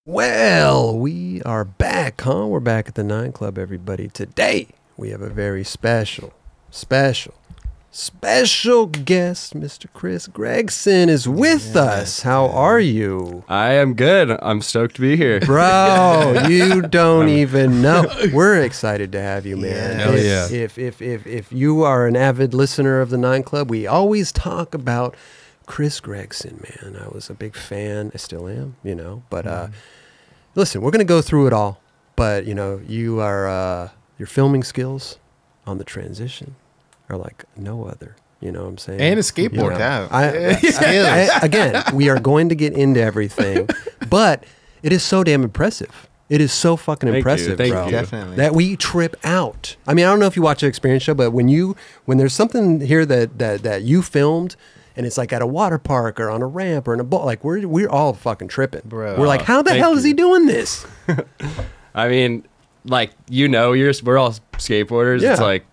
Well, we are back, huh? We're back at the 9 Club, everybody. Today, we have a very special guest. Mr. Chris Gregson is with us. How are you? I am good. I'm stoked to be here. Bro, you don't even know. We're excited to have you, man. Hell yeah. If you are an avid listener of the 9 Club, we always talk about Chris Gregson, man. I was a big fan. I still am, but listen, we're going to go through it all, but you are your filming skills on the transition are like no other. You know what I'm saying? And a skateboard. Again, we are going to get into everything, but it is so damn impressive. It is so fucking impressive, Thank bro. you. Definitely. That we trip out. I mean, I don't know if you watch the Experience show, but when there's something here that you filmed, and it's like at a water park or on a ramp or in a boat, like we're all fucking tripping. Bro. We're like, how the hell is he doing this? I mean, like, we're all skateboarders. Yeah. It's like,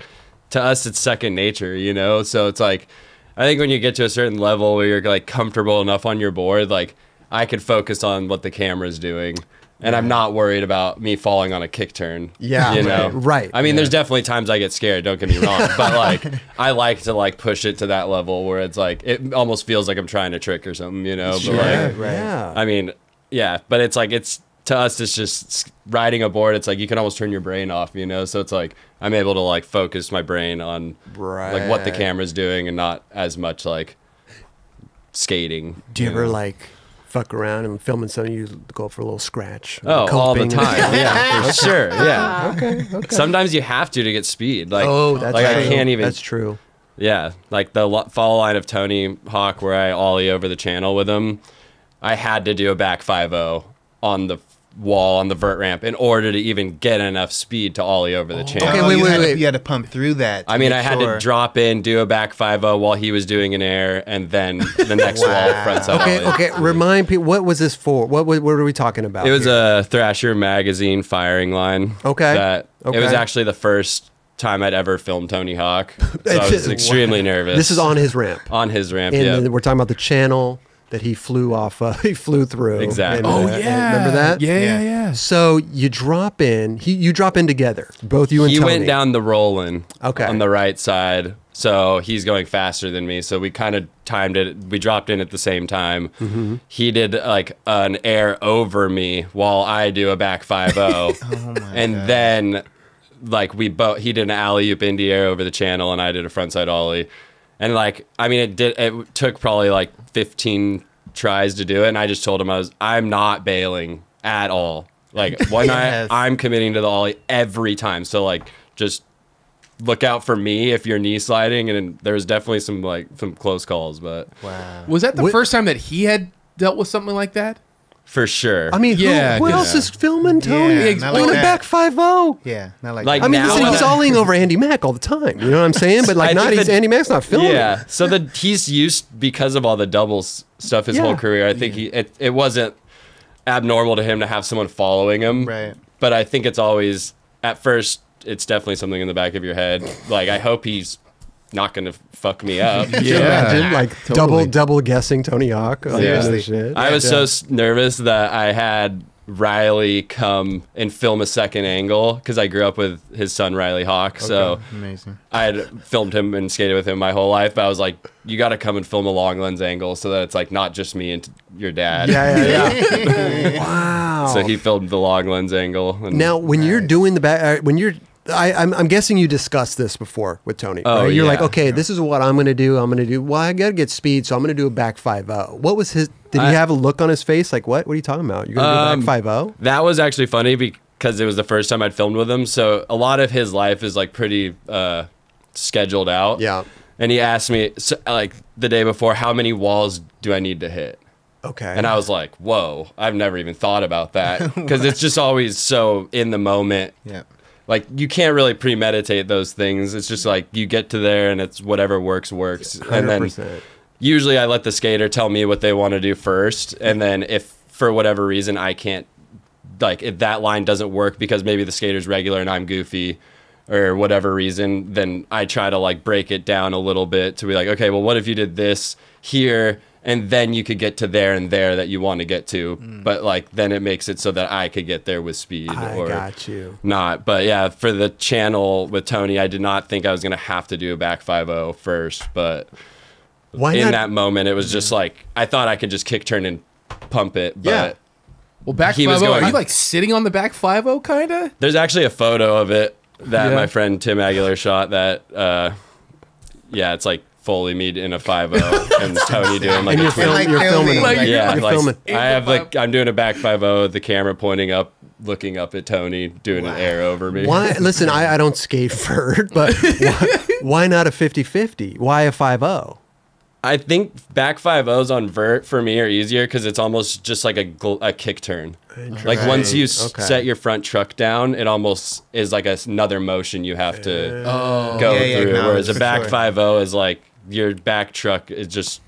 to us, it's second nature, So it's like, I think when you get to a certain level where you're like comfortable enough on your board, like I could focus on what the camera's doing. And I'm not worried about me falling on a kick turn. Yeah, right. I mean, there's definitely times I get scared, don't get me wrong. But like, I like to like push it to that level where it's like, it almost feels like I'm trying to trick or something, Sure. But like, Yeah. I mean, yeah, but it's like, to us, it's just riding a board. It's like, you can almost turn your brain off, So it's like, I'm able to like focus my brain on like what the camera's doing and not as much like skating. Do you ever like fuck around and filming something, you go for a little scratch? Oh, all the time. Yeah, for sure. Yeah. Okay. Sometimes you have to get speed. Like, That's like true. I can't even. That's true. Yeah, like the follow line of Tony Hawk where I ollie over the channel with him. I had to do a back 5-0 on the wall on the vert ramp in order to even get enough speed to ollie over the channel. Okay, wait. You had to pump through that. I mean, I had to drop in, do a back 5-0 while he was doing an air, and then the next wall frontside. Okay. Remind people, what was this for? What are we talking about? It was a Thrasher Magazine firing line. Okay. It was actually the first time I'd ever filmed Tony Hawk. So I was extremely nervous. This is on his ramp. On his ramp, And we're talking about the channel that he flew off. He flew through. Exactly. And, remember that? Yeah. So you drop in. You drop in together. Both you and He Tony. went down the rollin'. Okay. On the right side. So he's going faster than me. So we kind of timed it. We dropped in at the same time. Mm-hmm. He did like an air over me while I do a back 5-0. And then like he did an alley-oop indie air over the channel and I did a frontside ollie. And like, I mean, it took probably like 15 tries to do it. And I just told him I'm not bailing at all. Like when I'm committing to the ollie every time. So like, just look out for me if you're knee sliding. And there was definitely some close calls, but Wow. Was that the first time that he had dealt with something like that? for sure. I mean, Yeah, who else is filming Tony? Yeah, Doing not like a that. back 5-0. Yeah, not like Like, I mean, now listen, he's that- ollieing over Andy Mack all the time. You know what I'm saying? But like, I think Andy Mack's not filming. Yeah. So he's used because of all the doubles stuff his whole career. I think it wasn't abnormal to him to have someone following him. Right. But I think it's always at first it's definitely something in the back of your head. Like I hope he's not gonna fuck me up. Can you imagine, like double guessing Tony Hawk? Seriously. Shit. I was so nervous that I had Riley come and film a second angle because I grew up with his son Riley Hawk. So amazing. I had filmed him and skated with him my whole life. But I was like, you got to come and film a long lens angle so that it's like not just me and your dad. Yeah. Wow. So he filmed the long lens angle. And Now, when you're doing the back, I'm guessing you discussed this before with Tony. Oh, right? You're yeah. like, okay, this is what I'm going to do. Well, I got to get speed, so I'm going to do a back 5-0. What was his? Did he have a look on his face like, what? What are you talking about? You're going to do back 5-0? that was actually funny because it was the first time I'd filmed with him. So a lot of his life is like pretty scheduled out. Yeah. And he asked me like the day before, how many walls do I need to hit? Okay. And I was like, whoa, I've never even thought about that because it's just always so in the moment. Yeah. Like you can't really premeditate those things. It's just like you get to there and it's whatever works. 100%. And then usually I let the skater tell me what they want to do first. And then if for whatever reason I can't, like if that line doesn't work because maybe the skater's regular and I'm goofy or whatever reason, then I try to like break it down a little bit to be like, okay, well, what if you did this here and then you could get to there and there that you want to get to. But like then it makes it so that I could get there with speed or got you. not. But yeah, for the channel with Tony, I did not think I was gonna have to do a back 5-0 first, but in that moment it was just like I thought I could just kick turn and pump it. But well, back 5-0, are you like sitting on the back 5-0 kind of? There's actually a photo of it that my friend Tim Aguilar shot that it's like fully me in a 5-0 and Tony doing like you're filming. I have like I'm doing a back 5-0, the camera pointing up, looking up at Tony, doing an air over me. Why? Listen, I don't skate vert, but why not a 50-50? Why a 5-0? I think back 5-0s on vert for me are easier because it's almost just like a kick turn. Like once you set your front truck down, it almost is like another motion you have to go through. Whereas a back 5-0 is like your back truck is just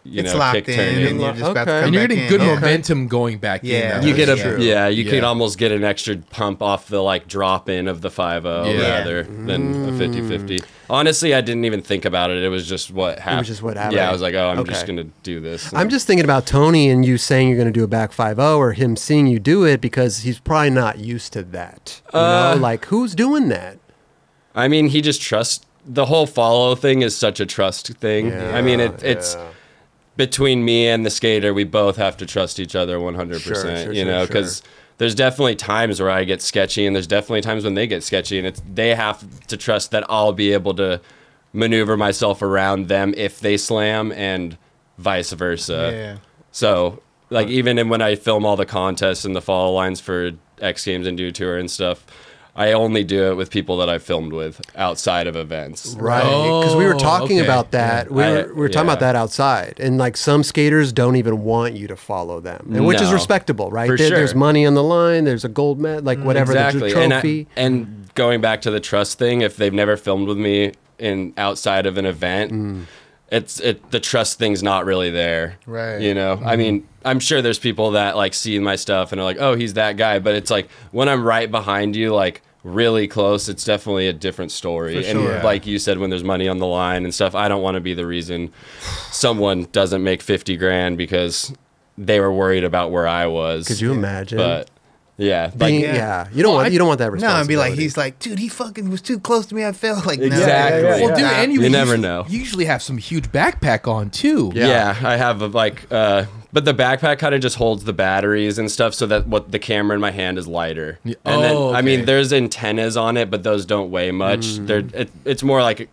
it's locked kick in, turning. and you're just about to come And you're back getting in. good momentum going back in. You get you could almost get an extra pump off the like drop in of the 5-0 rather than a 50-50. Honestly, I didn't even think about it. It was just what happened. It was just what happened. Yeah, I was like, oh, I'm just gonna do this. I'm just thinking about Tony and you saying you're gonna do a back 5-0 or him seeing you do it because he's probably not used to that. You know, like who's doing that? I mean, he just trusts. The whole follow thing is such a trust thing. I mean, it's between me and the skater, we both have to trust each other 100%, you know, because there's definitely times where I get sketchy and there's definitely times when they get sketchy, and they have to trust that I'll be able to maneuver myself around them if they slam and vice versa. So like even when I film all the contests and the follow lines for X Games and Do Tour and stuff, I only do it with people that I've filmed with outside of events. Right. Because we were talking about that. We were talking about that outside. And like some skaters don't even want you to follow them, and which is respectable, right? There's money on the line. There's a gold medal, like whatever, there's a trophy. And going back to the trust thing, if they've never filmed with me outside of an event, the trust thing's not really there. Right. You know? I mean, I'm sure there's people that like see my stuff and are like, oh, he's that guy. But it's like when I'm right behind you, like really close, it's definitely a different story. And like you said, when there's money on the line and stuff, I don't want to be the reason someone doesn't make 50 grand because they were worried about where I was. Could you imagine? But yeah, you don't want that responsibility. No, I'd be like, he's like, dude, he fucking was too close to me. I felt like exactly. Well, dude, and you never know. You usually have some huge backpack on too. Yeah, I have but the backpack kind of just holds the batteries and stuff, so that what the camera in my hand is lighter. And then I mean, there's antennas on it, but those don't weigh much. It's more like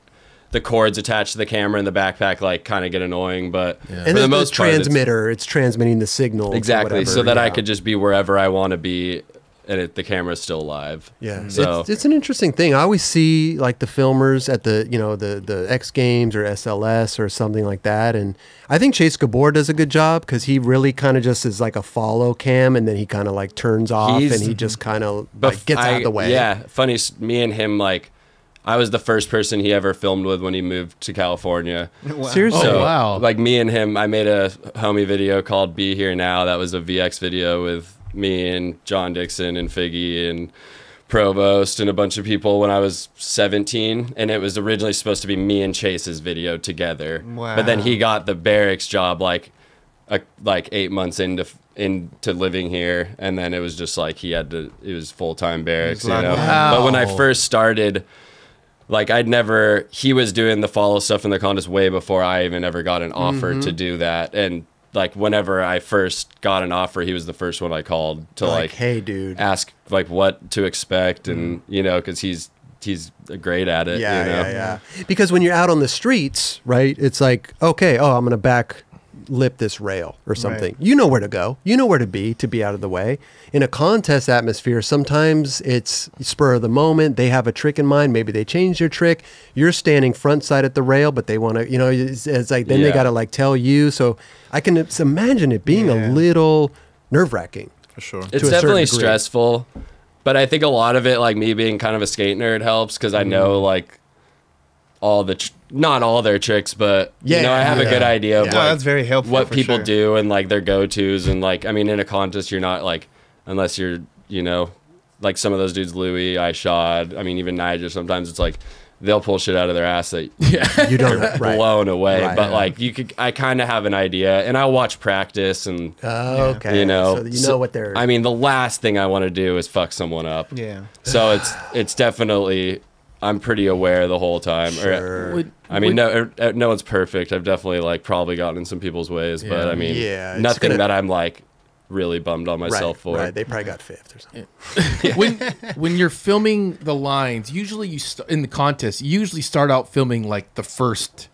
the cords attached to the camera in the backpack like kind of get annoying, but for the most part, it's transmitting the signal exactly, so that I could just be wherever I want to be, and the camera's still live. Yeah, so it's an interesting thing. I always see like the filmers at the X Games or SLS or something like that, and I think Chase Gabor does a good job because he really kind of just is like a follow cam, and then he kind of like turns off and he just kind of like gets out of the way. Yeah, funny. Me and him like. I was the first person he ever filmed with when he moved to California. Wow. Seriously? So, wow. Like me and him, I made a homie video called Be Here Now. That was a VX video with me and John Dixon and Figgy and Provost and a bunch of people when I was 17. And it was originally supposed to be me and Chase's video together. Wow. But then he got the barracks job like 8 months into living here, and then it was just like it was full-time barracks, you know. Wow. But when I first started, like he was doing the follow stuff in the contest way before I even ever got an offer to do that. And like whenever I first got an offer, he was the first one I called to like hey dude, ask like what to expect, and you know, because he's great at it. Yeah, you know? yeah. Because when you're out on the streets, right, it's like, okay, I'm gonna back lip this rail or something. You know where to go. You know where to be out of the way. In a contest atmosphere, sometimes it's spur of the moment. They have a trick in mind. Maybe they change their trick. You're standing front side at the rail, but they want to, you know, it's like then they got to like tell you. So I can imagine it being a little nerve-wracking. For sure. It's definitely stressful, but I think a lot of it, like me being kind of a skate nerd, helps because I know like not all their tricks, but you know, I have a good idea of like, that's very helpful, what people do and like their go-tos, and like I mean in a contest you're not like, unless you're, you know, like some of those dudes, Louis, I shot, I mean even Nigel, sometimes it's like they'll pull shit out of their ass that You don't right. blown away. Right. But like I kind of have an idea, and I watch practice, and okay. you know, so you know what they're. I mean, the last thing I want to do is fuck someone up. Yeah. So it's definitely, I'm pretty aware the whole time. Sure. I mean, no one's perfect. I've definitely like probably gotten in some people's ways, but I mean, nothing that I'm like really bummed on myself for. Right, they probably got fifth or something. When you're filming the lines, usually in the contest, you usually start out filming like the first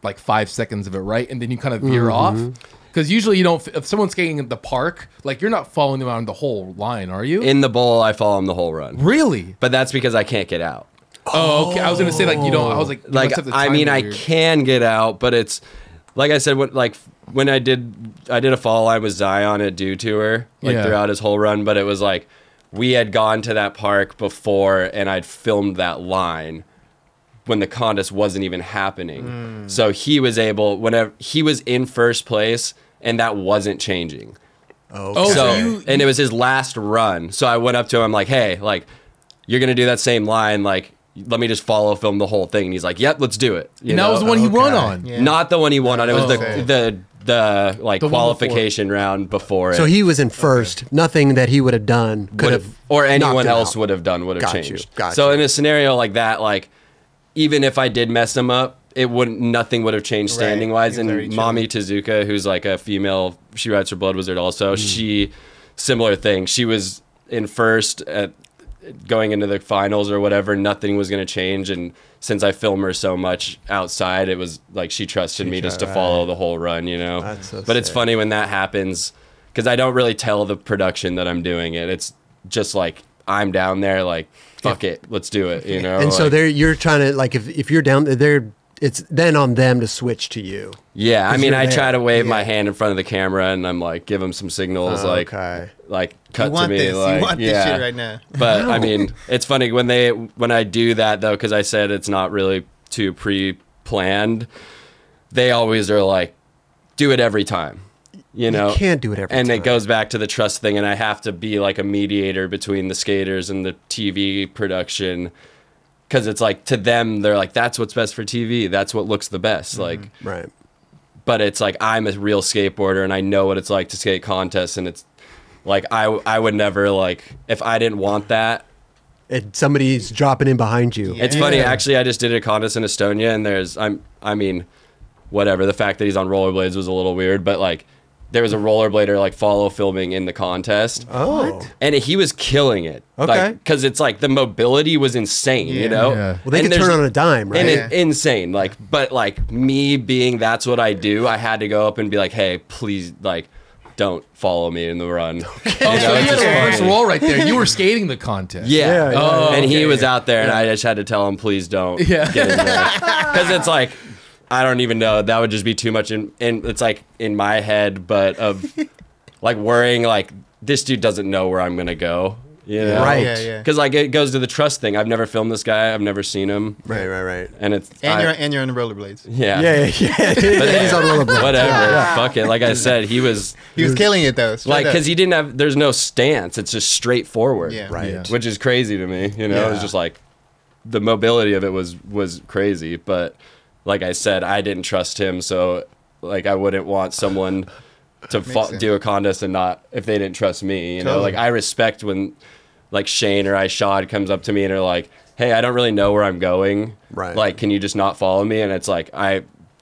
like 5 seconds of it, right? And then you kind of veer off. Because usually you don't, if someone's skating in the park, like you're not following them around the whole line, are you? In the bowl, I follow them the whole run. Really? But that's because I can't get out. Oh, okay. I was gonna say like you don't. I was like, I mean, I can get out, but it's like I said, when I did a fall line with Zion at Dew Tour, like throughout his whole run, but it was like we had gone to that park before, and I'd filmed that line when the contest wasn't even happening. So he was able, whenever he was in first place, and that wasn't changing. And it was his last run. So I went up to him like, hey, like you're gonna do that same line, like. Let me just film the whole thing. And he's like, yep, let's do it. And that was the one he won on. Yeah. Not the one he won on. It was the qualification round before it. So he was in first. Nothing that he would have done could have, or anyone else would have done would have changed. So in a scenario like that, like even if I did mess him up, nothing would have changed standing wise. And Mommy Tezuka, who's like a female, she rides for Blood Wizard also. She, similar thing. She was in first at going into the finals or whatever, nothing was going to change. And since I film her so much outside, it was like she trusted me just to follow the whole run, you know. That's so but sick. it's funny when that happens because I don't really tell the production that I'm doing it. It's just like I'm down there, like fuck it, let's do it, you know. And so you're trying to like if you're down there, it's then on them to switch to you. Yeah, I mean, I try to wave my hand in front of the camera, and I'm like, give them some signals, like cut to me, like, you want this shit right now. But I mean, it's funny when I do that though, because I said it's not really too pre-planned. They always are like, do it every time, you know. You can't do it every time. And it goes back to the trust thing, and I have to be like a mediator between the skaters and the TV production. Because it's like, to them, they're like, that's what's best for TV. That's what looks the best. Like, right. But it's like, I'm a real skateboarder, and I know what it's like to skate contests. And it's like, I would never, like, if I didn't want that. Somebody's dropping in behind you. It's funny, actually, I just did a contest in Estonia, and I mean, whatever. The fact that he's on rollerblades was a little weird, but like, there was a rollerblader like follow filming in the contest. Oh. And he was killing it. Okay. Because it's like the mobility was insane, you know? Yeah. Well, they can turn on a dime, right? And insane. Like, but like me being that's what I do, I had to go up and be like, hey, please, like, don't follow me in the run. Okay. Oh, so you had a reverse role right there. You were skating the contest. Yeah. Yeah. And he was out there, and I just had to tell him, please don't get in there. Because it's like, I don't even know. That would just be too much. And it's like in my head, but of like worrying, like this dude doesn't know where I'm going to go. You know? Right. Yeah. Because like it goes to the trust thing. I've never filmed this guy. I've never seen him. Right. And it's You're on the rollerblades. Yeah. Yeah. But he's on rollerblades. Whatever. Fuck it. Like I said, he was killing it though. like, because he didn't have. There's no stance. It's just straight forward. Yeah. Right. Yeah. Which is crazy to me. You know, it's just like the mobility of it was crazy, but. Like I said, I didn't trust him, so like I wouldn't want someone to do a contest and not if they didn't trust me. You know, like I respect when like Shane or Ishad comes up to me and are like, "Hey, I don't really know where I'm going. Right. Like, can you just not follow me?" And it's like,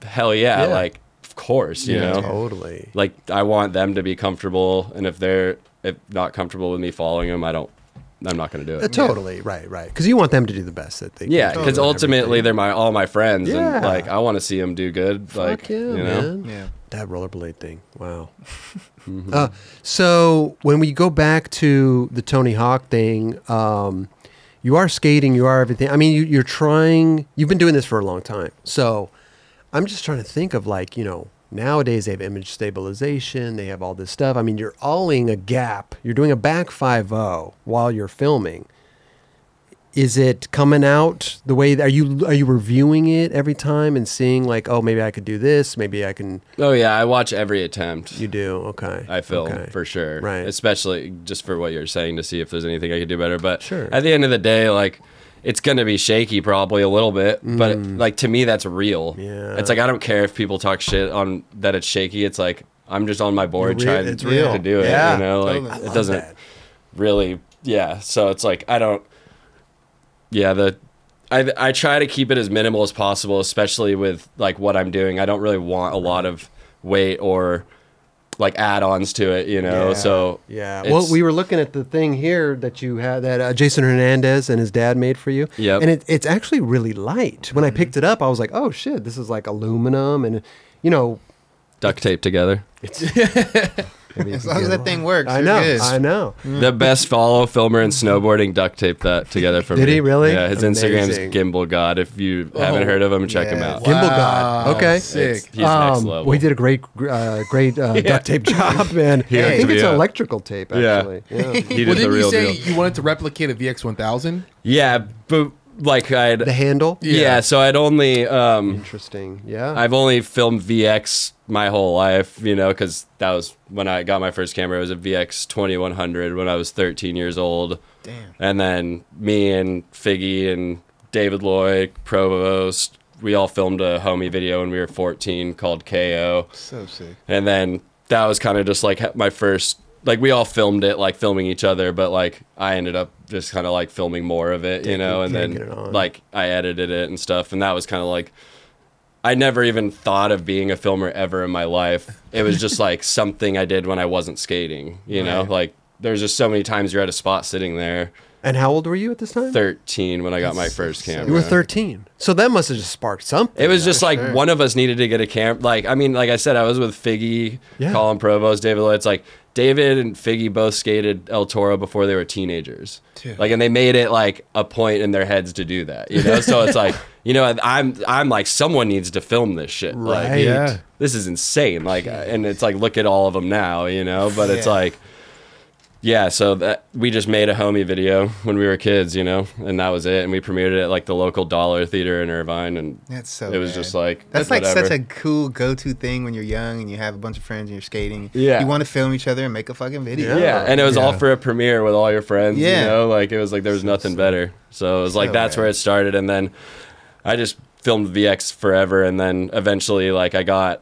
hell yeah, like of course, you know, Totally. Like I want them to be comfortable, and if they're not comfortable with me following them, I'm not going to do it. Totally, right. Because you want them to do the best that they can. Yeah, because ultimately they're all my friends, Yeah. and like I want to see them do good. Like, yeah, you know, man. Yeah. That rollerblade thing. Wow. So when we go back to the Tony Hawk thing, you are skating, you are everything. I mean, you're trying. You've been doing this for a long time. So I'm just trying to think of like, you know, nowadays they have image stabilization, they have all this stuff. I mean, you're olling a gap. You're doing a back 5-0 while you're filming. Is it coming out the way? Are you reviewing it every time and seeing like, oh, maybe I could do this, maybe I can? Oh yeah, I watch every attempt. You do, okay. I film for sure, right? Especially just for what you're saying to see if there's anything I could do better. But sure. At the end of the day, like it's gonna be shaky probably a little bit, but like to me that's real. Yeah. It's like I don't care if people talk shit on that it's shaky. It's like I'm just on my board trying it's real. to do it. Yeah, you know, totally. like I it love doesn't that. really. Yeah. So it's like I don't. Yeah. I try to keep it as minimal as possible, especially with like what I'm doing. I don't really want a lot of weight or like add-ons to it, you know. Yeah. So Yeah. Well, we were looking at the thing here that you had that Jason Hernandez and his dad made for you. Yep. And it's actually really light. When I picked it up, I was like, oh shit, this is like aluminum and you know. duct tape together. As long as that thing works, I you're know. good. I know. The best follow filmer in snowboarding duct tape that together for me. Did he really? Yeah, his Amazing. Instagram's Gimbal God. If you haven't heard of him, check him yeah. out. Gimbal God. Okay. Sick. He's next level. We did a great duct tape job, man. I hooked think me it's up. electrical tape, actually. Yeah. He did Well, the didn't you real say deal. you wanted to replicate a VX1000? Yeah, but like The handle. yeah. So I'd only Interesting. Yeah. I've only filmed VX my whole life, you know, because that was when I got my first camera. It was a VX 2100 when I was 13 years old. Damn. And then me and Figgy and David Lloyd, Provost, we all filmed a homie video when we were 14 called KO. So sick. And then that was kind of just like my first, like we all filmed it, like filming each other, but like I ended up just kind of like filming more of it, you know, and taking it then on. like I edited it and stuff. And that was kind of like, I never even thought of being a filmer ever in my life. It was just like something I did when I wasn't skating, you know, Right. like there's just so many times you're at a spot sitting there. And how old were you at this time? 13 when I got my first camera. You were 13. So that must have just sparked something. It was just like sure. one of us needed to get a camera. Like, I mean, like I said, I was with Figgy, Yeah. Colin Provost, David Lloyd. It's like David and Figgy both skated El Toro before they were teenagers. Dude. Like, and they made it like a point in their heads to do that, you know? So it's like, you know, I'm like, someone needs to film this shit. Right. Like, Yeah. this is insane. Like, and it's like, look at all of them now, you know? But it's Yeah. like, yeah, so that we just made a homie video when we were kids, you know, and that was it. And we premiered it at like the local Dollar Theater in Irvine, and That's so it was rad. just like That's like whatever. such a cool go-to thing when you're young and you have a bunch of friends and you're skating. Yeah. You want to film each other and make a fucking video. yeah, and it was all Yeah. for a premiere with all your friends. Yeah. You know, like it was like there was nothing better. So it was like So that's where rad. it started, and then I just filmed VX forever, and then eventually like I got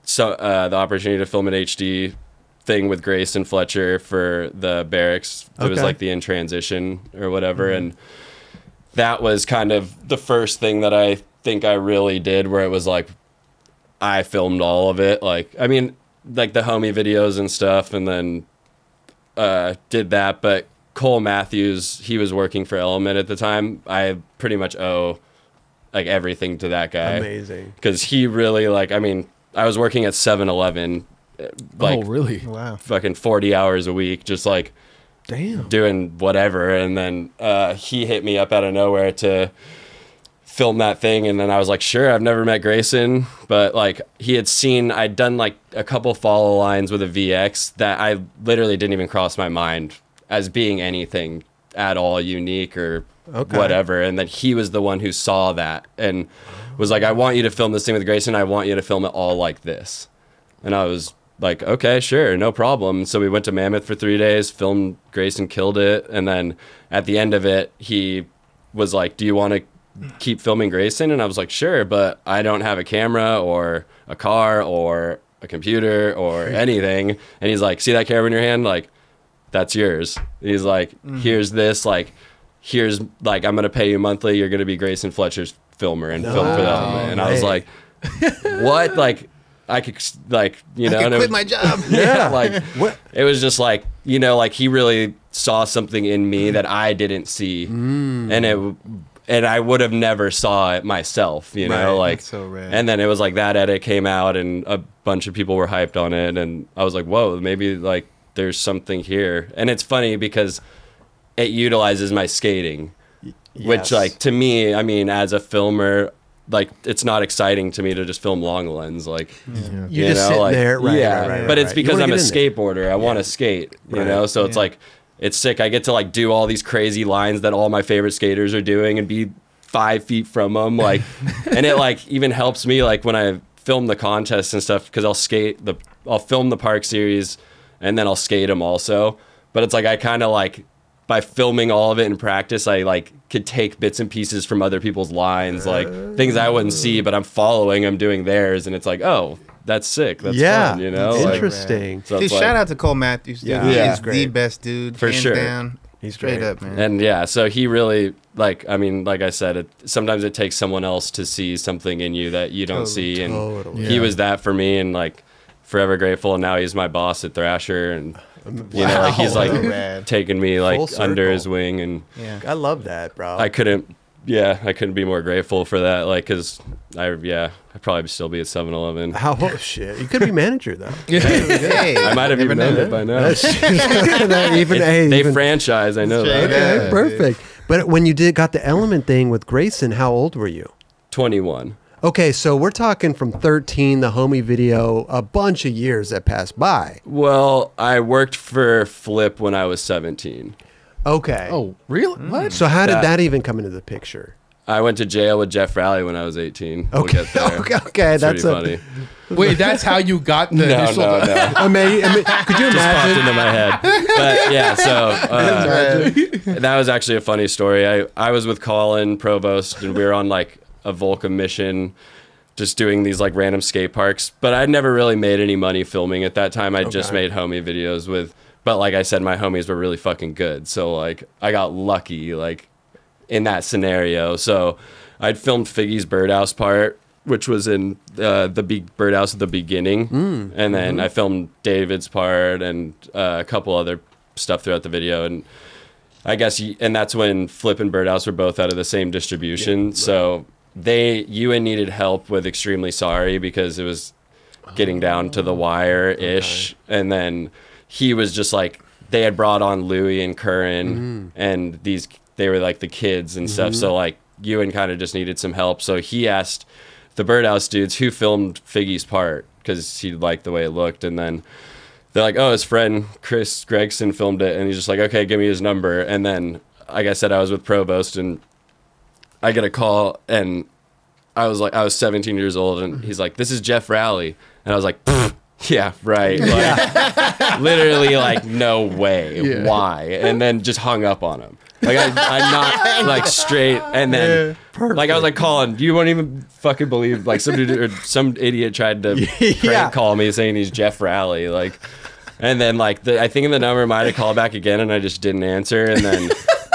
the opportunity to film an HD thing with Grayson Fletcher for the barracks. It was Okay. like the In Transition or whatever, and that was kind of the first thing that I think I really did where it was like I filmed all of it. Like, I mean, like the homie videos and stuff, and then did that. But Cole Matthews, he was working for Element at the time. I pretty much owe like everything to that guy. Amazing. Because he really like, I mean, I was working at 7-Eleven like oh, really? Wow. fucking 40 hours a week, just like Damn. doing whatever. And then he hit me up out of nowhere to film that thing. And then I was like, sure, I've never met Grayson, but like he had seen, I'd done like a couple follow lines with a VX that I literally didn't even cross my mind as being anything at all unique or Okay. whatever. And then he was the one who saw that and was like, I want you to film this thing with Grayson. I want you to film it all like this. And I was like, okay, sure, no problem. So we went to Mammoth for 3 days, filmed Grayson, killed it. And then at the end of it, he was like, do you want to keep filming Grayson? And I was like, sure, but I don't have a camera or a car or a computer or anything. And he's like, see that camera in your hand? Like, that's yours. And he's like, here's this, like, here's, like, I'm going to pay you monthly. You're going to be Grayson Fletcher's filmer and film for that. And I was way. like, what? Like, I could, like, you know, I and could it quit was- my job. yeah, like What? it was just like, you know, like he really saw something in me that I didn't see, and I would have never saw it myself, you know, Right, like, that's so rad. and then it was like that edit came out and a bunch of people were hyped on it, and I was like, whoa, maybe like there's something here, and it's funny because it utilizes my skating, which Yes. like to me, I mean, as a filmer, like it's not exciting to me to just film long lens, like. You're You just know, sitting like, there, right? yeah, right, right, but it's right. You because wanna I'm a get in there. skateboarder. I want to skate, you Right. know. So it's Yeah. like it's sick. I get to like do all these crazy lines that all my favorite skaters are doing and be 5 feet from them, like, and it like even helps me like when I film the contests and stuff because I'll film the park series and then I'll skate them also. But it's like I kind of like by filming all of it in practice, I like could take bits and pieces from other people's lines, like things I wouldn't see, but I'm doing theirs, and it's like, oh, that's sick. That's fun, you know? Interesting. So Dude, shout out to Cole Matthews. Dude. Yeah. He Yeah. is the best dude. For hands sure. Down. He's Straight great. up, man. And yeah, so he really, like, I mean, like I said, sometimes it takes someone else to see something in you that you don't see, and he was that for me, and like forever grateful. And now he's my boss at Thrasher, and you know, like he's like taking me like under his wing, and I love that, bro. I couldn't be more grateful for that, like, because I'd probably still be at 7-Eleven. How shit? You could be manager though. Hey, I might have even known it by now. They franchise, I know that. Okay, perfect. But when you got the Element thing with Grayson, how old were you? 21. Okay, so we're talking from 13, the homie video, a bunch of years that passed by. Well, I worked for Flip when I was 17. Okay. Oh, really? What? So how did that even come into the picture? I went to jail with Geoff Rowley when I was 18. We'll Okay, get there. okay, It's that's pretty funny. Wait, that's how you got the No, initial... no. I mean, could you Just popped imagine? into my head. But yeah, so that was actually a funny story. I was with Colin Provost, and we were on like a Volca mission, just doing these like random skate parks. But I'd never really made any money filming at that time. I just made homie videos with, but like I said, my homies were really fucking good. So like I got lucky like in that scenario. So I'd filmed Figgy's birdhouse part, which was in the big birdhouse at the beginning. And then I filmed David's part and a couple other stuff throughout the video. And I guess, and that's when Flip and Birdhouse were both out of the same distribution. Right. So Ewan needed help with Extremely Sorry because it was getting down to the wire-ish. Okay. And then he was just like, they had brought on Louie and Curran and they were like the kids and stuff. So like Ewan kind of just needed some help. So he asked the Birdhouse dudes who filmed Figgy's part because he liked the way it looked. And then they're like, oh, his friend Chris Gregson filmed it. And he's just like, okay, give me his number. And then, like I said, I was with Provost and I get a call and I was 17 years old and he's like, this is Geoff Rowley. And I was like, yeah, right. Like, literally like, no way. Yeah. Why? And then just hung up on him. Like I not like straight, and then like I was like, Colin, you won't even fucking believe like some dude or some idiot tried to prank call me saying he's Geoff Rowley, like, and then like I think the number might have called back again, and I just didn't answer, and then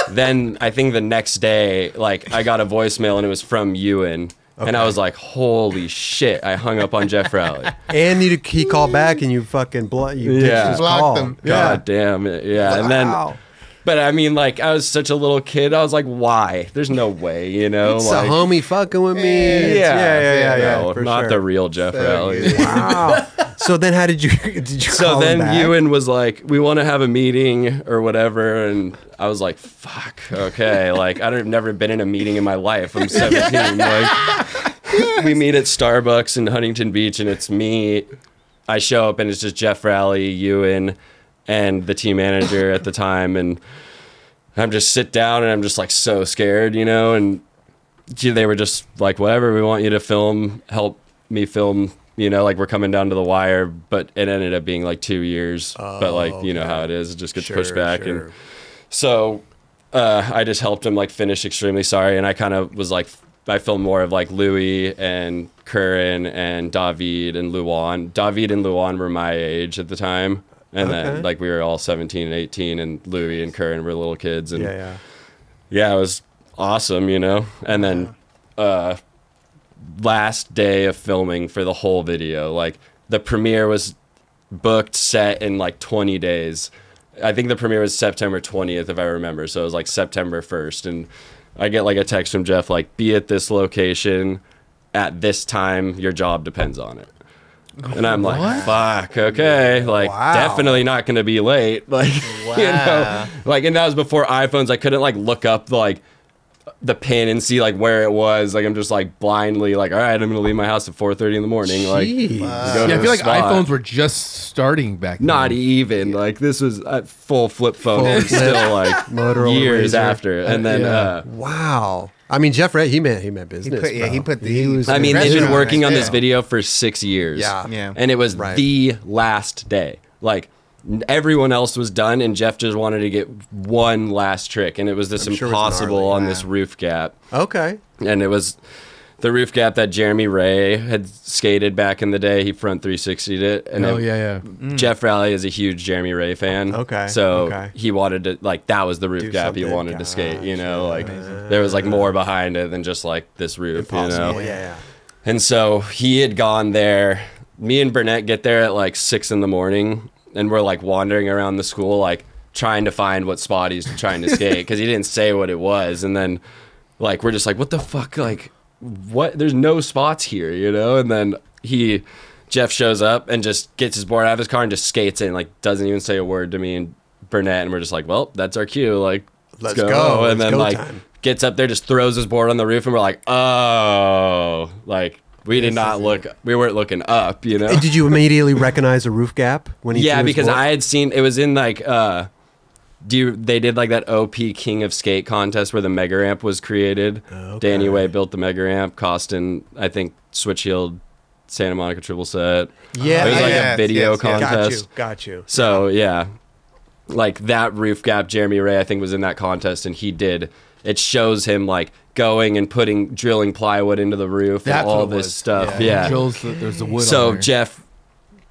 then I think the next day like I got a voicemail and it was from Ewan. Okay. And I was like, holy shit, I hung up on Geoff Rowley. And he called back and you fucking blocked him. God damn it. Yeah. Wow. And then, but I mean, like, I was such a little kid. I was like, why? There's no way, you know? It's like, a homie fucking with me. Yeah. No, not the real Geoff Rowley. Wow. So then how did you call him back? Ewan was like, we want to have a meeting or whatever. And I was like, fuck, okay. Like, I've never been in a meeting in my life. I'm 17. Like, we meet at Starbucks in Huntington Beach, and it's me. I show up, and it's just Geoff Rowley, Ewan, and the team manager at the time. And I'm just sit down, and I'm just like so scared, you know? And they were just like, whatever, we want you to help me film. You know, like we're coming down to the wire, but it ended up being like 2 years. But like, you know how it is, it just gets pushed back. Sure. And so I just helped him like finish Extremely Sorry. And I kind of was like, I filmed more of like Louie and Curran and David and Luan. David and Luan were my age at the time. And then like we were all 17 and 18 and Louie and Curran were little kids. And yeah, it was awesome, you know? And then, last day of filming for the whole video, like the premiere was booked set in like 20 days. I think the premiere was September 20th if I remember, so it was like September 1st, and I get like a text from Geoff like, be at this location at this time, your job depends on it. And I'm like, fuck, okay, like definitely not gonna be late, like you know, like, and that was before iPhones. I couldn't like look up like the pin and see like where it was. Like I'm just like blindly like, all right, I'm gonna leave my house at 4:30 in the morning. Like, I feel like iPhones were just starting back then. Not even like this was a full flip phone. Still like Motorola years Razor. After, and then wow. I mean, Geoff Rowley, he meant business. He put the. I mean, they've been working on this video for 6 years. Yeah. And it was the last day. Like everyone else was done, and Geoff just wanted to get one last trick, and it was this impossible on this roof gap. Okay. And it was the roof gap that Jeremy Ray had skated back in the day. He front 360'd it. And Geoff Rowley is a huge Jeremy Ray fan. Okay. So he wanted to, like, that was the roof gap he wanted to skate, you know? Like, there was, like, more behind it than just, like, this roof, Impossible. you know? Yeah. And so he had gone there. Me and Burnett get there at, like, 6 in the morning, and we're, like, wandering around the school, like, trying to find what spot he's trying to skate, because he didn't say what it was. And then, like, we're just like, what the fuck, like, what? There's no spots here, you know? And then Geoff shows up and just gets his board out of his car and just skates in, like, doesn't even say a word to me and Burnett, and we're just like, well, that's our cue, like, let's go. And then, like, gets up there, just throws his board on the roof, and we're like, oh, like, we did not look, we weren't looking up, you know? And did you immediately recognize a roof gap when he threw his because board? I had seen, it was in, like, they did like that OP King of Skate contest where the mega ramp was created. Danny Way built the mega ramp. Costin, I think, switch heeled Santa Monica triple set. Yeah, it was like a video contest. Got you. So yeah, like that roof gap. Jeremy Ray, I think, was in that contest, and he did. It shows him like going and drilling plywood into the roof and all this stuff. Yeah. There's the wood. So Geoff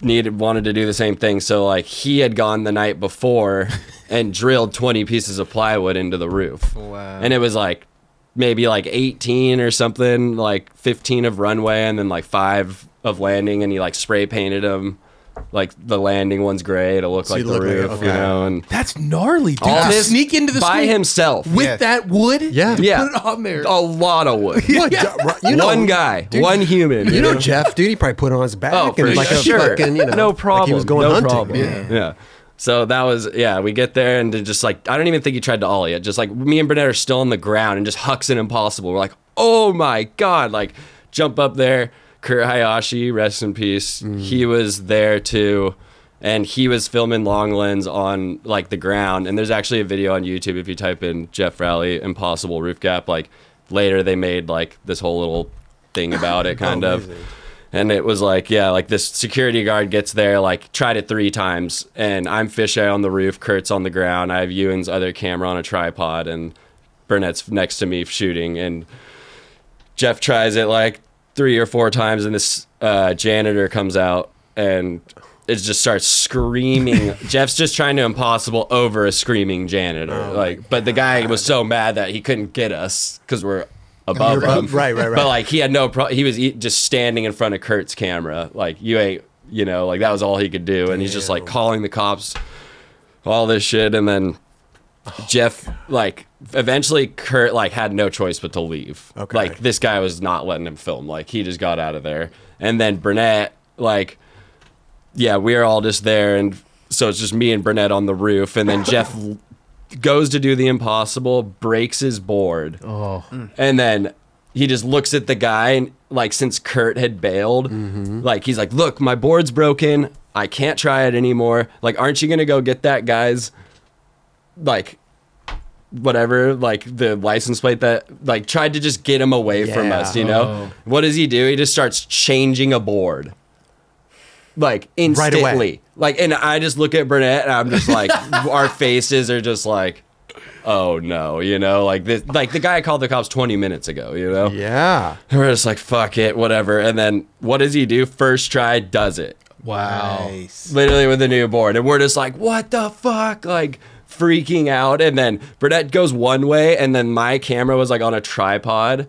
wanted to do the same thing, so like he had gone the night before and drilled 20 pieces of plywood into the roof. Wow. And it was like maybe like 18 or something, like 15 of runway and then like 5 of landing, and he like spray painted them. Like the landing one's gray to look like the roof, you know. And that's gnarly, dude. All To this sneak into the by school himself with that wood. Yeah. To put it on there. A lot of wood. What? You know, one guy, dude, one human. You know Geoff, dude. He probably put it on his back. Oh, for and like sure. A fucking, you know, no problem. Like he was going no hunting. Problem. Yeah. So that was, we get there and just like, I don't even think he tried to ollie it. Just like me and Burnett are still on the ground and just hucks an impossible. We're like, oh my God, like jump up there. Kurt Hayashi, rest in peace. He was there too. And he was filming long lens on like the ground. And there's actually a video on YouTube if you type in Geoff Rowley impossible roof gap. Like later they made like this whole little thing about it kind of. And it was like, like this security guard gets there, like tried it 3 times. And I'm fisheye on the roof, Kurt's on the ground. I have Ewan's other camera on a tripod and Burnett's next to me shooting. And Geoff tries it like 3 or 4 times and this janitor comes out and it just starts screaming. Geoff's just trying to impossible over a screaming janitor. But the guy was so mad that he couldn't get us because we're above him. Right. But like he had no problem. He was just standing in front of Kurt's camera. Like you ain't, you know, like that was all he could do. And he's just like calling the cops, all this shit. And then Geoff, like eventually Kurt like had no choice but to leave. Like this guy was not letting him film. Like he just got out of there. And then Burnett, like, we are all just there, and so it's just me and Burnett on the roof, and then Geoff goes to do the impossible, breaks his board, and then he just looks at the guy, and like since Kurt had bailed, like he's like, "Look, my board's broken. I can't try it anymore. Like, aren't you gonna go get that guy's like whatever, like the license plate that like tried to just get him away from us, you know?" What does he do? He just starts changing a board. Like instantly, right away. Like, and I just look at Burnett and I'm just like, our faces are just like, oh no, you know, like this, like the guy called the cops 20 minutes ago, you know? Yeah. And we're just like, fuck it, whatever. And then what does he do? First try, does it. Wow. Nice. Literally with a new board. And we're just like, what the fuck? Like freaking out. And then Burnett goes one way and then my camera was like on a tripod.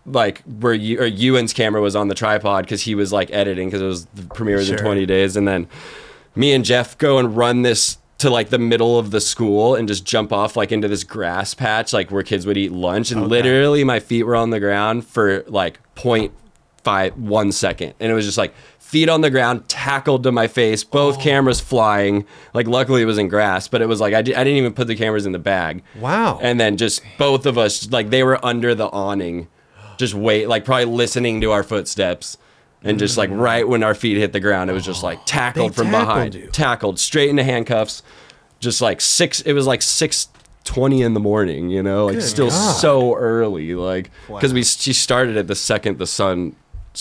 Like where Ewan's camera was on the tripod because he was like editing because it was the premiere was in 20 days, and then me and Geoff go and run this to like the middle of the school and just jump off like into this grass patch like where kids would eat lunch, and literally my feet were on the ground for like 0.1 second, and it was just like feet on the ground, tackled to my face, both cameras flying. Like luckily it was in grass, but it was like I didn't even put the cameras in the bag. Wow. And then just both of us, like they were under the awning. Just wait, like probably listening to our footsteps, and just like right when our feet hit the ground, it was just like tackled from behind, tackled straight into handcuffs. Just like it was like 6:20 in the morning, you know, like still so early, like because she started it the second the sun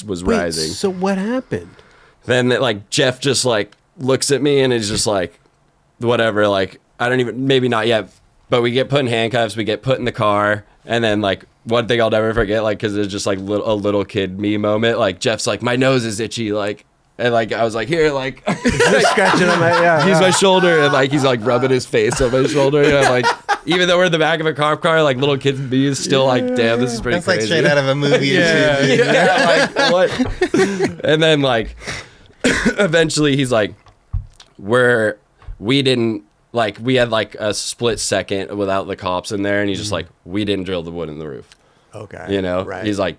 was rising. So what happened? Then like Geoff just like looks at me and is just like, whatever, like, I don't even, maybe not yet, but we get put in handcuffs, we get put in the car, and then like, one thing I'll never forget, like, because it's just like a little kid me moment, like, Jeff's like, my nose is itchy, like, and like, I was like, here, like, scratching on my, use my shoulder, and like, he's like rubbing his face on my shoulder, and I'm like, even though we're in the back of a cop car, like, little kids and me is still like, damn, this is pretty That's crazy. like straight out of a movie. Yeah, like, what? And then like, eventually he's like, we didn't, like, we had like a split second without the cops in there, and he's just like, we didn't drill the wood in the roof. Okay. You know, right. He's like,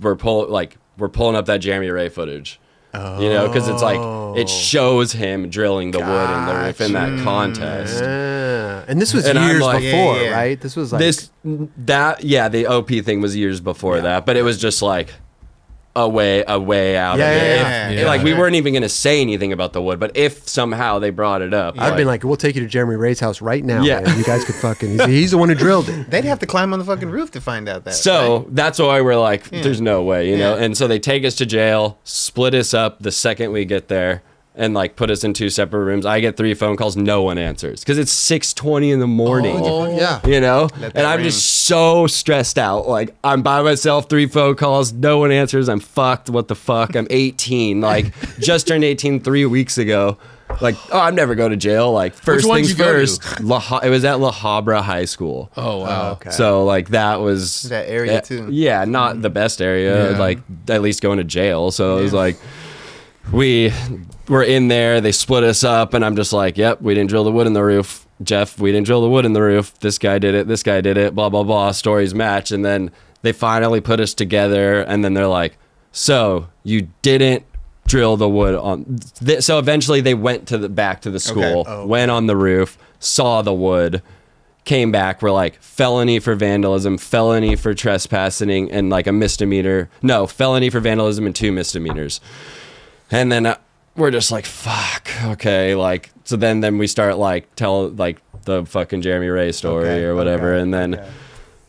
we're pulling up that Jeremy Ray footage. You know, because it's like, it shows him drilling the wood in the roof in that contest. Yeah. And this was And I'm years like, before, right? This was like the OP thing was years before that, but it was just like a way out of it. Like, we weren't even going to say anything about the wood, but if somehow they brought it up, I've been like, we'll take you to Jeremy Ray's house right now. Yeah. Man. You guys could fucking, he's the one who drilled it. They'd have to climb on the fucking roof to find out that. So right? that's why we're like, there's no way, you know? And so they take us to jail, split us up the second we get there, and like put us in 2 separate rooms. I get 3 phone calls, no one answers because it's 6:20 in the morning. Yeah. You know? Let that And I'm ring. just so stressed out. Like, I'm by myself, 3 phone calls, no one answers. I'm fucked. What the fuck? I'm 18. Like, just turned 18 3 weeks ago. Like, oh, I'm never going to jail. Like, first one things did you go to? first. It was at La Habra High School. Oh wow. Okay. So like that was That area, too. Yeah, not the best area. Yeah. Like, at least going to jail. So it was like, we were in there. They split us up, and I'm just like, yep, we didn't drill the wood in the roof. Jeff, we didn't drill the wood in the roof. This guy did it. This guy did it. Blah blah blah. Stories match, and then they finally put us together, and then they're like, so you didn't drill the wood on. So eventually they went back to the school, went on the roof, saw the wood, came back. We're like, felony for vandalism, felony for trespassing, and like a misdemeanor. No, felony for vandalism and 2 misdemeanors. And then we're just like, fuck, okay. Like, so then we start like tell like the fucking Jeremy Ray story or whatever. And then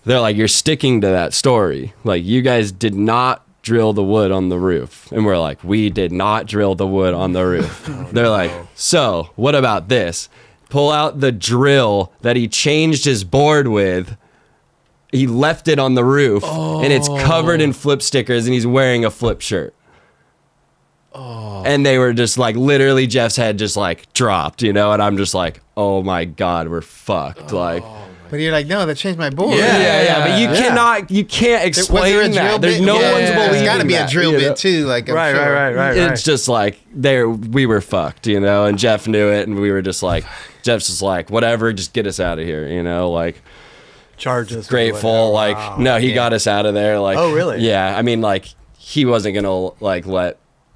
they're like, you're sticking to that story. Like, you guys did not drill the wood on the roof. And we're like, we did not drill the wood on the roof. They're like, so what about this? Pull out the drill that he changed his board with. He left it on the roof and it's covered in flip stickers, and he's wearing a flip shirt. And they were just like, literally Jeff's head just like dropped, you know, and I'm just like, oh my God, we're fucked. Like, But you're like, no, that changed my board. but you can't explain that. There's no one's believing There's got to be a that, drill you know? bit too. Like, I'm Right, sure. right. It's just like we were fucked, you know, and Jeff knew it, and we were just like, Jeff's just like, whatever, just get us out of here, you know, like, Charges. with grateful, whatever. like, Wow. no, he got us out of there, like, Oh, really? Yeah, I mean, like, he wasn't gonna like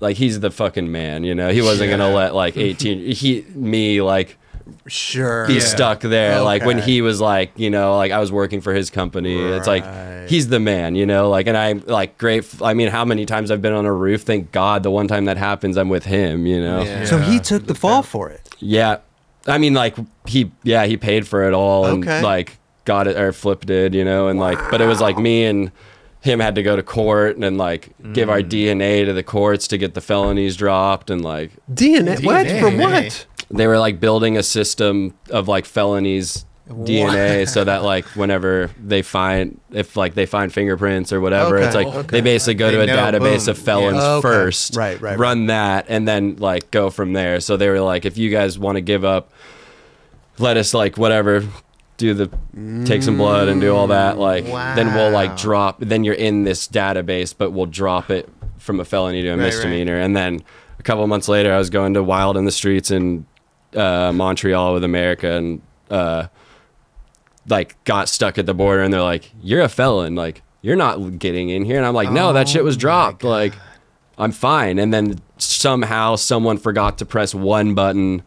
like, he's the fucking man, you know, he wasn't gonna let like 18 me like Sure. be stuck there. Like, when Okay. he was like, you know, like, I was working for his company. It's like, he's the man, you know, like, and I'm like, I mean, how many times I've been on a roof? Thank God the one time that happens, I'm with him, you know? Yeah. So he took the fall for it. Yeah. I mean, like, he paid for it all and Okay. like got it, or flipped it, you know, and like, but it was like me and him had to go to court and like give our DNA to the courts to get the felonies dropped, and like DNA? What? For what? they were like building a system of like felonies DNA so that like whenever they find fingerprints or whatever, Okay, it's like okay. they basically go to a They know, database boom. of felons Yeah. Okay. first, Right. run that, and then like go from there. So they were like, if you guys want to give up, let us like whatever take some blood and do all that, like then we'll like drop, then you're in this database, but we'll drop it from a felony to a misdemeanor. And then a couple of months later I was going to Wild in the Streets in Montreal with America, and like got stuck at the border, and they're like, you're a felon, like you're not getting in here. And I'm like, no, that shit was dropped, like I'm fine. And then somehow someone forgot to press one button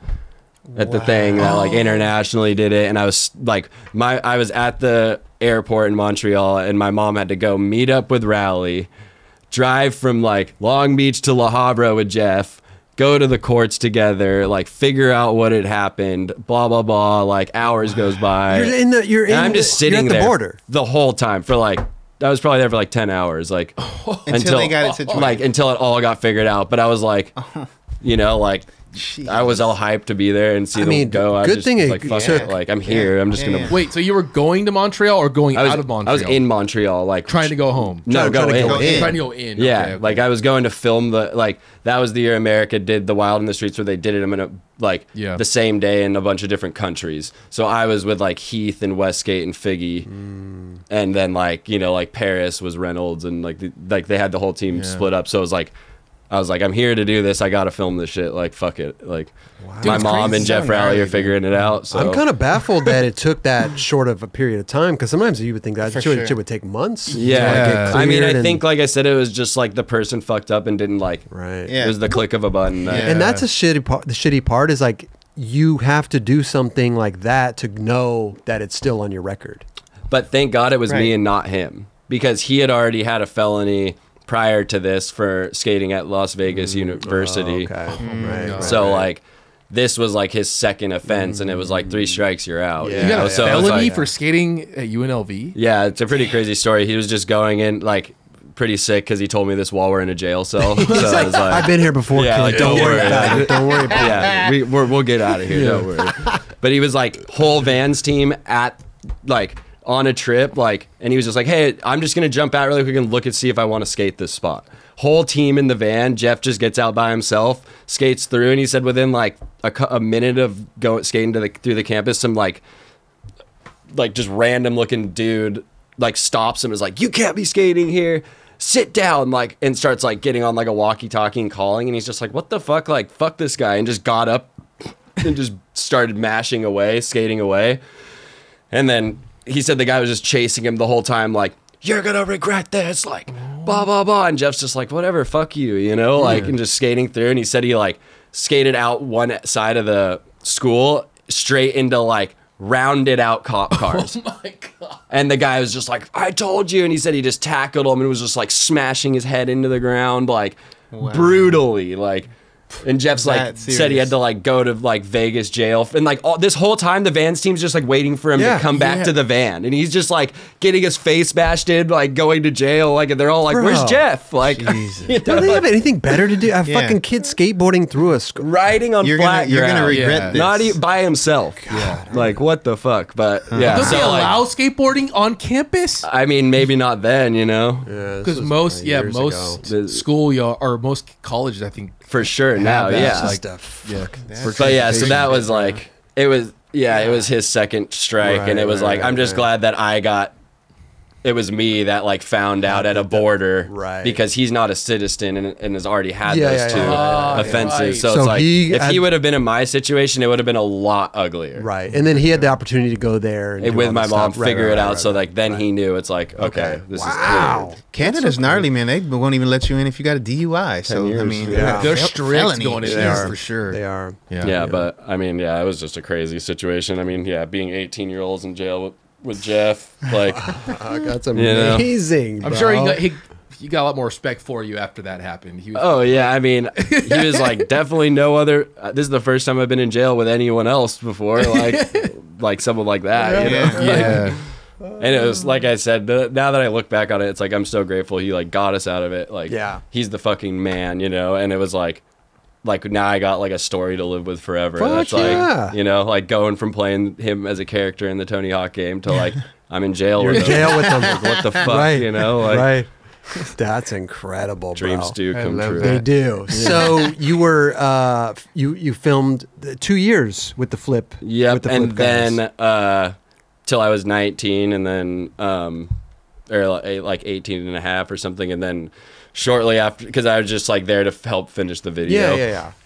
at the thing that like internationally did it, and I was like, I was at the airport in Montreal, and my mom had to go meet up with Rowley, drive from like Long Beach to La Habra with Jeff, go to the courts together, like figure out what had happened, blah blah blah. Like hours goes by. I'm just sitting at the there border the whole time for like, I was probably there for like 10 hours, like Until they got it situated. like until it all got figured out. But I was like, you know, like I was all hyped to be there and see them go. I good just thing was it like, fuck took- it. Like, I'm here. I'm just going to. Wait, so you were going to Montreal or going out of Montreal? I was in Montreal, like trying to go home. No, Trying to go in. Trying to go in. Yeah, Okay, okay. like I was going to film that was the year America did the Wild in the Streets, where they did it the same day in a bunch of different countries. So I was with like Heath and Westgate and Figgy, and then like Paris was Reynolds, and like they had the whole team split up. So I was like, I'm here to do this. I gotta film this shit. Like, fuck it. Like, my it's mom crazy. and Geoff Rowley are figuring it out. So I'm kind of baffled that it took that short of a period of time, because sometimes you would think that For shit sure. would take months. yeah. to get I mean, cleared I and- think, like I said, it was just like the person fucked up and didn't like. right. Yeah. It was the click of a button. Yeah. And that's a shitty part. The shitty part is like you have to do something like that to know that it's still on your record. But thank God it was me Right. and not him, because he had already had a felony prior to this for skating at Las Vegas University. Oh, okay. Right. So like, this was like his second offense, and it was like 3 strikes, you're out. Yeah. You got a So it was felony like- for skating at UNLV? Yeah, it's a pretty crazy story. He was just going in like pretty sick because he told me this while we're in a jail cell. So I was like, I've been here before. Yeah, kid. like, don't don't worry worry about it. Don't worry about it. yeah, we'll get out of here. Don't worry. But he was like whole Vans team at like on a trip, like, and he was just like, hey, I'm just gonna jump out really quick and look and see if I want to skate this spot. Whole team in the van. Geoff just gets out by himself, skates through, and he said within like a minute of skating through the campus, some like just random looking dude like stops him and is like, you can't be skating here, sit down, like, and starts like getting on like a walkie-talkie and calling, and he's just like, what the fuck, like, fuck this guy, and just got up and just started mashing away, skating away. And then he said the guy was just chasing him the whole time, like, you're gonna regret this, like, blah blah blah. And Jeff's just like, whatever, fuck you, you know, like, and just skating through. And he said he like skated out one side of the school straight into like rounded out cop cars. Oh my God. And the guy was just like, I told you. And he said he just tackled him and was just like smashing his head into the ground, like brutally, like. And Jeff's like That said he had serious. to like go to like Vegas jail, and like all this whole time the Vans team's just like waiting for him to come back to the van, and he's just like getting his face bashed in, like going to jail, like, and they're all like, Bro. "Where's Geoff?" Like, Jesus. you know, Don't they have anything better to do? A Yeah. fucking kid skateboarding through a school. riding on You're flat gonna ground. regret Yeah. this. Not even by himself. Like, what the fuck? But yeah, Don't so, they like, allow skateboarding on campus? I mean, maybe not then, you know, Because most schoolyard or most colleges, I think. for sure now, that, yeah. like, Stuff. But yeah, so that was like, it was his second strike, and it was like, I'm just glad that it was me that like found out at a border, Right. because he's not a citizen and has already had Yeah, those yeah, two yeah. offenses. Right. So So it's like, he if had- he would have been in my situation, it would have been a lot uglier. Right. And then he had the opportunity to go there and do With all my this mom, stuff. Right, figure right, it out. right, So right. like then he knew it's like, okay, this is clear. Canada's gnarly, man. They won't even let you in if you got a DUI. So, 10 years. I mean, Yeah. They're fel- strict felony. going in They there are. for sure. They are. Yeah, but I mean, yeah, it was just a crazy situation. I mean, yeah, being 18-year-olds in jail with Geoff, like, That's You know. amazing. I'm bro. sure he got a lot more respect for you after that happened. He was, oh yeah, I mean, he was like definitely no other. This is the first time I've been in jail with anyone else before, like someone like that. You know? yeah. And it was like I said. Now that I look back on it, it's like I'm so grateful he like got us out of it. Like, Yeah. he's the fucking man, you know. And it was like now I got like a story to live with forever. Fuck That's yeah. like, you know, like going from playing him as a character in the Tony Hawk game to like I'm in jail You're with in him. jail with them. Like, what the fuck, Right. you know? Like, Right. That's incredible, dreams bro. do come love true. They do. So you were you filmed 2 years with the flip. Yep, with the flip and guys. then till I was 19, and then or like 18 and a half or something, and then shortly after, because I was just like there to help finish the video.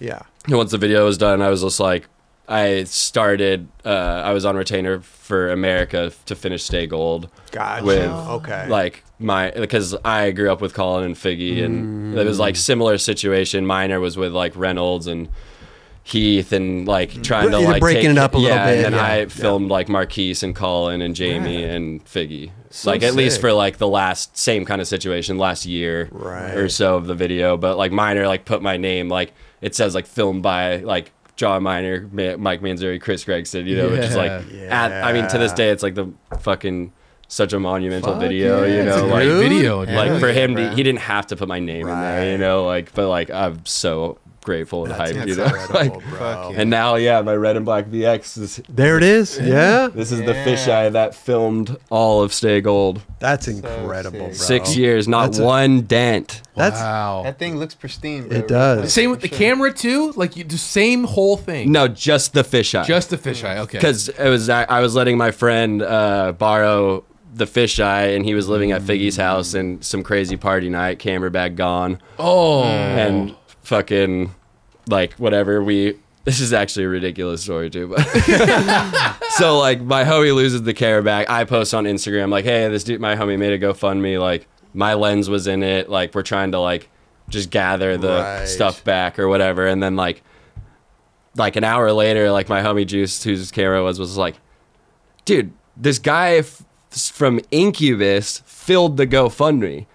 yeah. And once the video was done, I was just like, I started. I was on retainer for America to finish Stay Gold. Gotcha. With Okay. like because I grew up with Colin and Figgy, and it was like similar situation. Minor was with like Reynolds and Heath, and like trying to Either like breaking it up a little bit, And then yeah, I yeah. filmed like Marquise and Colin and Jamie and Figgy. So like at least sick. for like the last same kind of situation last year Right. or so of the video. But like Minor like put my name, like it says like filmed by like John Minor, Mike Manzuri, Chris Gregson, you know, which is like I mean to this day it's like the fucking such a monumental video, you know, It's a like good video, like for him bro. he didn't have to put my name in there, you know, like, but like I'm so grateful and That's hyped, you know. incredible, Like, bro. Fuck yeah. and now, my red and black VX is. There it is. Yeah. This is the fisheye that filmed all of Stay Gold. That's incredible, bro. 6 years, not That's a- one dent. That's Wow. That thing looks pristine, bro. It does. Same with the camera too. Like the same whole thing. No, just the fisheye. Just the fisheye. Okay. Because I was letting my friend borrow the fisheye, and he was living at Figgy's house, and some crazy party night, camera bag gone, Oh. and fucking like whatever. This is actually a ridiculous story too, but so like my homie loses the camera bag. I post on Instagram like, hey, this dude, my homie made a GoFundMe. Like my lens was in it. Like we're trying to like just gather the stuff back or whatever, and then like an hour later, like my homie Juice, whose camera was like, dude, this guy from Incubus filled the GoFundMe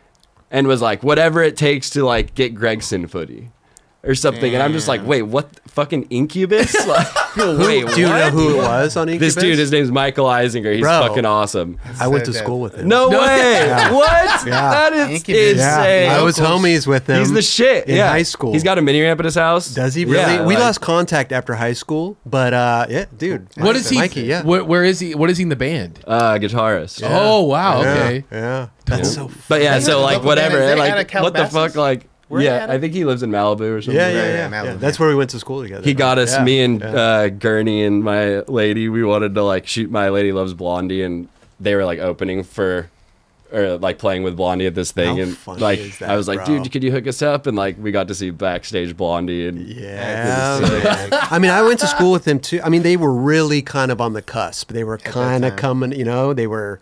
and was like, whatever it takes to like get Gregson footy or something. And I'm just like, wait, what? Fucking Incubus? Like, wait, Do you know what? who it was on Incubus? This dude, his name's Michael Eisinger. He's Bro. fucking awesome. I went to school with him. No way. Yeah. What? Yeah. That is Incubus. insane. I was homies with him. He's the shit. in high school. He's got a mini ramp at his house. Does he really? Yeah, We like- lost contact after high school, but yeah, dude. What is he? Mikey, yeah. Where is he? What is he in the band? Guitarist. Yeah. Oh wow. Yeah, Okay. Yeah. That's so But yeah, I think so it's a like local whatever. band. Is they out Like of what the fuck? Calabasas? Like Where they at? I think he lives in Malibu or something. Yeah, Yeah, yeah. Malibu. That's where we went to school together. He got us, Yeah, me and yeah. Gurney and my lady. We wanted to like shoot My Lady Loves Blondie, and they were like opening for, or like playing with Blondie at this thing, How and funny like is that, I was like, bro? dude, could you hook us up? And like we got to see backstage Blondie, and Yeah, man. I mean, I went to school with them too. I mean, they were really kind of on the cusp. They were kind of time. coming, you know, they weren't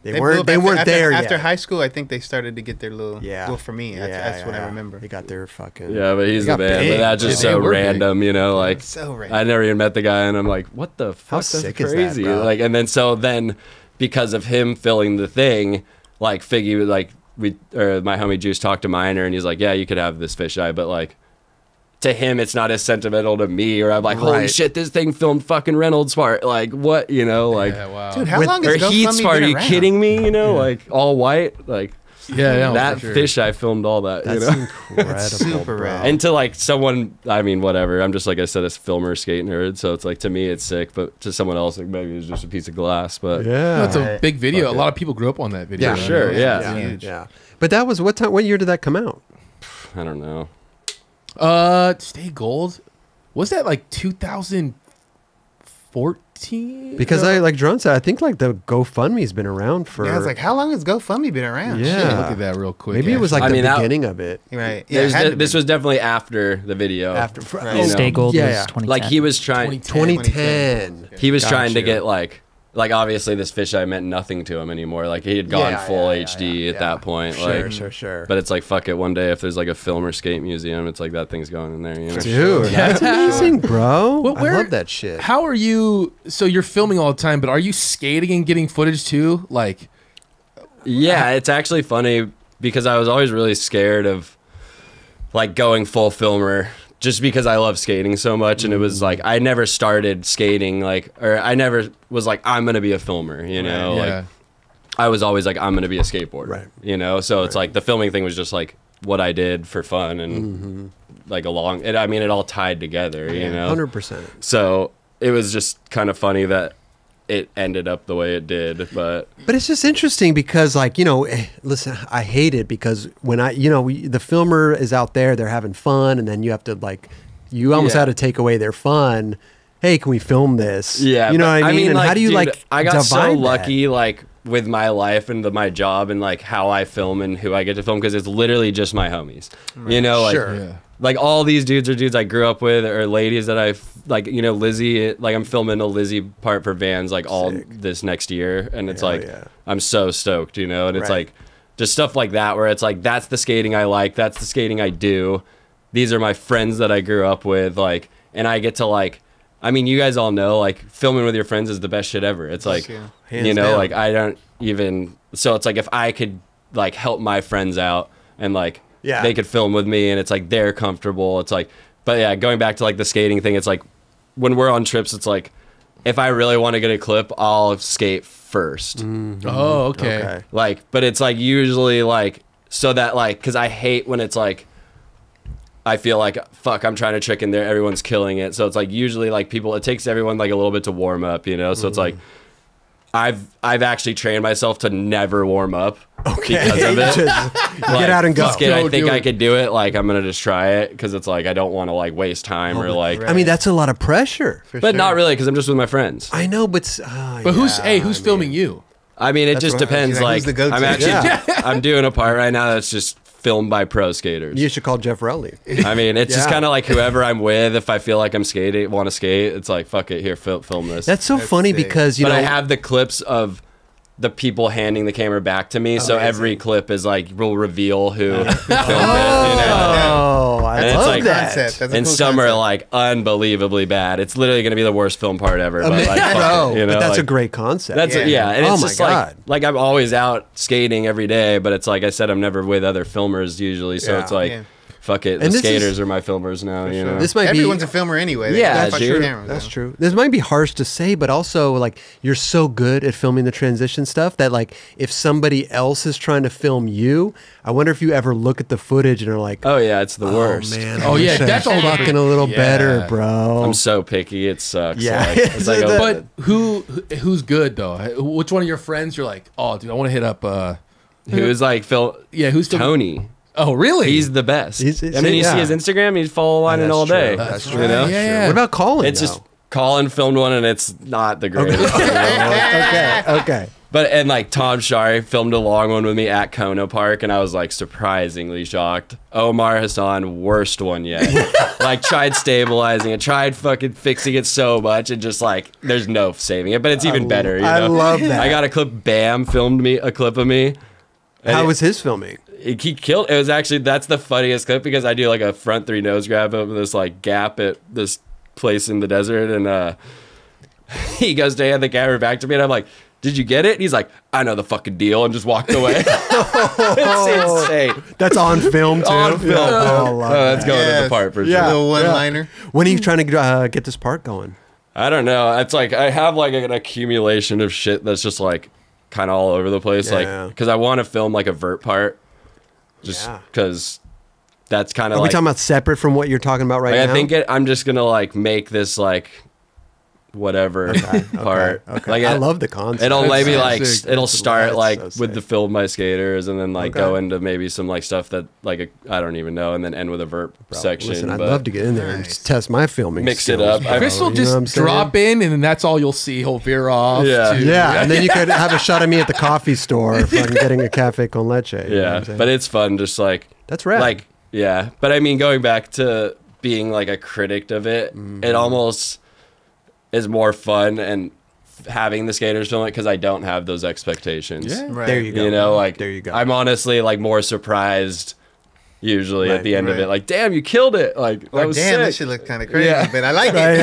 blew up after, there yet. After high school, I think they started to get their little. Yeah. Well, for me, that's what I remember. They got their fucking. yeah, but he's They the got man. big. But that's just Yeah, they so were big. random, you know. Like So random. I never even met the guy, and I'm like, what the fuck? How That's sick is that, crazy. bro? Like, and then because of him filling the thing, like Figgy was like my homie Juice talked to Miner, and he's like, yeah, you could have this fisheye, but like. To him, it's not as sentimental to me, or I'm like, holy Right. shit, this thing filmed fucking Reynolds part. Like, what, you know, like, Yeah. Wow. Dude, how With- long or has Heat's GoFundMe part, are been you around? kidding me? You know, like, all white, like, Yeah. No, that for sure. fish, I filmed all that, That's you know? incredible, super bro. rad. And to like someone, I mean, whatever. I'm just like I said, a filmer skate nerd, so it's like to me it's sick, but to someone else, like maybe it's just a piece of glass. But Yeah, That's a big video. Fuck A lot of people grew up on that video. Yeah, right? sure, yeah. yeah, Huge. yeah. But that was what time? What year did that come out? I don't know. Stay Gold. Was that like 2014? Because I like Drone said, I think like the GoFundMe's been around for. Yeah, I was like, how long has GoFundMe been around? Yeah. Let me look at that real quick. maybe it was like I the mean, that- beginning of it. Right. Yeah, it had to This be. was definitely after the video. After Right. You know. Stay Gold Yeah, was yeah. 2010. Like he was trying. 2010. He was trying to Gotcha. get like obviously this fisheye meant nothing to him anymore. Like he had gone Yeah, full yeah, HD yeah, at that point. Sure, like, sure. But it's like fuck it. One day if there's like a film or skate museum, it's like that thing's going in there. You know. Dude, that's amazing, bro. Well, I where- love that shit. How are you? So you're filming all the time, but are you skating and getting footage too? Like, Yeah, it's actually funny because I was always really scared of like going full filmer just because I love skating so much, and it was like I never started skating or I never was like I'm gonna be a filmer, you know. yeah. Like I was always like I'm gonna be a skateboarder, Right. you know. So it's like the filming thing was just like what I did for fun and like along. I mean, it all tied together, you know. 100%. So it was just kind of funny that it ended up the way it did, but. But it's just interesting because, like, you know, listen, I hate it because when the filmer is out there, they're having fun, and then you have to, like, you almost Yeah. have to take away their fun. Hey, can we film this? Yeah, you know but what I mean? And how do you dude, like? I got so divide that? lucky, like with my life and my job and like how I film and who I get to film because it's literally just my homies. You know, like Sure. Yeah. like all these dudes are dudes I grew up with or ladies that I like. You know, Lizzie. Like I'm filming a Lizzie part for Vans like all Sick. this next year, and it's Hell like yeah. I'm so stoked. You know, and it's Right. like just stuff like that where it's like that's the skating I like. That's the skating I do. These are my friends that I grew up with. Like, and I get to like. I mean, you guys all know, like, filming with your friends is the best shit ever. It's like, Yeah. Hands you know, down. like, I don't even... So it's like, if I could, like, help my friends out and, like, Yeah. they could film with me and it's like, they're comfortable. It's like... But, yeah, going back to, like, the skating thing, it's like, when we're on trips, it's like, if I really want to get a clip, I'll skate first. Oh, okay. Okay. Like, but it's, like, usually, like... So that, like... Because I hate when it's, like... I feel like, fuck, I'm trying to trick in there. Everyone's killing it. So it's like usually like people, it takes everyone like a little bit to warm up, you know? So it's like, I've actually trained myself to never warm up because of it. Get out and go. Fuck it, I think I could do it. Like, I'm going to just try it because it's like, I don't want to like waste time or like. I mean, that's a lot of pressure. But not really because I'm just with my friends. I know, but who's filming you? I mean, it just depends. Like, who's the go-to? I'm actually, I'm doing a part right now that's just filmed by pro skaters. You should call Geoff Rowley. I mean, it's just kind of like whoever I'm with. If I feel like I'm skating, want to skate, it's like, fuck it, here, film this. That's so funny sick. because, you But know. I have the clips of the people handing the camera back to me, so every clip is like, will reveal who filmed it. You know? Oh, I And it's love like- that. Concept. That's a And cool some are concept. like unbelievably bad. It's literally going to be the worst film part ever. But like, fuck Bro, it, you know, but that's like, a great concept. That's Yeah. yeah, and Oh it's my just God. like I'm always out skating every day, but it's like I said, I'm never with other filmers usually, so Yeah. it's like, Yeah. fuck it, the And this skaters is- are my filmers now, you know. This might Everyone's be. a filmer anyway. They Yeah, got fuck dude. your cameras, That's though. true. This might be harsh to say, but also like you're so good at filming the transition stuff that like if somebody else is trying to film you, I wonder if you ever look at the footage and are like, Oh yeah, it's the worst. man, Oh, I yeah, wish I that's was all fucking a little Yeah. better, bro. I'm so picky, it sucks. Yeah. Like, it's like, The- oh, But who's good though? Which one of your friends you're like, oh, dude, I want to hit up? who's like Phil? Yeah, who's the- Tony? Oh, really? He's the best. He's- I mean, you yeah. see his Instagram, he's follow lining That's all true. day. That's You know? Yeah. What about Colin? It's just Colin filmed one, and it's not the greatest. you know? okay. But and like Tom Shari filmed a long one with me at Kona Park, and I was like surprisingly shocked. Omar Hassan, worst one yet. Like tried stabilizing it, tried fucking fixing it so much, and just like there's no saving it. But it's even better. You know? I love that. I got a clip. Bam filmed me a clip of me. And How was his filming? he killed? It was actually that's the funniest clip because I do like a front three nose grab over this like gap at this place in the desert, and he goes to hand the camera back to me, and I'm like, did you get it? And he's like, I know the fucking deal, and just walked away. It's insane. That's on film too. On film. Yeah. Oh, love That's that. going in Yes. the part for Yeah. sure. Little one-liner. When are you trying to get this part going? I don't know. It's like I have like an accumulation of shit that's just like kind of all over the place. Yeah. Like because I want to film like a vert part, just Yeah. because that's kind of Are we like. talking about separate from what you're talking about right like, now? I think I'm just gonna like make this like whatever part. Okay. Like I love the concept. It'll maybe so like sick. it'll start That's like so with sick. the film by skaters, and then like Okay. go into maybe some like stuff that like I don't even know, and then end with a vert section. Listen, I'd but love to get in there and Nice. just test my filming. Mix it skills, up. bro. Chris will You know what I'm just saying? drop in, and then that's all you'll see. He'll veer off. Yeah. to- Yeah, and then you could have a shot of me at the coffee store if I'm getting a cafe con leche. You know what Yeah, I'm saying? but it's fun. Just like That's rad. Like yeah, but I mean, going back to being like a critic of it, Mm-hmm. it almost is more fun and having the skaters film it because I don't have those expectations. Yeah. Right. there you go. You know, like there you go. I'm honestly like more surprised usually Right, at the end of right. it. Like, damn, you killed it! Like that Or was damn, sick. this shit look kind of crazy, Yeah. but I like Right, it.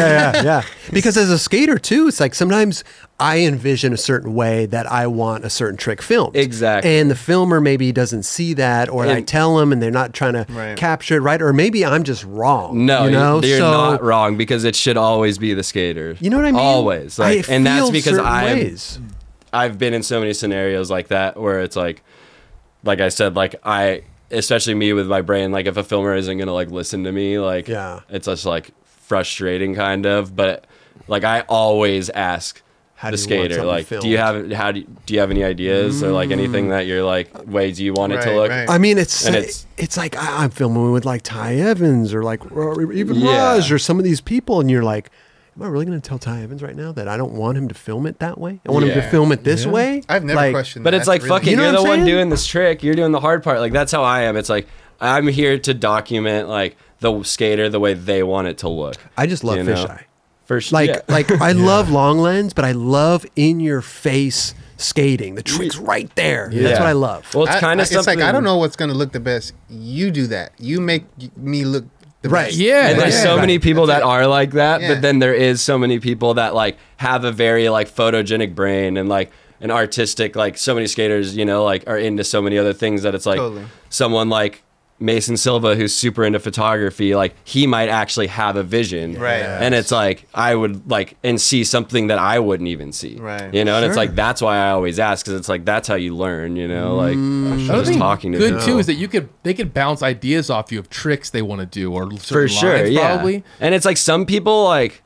yeah. Because as a skater too, it's like sometimes I envision a certain way that I want a certain trick filmed. Exactly. And the filmer maybe doesn't see that, or I And- tell them and they're not trying to Right. capture it right, or maybe I'm just wrong. No, you know, you're so not wrong because it should always be the skater. you know what I mean. Always, like, I and that's feel because certain ways. I've been in so many scenarios like that where it's like I said, like especially me with my brain, like if a filmer isn't gonna like listen to me, like Yeah. it's just like frustrating kind of. But like I always ask How the do you want skater, something like, filmed? do you have any ideas or like anything that you're like, ways you want it to Right, look? right. I mean, it's And it's like I'm filming with like Ty Evans or like or even Yeah. Raj or some of these people, and you're like, am I really going to tell Ty Evans right now that I don't want him to film it that way? I want him to Yeah. film it this way. I've never Like, questioned But that. it's like, That's really- fucking, You know you're what the I'm one saying? doing this trick. You're doing the hard part. Like, that's how I am. It's like, I'm here to document, like, the skater the way they want it to look. I just love You know? fisheye. First, Like, yeah. like I love long lens, but I love in your face skating. The trick's right there. That's Yeah. what I love. Well, it's kind of It's something. like I don't know what's gonna look the best. You do that. You make me look the Right. best. Yeah. And there's so Right. many people that are like that, Yeah. but then there is so many people that like have a very like photogenic brain and like an artistic, like so many skaters, you know, like are into so many other things that it's like Totally. someone like Mason Silva, who's super into photography, like he might actually have a vision, Right. And it's like I would like and see something that I wouldn't even see, Right. You know, and it's Sure. like that's why I always ask, because it's like that's how you learn, you know, like Another just thing talking to good people. too is that they could bounce ideas off you of tricks they want to do or For certain sure, lines, yeah. probably. And it's like some people like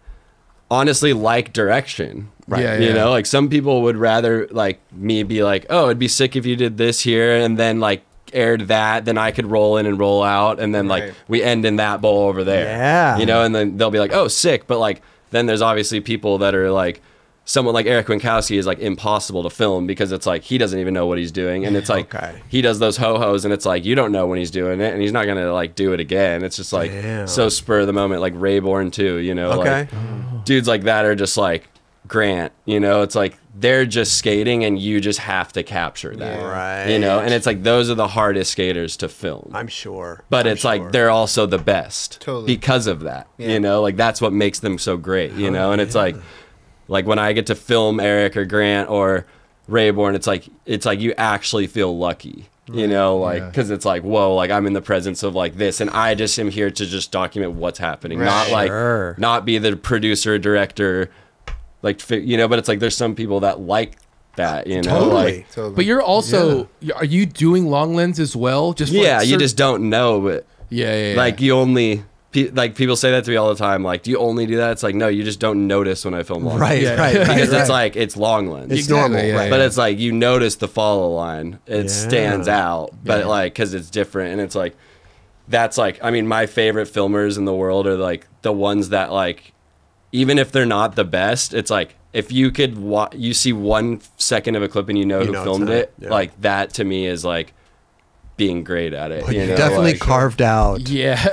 honestly like direction. Right. Yeah, You yeah. know, like some people would rather like me be like, oh, it'd be sick if you did this here and then like aired that, then I could roll in and roll out, and then like Right. we end in that bowl over there. Yeah. You know, and then they'll be like, oh, sick. But like then there's obviously people that are like someone like Eric Winkowski is like impossible to film because it's like he doesn't even know what he's doing, and it's like Okay. he does those ho-hos and it's like you don't know when he's doing it and he's not gonna like do it again. It's just like Damn. so spur of the moment, like Rayborn too, you know. Okay. Like dudes like that are just like Grant, you know, it's like they're just skating and you just have to capture that. Yeah. Right. You know, and it's like those are the hardest skaters to film. I'm sure. But I'm it's sure. like they're also the best Totally. because of that. Yeah. You know, like that's what makes them so great, you know? And it's like when I get to film Eric or Grant or Rayborn, it's like you actually feel lucky. You know, like, Yeah. because it's like, whoa, like I'm in the presence of like this, and I just am here to just document what's happening, Right. not like, Sure. not be the producer, director, like, you know. But it's like there's some people that like that, you know, Totally. like, Totally. But you're also are you doing long lens as well? Just for, yeah, like, you certain- just don't know, but yeah. like you only. Like people say that to me all the time. Like, do you only do that? It's like, no, you just don't notice when I film long Right, lens. right, right, Because right. it's like it's long lens. It's Exactly, normal, yeah, right? But it's like you notice the follow line. It Yeah. stands out, but Yeah. like because it's different, and it's like that's like I mean my favorite filmers in the world are like the ones that like even if they're not the best, it's like if you could you see 1 second of a clip and you know You who know it's filmed not- it, yeah. like that to me is like being great at it. But you know, definitely like, carved out Yeah.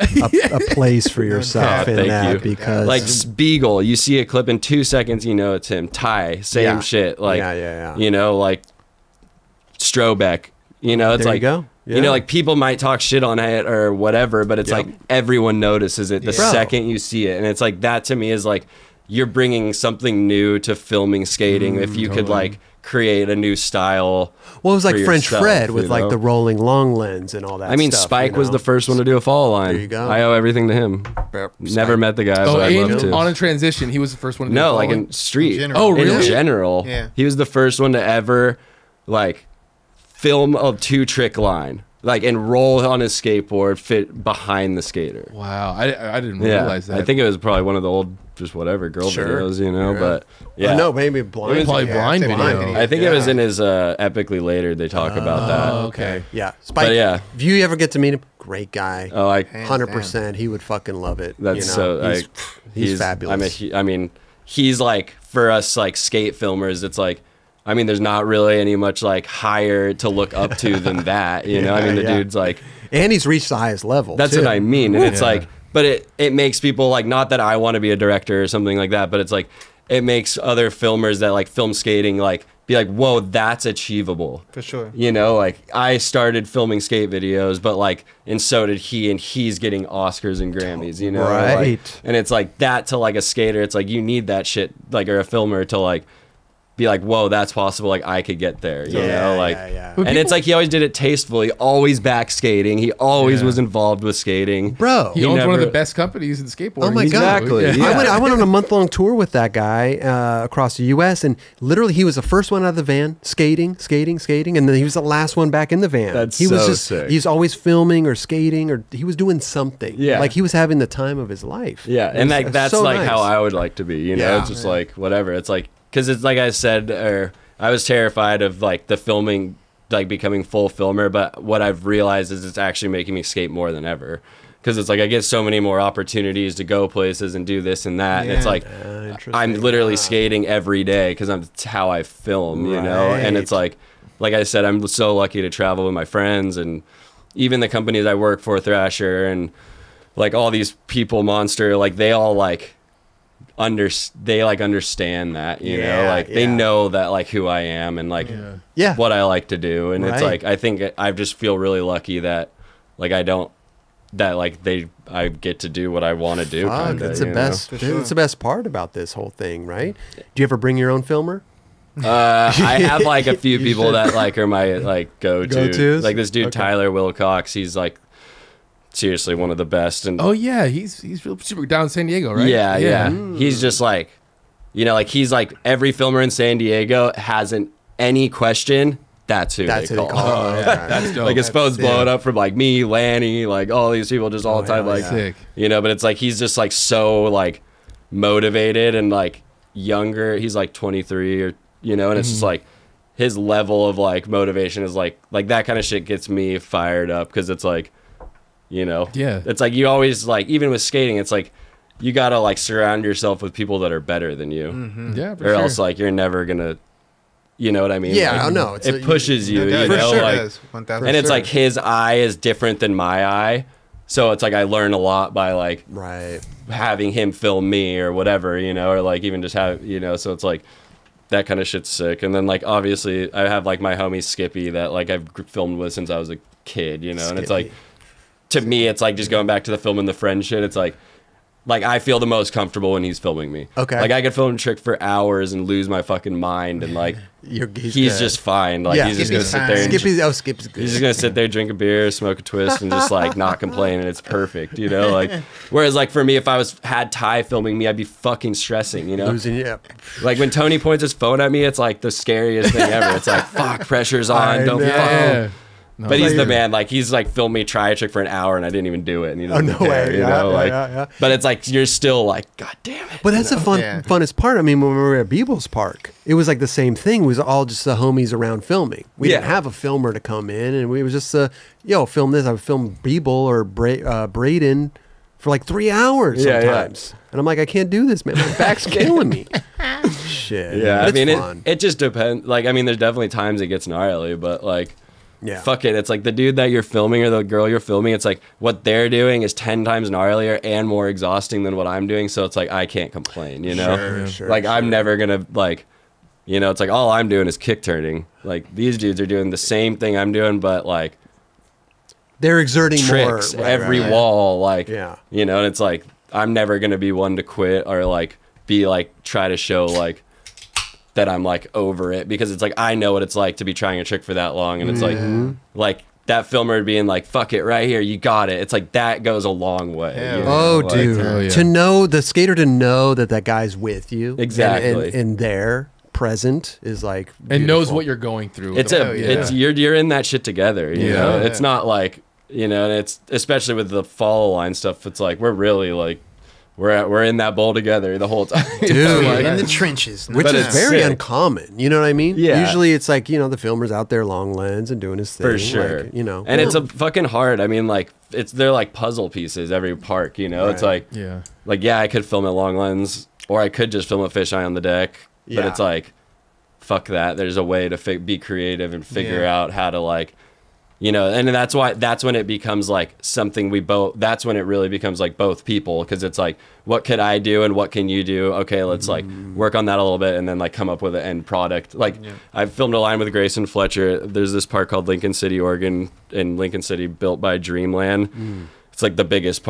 a place for yourself Oh, in thank that you. because like Spiegel, you see a clip in 2 seconds, you know it's him. Ty, same Yeah. shit. Like, yeah. you know, like Strobeck. You know, it's There you like go. you Yeah. know, like people might talk shit on it or whatever, but it's Yep. like everyone notices it the Bro. second you see it, and it's like that to me is like you're bringing something new to filming skating. If you could totally. like create a new style. Well, it was like for French yourself, Fred with you like know? the rolling long lens and all that. I mean, stuff, Spike you was know? the first one to do a follow line. There you go. I owe everything to him. Never met the guy, Oh, but I'd love and to. on a transition, he was the first one to do No, like following? in street. In general. Oh, In really? general. Yeah. He was the first one to ever like film a 2-trick line. Like and roll on his skateboard, fit behind the skater. Wow, I didn't Yeah. realize that. I think it was probably one of the old just whatever girl Sure. videos, you know, Yeah. but yeah. Oh, no, maybe blind. It was probably Yeah, blind it's a video. blind I think it Yeah. was in his epically later they talk about that. Oh, okay. Yeah, Spike. But yeah. If you ever get to meet him, great guy. Oh, I Hands 100%. He would fucking love it. that's you know? so he's fabulous. I mean, he's like for us like skate filmers, it's like I mean, there's not really any much like higher to look up to than that, you know? I mean, the Yeah. dude's like And he's reached the highest level. that's too. what I mean. And it's Yeah. like, but it makes people like, not that I want to be a director or something like that, but it's like, it makes other filmers that like film skating, like be like, whoa, that's achievable. For sure. You know, like I started filming skate videos, but like, and so did he, and he's getting Oscars and Grammys, you know? Right. Like, and it's like that to like a skater, it's like, you need that shit, like, or a filmer to like, be like, whoa, that's possible. Like I could get there, you know, like, yeah. But and it's like he always did it tastefully, always back skating. He always Yeah. was involved with skating. Bro. He owns one of never- the best companies in skateboarding. Oh my He's- God. Exactly, Yeah. yeah. I went on a month-long tour with that guy across the U.S. and literally he was the first one out of the van, skating, and then he was the last one back in the van. That's he was so just sick. he's always filming or skating or he was doing something. Yeah. like he was having the time of his life. Yeah, It and was, like that's so like nice. how I would like to be. You know, Yeah. it's just like whatever. It's like because it's like I said, or I was terrified of like the filming, like becoming full filmer. But what I've realized is it's actually making me skate more than ever. Because it's like I get so many more opportunities to go places and do this and that, and it's Yeah. like Interesting. I'm literally skating every day because it's how I film, you know. And it's like I said, I'm so lucky to travel with my friends and even the companies I work for, Thrasher and like all these people, Monster, like they all like understand that, you know, like they yeah. know that like who I am and like Yeah. what I like to do, and it's Right. like I think I just feel really lucky that like I get to do what I want to do. Fuck, Kinda, it's the you know? best. For sure. It's the best part about this whole thing, right? Do you ever bring your own filmer? I have like a few You people should. that like are my like go-tos. Go-tos? Like this dude Okay. Tyler Wilcox, he's like seriously one of the best. And Oh yeah, he's real super down in San Diego, right? yeah. He's just like, you know, like he's like every filmer in San Diego hasn't any question. That's who they call. Oh, yeah, that's dope. Like his phone's blowing up from like me, Lanny, like all these people just all the time, like Sick. you know. But it's like he's just like so like motivated and like younger. He's like 23 or you know, and it's just like his level of like motivation is like that kind of shit gets me fired up because it's like, you know, it's like you always like even with skating, it's like you gotta like surround yourself with people that are better than you, Yeah, for or sure. else like you're never gonna. You know what I mean? Yeah, like, I know. It pushes you, No, you for know? sure Like, does. 1,000%. and it's like his eye is different than my eye. So it's like I learn a lot by like having him film me or whatever, you know, or like even just have, you know, so it's like that kind of shit's sick. And then like obviously I have like my homie Skippy that like I've filmed with since I was a kid, you know, and it's like to me it's like just going back to the film and the friend shit, it's like I feel the most comfortable when he's filming me. Okay. Like I could film a trick for hours and lose my fucking mind and like he's just fine. Like he's just gonna sit there and Skippy's good. he's just gonna sit there, drink a beer, smoke a twist, and just like not complain, and it's perfect, you know. Like, whereas like for me, if I had Ty filming me, I'd be fucking stressing, you know. Losing, Like when Tony points his phone at me, it's like the scariest thing ever. It's like fuck, pressure's on, don't fuck. Yeah. No, But he's the man. Like he's like filmed me try a trick for an hour, and I didn't even do it. And he doesn't care, you know. Like, but it's like you're still like, God damn it. But that's the funnest part. I mean, when we were at Beeble's Park, it was like the same thing. It was all just the homies around filming. We didn't have a filmer to come in, and we was just film this. I would film Beeble or Braden for like 3 hours sometimes. And I'm like, I can't do this, man. My back's killing me. Shit. Yeah, I mean, fun. it just depends. Like, I mean, there's definitely times it gets gnarly, but like. Yeah. Fuck it. It's like the dude that you're filming or the girl you're filming, it's like what they're doing is 10 times gnarlier and more exhausting than what I'm doing. So it's like I can't complain, you know? Like I'm never gonna like, you know, it's like all I'm doing is kick turning. Like these dudes are doing the same thing I'm doing, but like they're exerting tricks more. every wall, like you know, and it's like I'm never gonna be one to quit or like be like try to show like that I'm like over it because it's like I know what it's like to be trying a trick for that long, and it's like that filmer being like fuck it right here, you got it. It's like that goes a long way. You know? Oh, dude, to know the skater to know that guy's with you exactly and there present is like beautiful. And knows what you're going through. It's you're in that shit together. You know, it's not like you know, and it's especially with the follow line stuff. It's like we're really like. We're in that bowl together the whole time. Dude, like, in the trenches. Which is very uncommon. You know what I mean? Yeah. Usually it's like, you know, the filmer's out there long lens and doing his thing. For sure. Like, you know. And it's a fucking hard. I mean, like, they're like puzzle pieces every park, you know? It's like, I could film at long lens or I could just film a fisheye on the deck. But it's like, fuck that. There's a way to be creative and figure out how to like, you know, and that's when it becomes like something that's when it really becomes like both people. Cause it's like, what could I do and what can you do? Okay, let's like work on that a little bit and then like come up with an end product. Like I've filmed a line with Grayson Fletcher. There's this park called Lincoln City, Oregon in Lincoln City built by Dreamland. It's like the biggest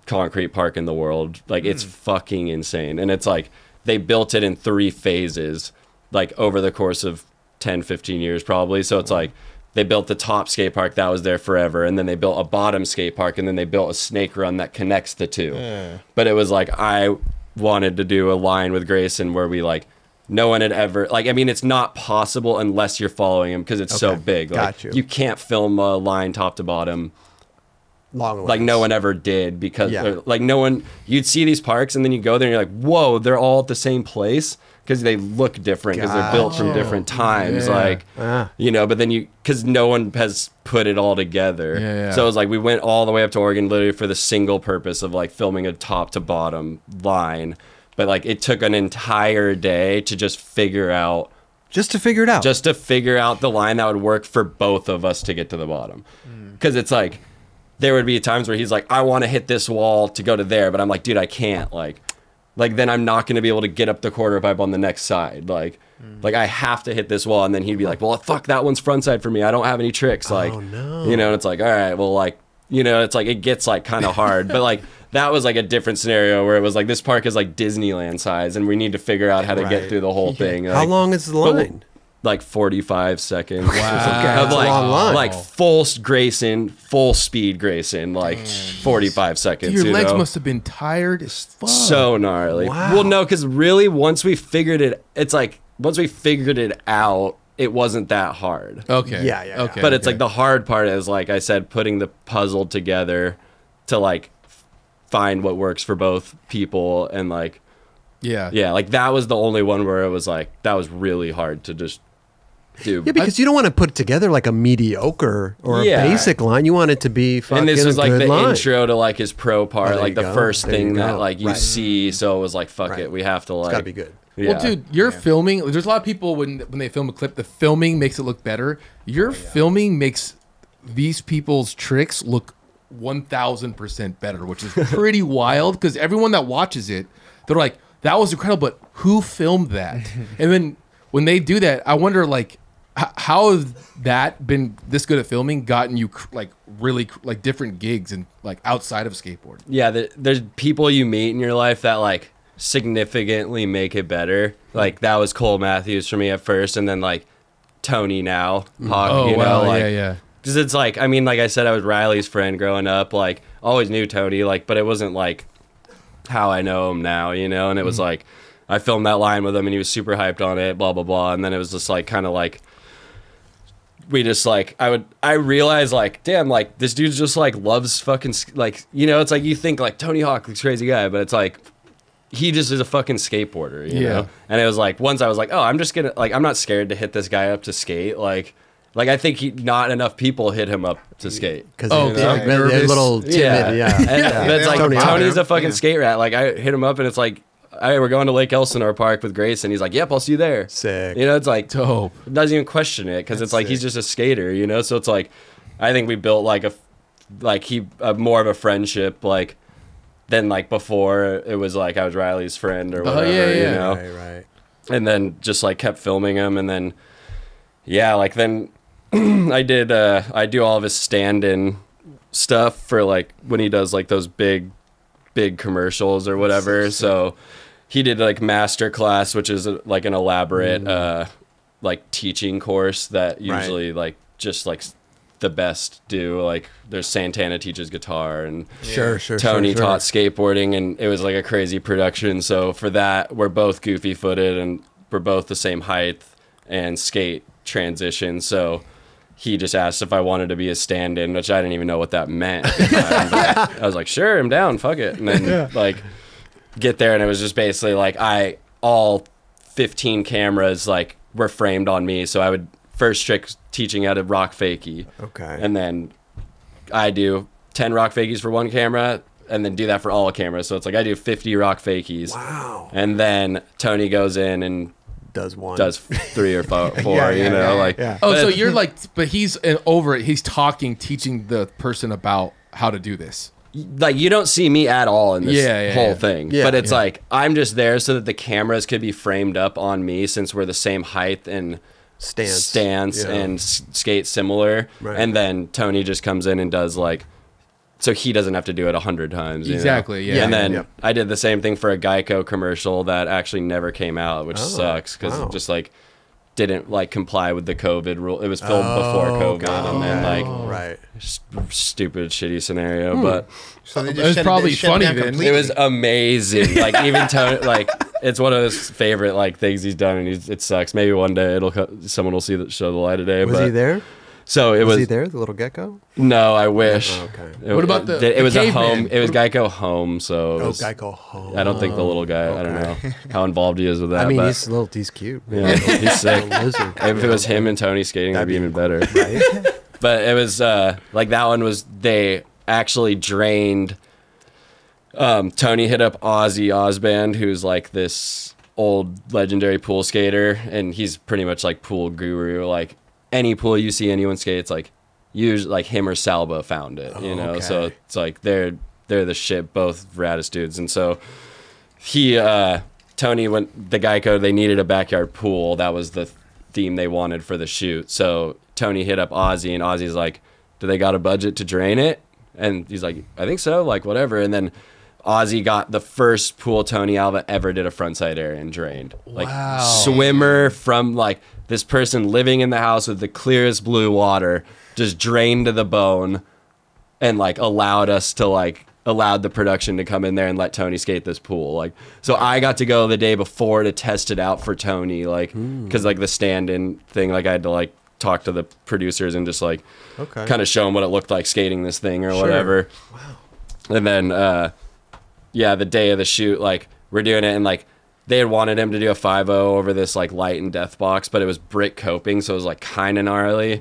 concrete park in the world. Like it's fucking insane. And it's like, they built it in 3 phases, like over the course of 10, 15 years probably. So it's like, they built the top skate park that was there forever, and then they built a bottom skate park, and then they built a snake run that connects the two. But it was like I wanted to do a line with Grayson where we like no one had ever like. I mean, it's not possible unless you're following him because it's so big. Like, you can't film a line top to bottom. Long like no one ever did because like no one. You'd see these parks, and then you go there, and you're like, whoa, they're all at the same place. Because they look different because they're built from different times, like you know. But then because no one has put it all together, so it was like we went all the way up to Oregon literally for the single purpose of like filming a top to bottom line. But like it took an entire day to just figure out the line that would work for both of us to get to the bottom. Because it's like there would be times where he's like, I want to hit this wall to go to there, but I'm like, dude, I can't like then I'm not going to be able to get up the quarter pipe on the next side. Like I have to hit this wall. And then he'd be like, well, fuck, that one's frontside for me. I don't have any tricks. Like, you know, and it's like, all right, well, like, you know, it's like, it gets like kind of hard, but like that was like a different scenario where it was like, this park is like Disneyland size and we need to figure out how to get through the whole thing. Like, how long is the line? like 45 seconds. Wow. Of That's a like, long line. like full Grayson, full speed Grayson, like 45 seconds. Your you legs know? must have been tired as fuck. So gnarly. Wow. Well, no, because really, once we figured it out, it wasn't that hard. Okay. Yeah. Okay. But it's like the hard part is, like I said, putting the puzzle together to like find what works for both people, and like yeah. like that was the only one where it was like that was really hard to just do. Yeah, because you don't want to put together like a mediocre or Yeah. a basic line. You want it to be fucking And this was a like good the line. intro to like his pro part, there like you the go. first There you thing that go. like you Right. see. So it was like, fuck Right. it, we have to like. It's got to be good. Yeah. Well, dude, your filming. There's a lot of people when they film a clip, the filming makes it look better. Your filming makes these people's tricks look 1,000% better, which is pretty wild. Because everyone that watches it, they're like, "That was incredible," but who filmed that? And then when they do that, I wonder like, how has that been this good at filming gotten you like really like different gigs and like outside of skateboarding? Yeah, there's people you meet in your life that like significantly make it better. Like that was Cole Matthews for me at first, and then like Tony now, Hawk, you know, like, yeah. because it's like, I mean, like I said, I was Riley's friend growing up, like always knew Tony, like, but it wasn't like how I know him now, you know, and it was like, I filmed that line with him and he was super hyped on it, blah, blah, blah. And then it was just like, kind of like, we just like, I realized like, damn, like this dude just like loves fucking, like, you know, it's like, you think like Tony Hawk, this crazy guy, but it's like, he just is a fucking skateboarder, you know? And it was like, once I was like, oh, I'm just gonna, like, I'm not scared to hit this guy up to skate. Like I think not enough people hit him up to skate. Because Oh, they're, like, they're a nervous. little timid. Yeah. But it's like, Tony Alva. Tony's a fucking skate rat. Like, I hit him up and it's like, we're going to Lake Elsinore Park with Grace, and he's like, yep, I'll see you there. Sick. You know, it's like, Dope. doesn't even question it, because it's like, he's just a skater, you know? So it's like, I think we built like more of a friendship, like, than like before it was like I was Riley's friend or whatever, you know? Right. And then just like kept filming him, and then like then I do all of his stand-in stuff for like when he does like those big commercials or whatever. So he did like master class, which is like an elaborate like teaching course that usually like just like the best do. Like there's Santana teaches guitar, and Sure. Tony taught skateboarding, and it was like a crazy production. So for that, we're both goofy footed and we're both the same height and skate transition. So he just asked if I wanted to be a stand-in, which I didn't even know what that meant. I was like, sure, I'm down, fuck it. And then like get there, and it was just basically like all 15 cameras like were framed on me. So I would first trick teaching how to rock fakie. Okay. And then I do 10 rock fakies for one camera, and then do that for all cameras. So it's like I do 50 rock fakies. Wow. And then Tony goes in and Does 3 or 4, Yeah, you know, like. yeah. Oh, but so you're like, but he's over it. He's teaching the person about how to do this. Like you don't see me at all in this whole thing, Yeah, but it's yeah. like I'm just there so that the cameras could be framed up on me, since we're the same height and stance Yeah. and skate similar. Right. And then Tony just comes in and does like, so he doesn't have to do it 100 times. You know? Exactly, yeah. And then Yep. I did the same thing for a Geico commercial that actually never came out, which sucks because wow. it just like didn't like comply with the COVID rule. It was filmed before COVID, and then like right. stupid shitty scenario, but. So they It was probably funny then. It was amazing. Like even Tony, like it's one of his favorite like things he's done, and it sucks. Maybe one day someone will show the light of day. Was but, he there? So it Was was he there, the little gecko? No, I wish. Oh, okay. What about the It was a caveman? home. It was Geico home. So it was, Geico home. I don't think the little guy. I don't know how involved he is with that. I mean, but, he's cute. yeah, he's sick. Little lizard. If it was him and Tony skating, that'd be even better. But it was like that one was they actually drained. Tony hit up Ozzy Osband, who's like this old legendary pool skater, and he's pretty much like pool guru. Like any pool you see anyone skate, it's like usually like him or Salba found it, you know. okay. So it's like they're the shit, both raddest dudes. And so he Tony went the Geico. They needed a backyard pool. That was the theme they wanted for the shoot. So Tony hit up Ozzy, and Ozzy's like, "Do they got a budget to drain it?" And he's like, "I think so. Like whatever." And then Ozzy got the first pool Tony Alva ever did a frontside air and drained. Like Wow. swimmer from like this person living in the house with the clearest blue water, just drained to the bone, and like allowed the production to come in there and let Tony skate this pool. Like, so I got to go the day before to test it out for Tony, like, because like the stand-in thing, like I had to like talk to the producers and just like kind of show them what it looked like skating this thing or whatever. Wow. And then the day of the shoot, like we're doing it, and like they had wanted him to do a 5.0 over this like light and death box, but it was brick coping, so it was like kind of gnarly.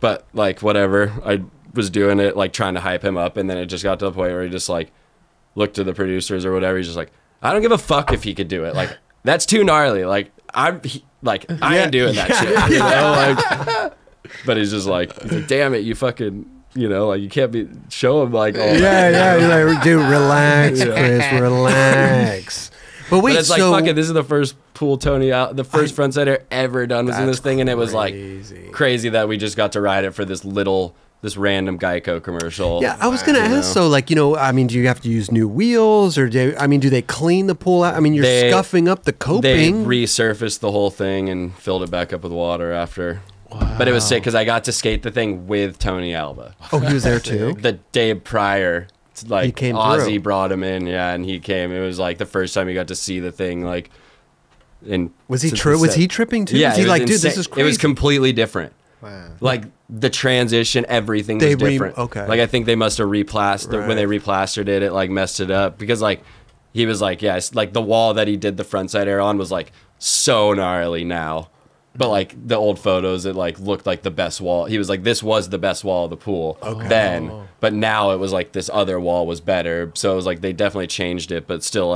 But like whatever, I was doing it like trying to hype him up, and then it just got to the point where he just like looked to the producers or whatever. He's just like, I don't give a fuck if he could do it. Like that's too gnarly. Like I ain't doing that shit. You know, like. But he's like, damn it, you fucking. You know, like you can't be show him like all that. You're like, dude, relax, Chris, relax. But wait, it's like fucking. This is the first pool Tony out, the first frontside air ever done was in this thing, and it was like crazy that we just got to ride it for this random Geico commercial. Yeah, I was gonna ask. So, like, I mean, do you have to use new wheels, or do they clean the pool out? I mean, you're scuffing up the coping. They resurfaced the whole thing and filled it back up with water after. Wow. But it was sick because I got to skate the thing with Tony Alva. Oh, he was there too? The day prior, like he came Ozzy through. brought him in, and he came. It was like the first time he got to see the thing. Like, was he tripping too? Yeah, was he like, dude, insane. this is crazy? It was completely different. Wow. Like the transition, everything was different. Okay. Like I think they must have replastered when they replastered it. It like messed it up because like he was like, like the wall that he did the frontside air on was like so gnarly now. But like the old photos, it like looked like the best wall. He was like, this was the best wall of the pool then, but now it was like this other wall was better. So it was like they definitely changed it, but still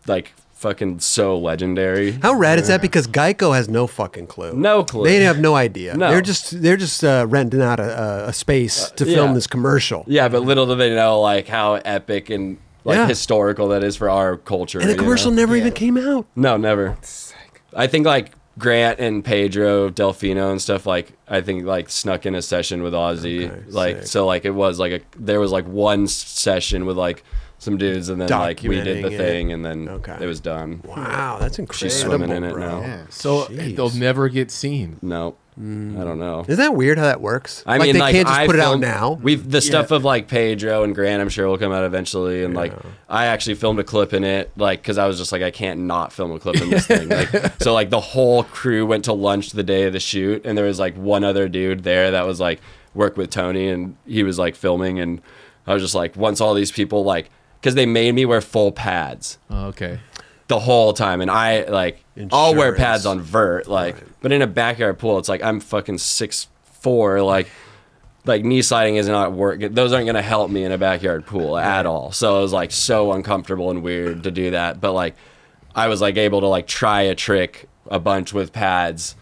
like fucking so legendary. How rad is that? Because Geico has no fucking clue. No clue. They have no idea. No. They're just renting out a space to film this commercial. Yeah, but little do they know like how epic and like historical that is for our culture. And the commercial never even came out. No, never. I think like Grant and Pedro Delfino and stuff, like I think like snuck in a session with Ozzy, like sick. So like it was like there was like one session with like some dudes, and then like we did the thing, and then it was done. Wow, that's incredible. She's swimming in it now. Yeah. So they'll never get seen. No. I don't know. Isn't that weird how that works? I mean, they can't just put it out now. The stuff of like Pedro and Grant, I'm sure will come out eventually. And like, I actually filmed a clip in it, like, because I was just like, I can't not film a clip in this thing. Like, so like the whole crew went to lunch the day of the shoot, and there was like one other dude there that was like work with Tony, and he was like filming, and I was just like, once all these people like, because they made me wear full pads. Oh, okay. The whole time, and I like I'll wear pads on vert, like, but in a backyard pool, it's like I'm fucking 6'4", like knee sliding is not working. Those aren't gonna help me in a backyard pool at all. So it was like so uncomfortable and weird to do that. But like I was like able to like try a trick a bunch with pads,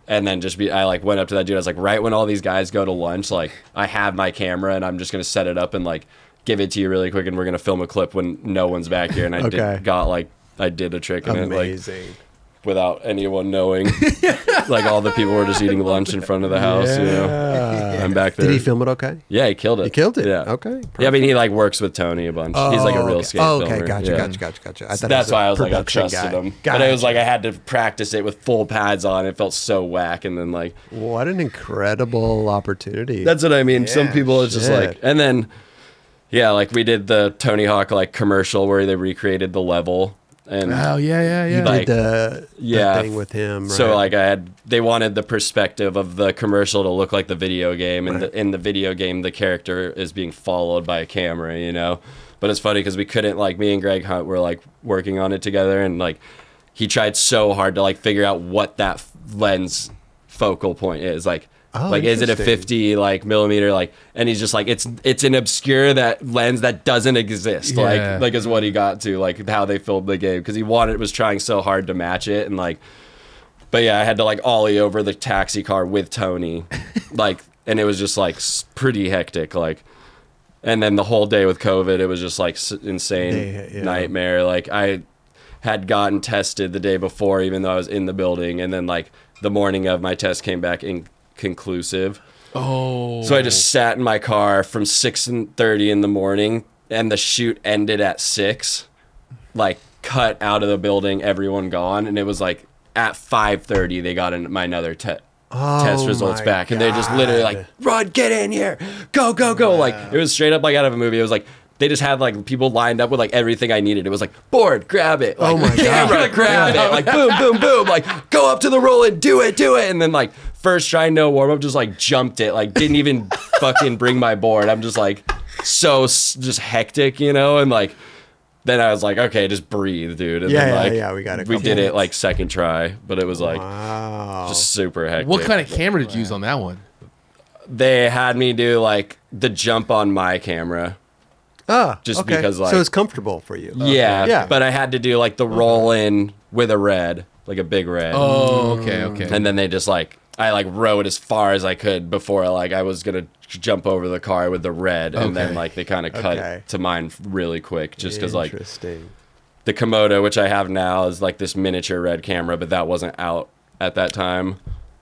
and then I like went up to that dude. I was like, right when all these guys go to lunch, like I have my camera and I'm just gonna set it up and like give it to you really quick, and we're gonna film a clip when no one's back here. And I did a trick in it, like, without anyone knowing. Like, all the people were just eating lunch in front of the house, you know? I'm back there. Did he film it okay? Yeah, he killed it. He killed it? Yeah. Okay. Perfect. Yeah, I mean, he, like, works with Tony a bunch. He's, like, a real skate filmer. Okay, gotcha. I thought that's why I was like, I trusted him. But it was like I had to practice it with full pads on. It felt so whack, and then, like... What an incredible opportunity. That's what I mean. Yeah, some people, it's just like... And then, yeah, like, we did the Tony Hawk, like, commercial where they recreated the level. And you like, did the thing with him, right? So like they wanted the perspective of the commercial to look like the video game, and in the video game the character is being followed by a camera, you know. But it's funny because we couldn't, like, me and Greg Hunt were like working on it together, and like he tried so hard to like figure out what that lens focal point is, like. Like, is it a 50 like millimeter, like, and he's just like, it's an obscure that lens that doesn't exist, like is what he got to, like how they filmed the game, because he was trying so hard to match it, and like, but yeah, I had to like ollie over the taxi car with Tony, like, and it was just like pretty hectic, like, and then the whole day with COVID, it was just like insane nightmare. Like I had gotten tested the day before, even though I was in the building, and then like the morning of my test came back inconclusive. Oh. So I just sat in my car from 6:30 in the morning and the shoot ended at 6, like cut out of the building, everyone gone, and it was like at 5:30 they got another test results back, and they just literally like, run, get in here, go, like it was straight up like out of a movie. It was like they just had like people lined up with like everything I needed. It was like, board, grab it, like, oh my camera, grab it, like boom, boom, boom, like go up to the roll and do it, and then like first try, no warm up, just like jumped it, like didn't even fucking bring my board. I'm just like just hectic, and like then I was like, okay, just breathe, dude. And then like, we did it like second try, but it was like just super hectic. What kind of camera did you use on that one? They had me do like the jump on my camera. Just because like, so it's comfortable for you. Yeah. But I had to do like the roll in with a red, like a big red. Oh, okay. And then they just like, I like rode as far as I could before like I was gonna jump over the car with the red, and then like they kind of cut to mine really quick, just because like the Komodo, which I have now, is like this miniature red camera, but that wasn't out at that time.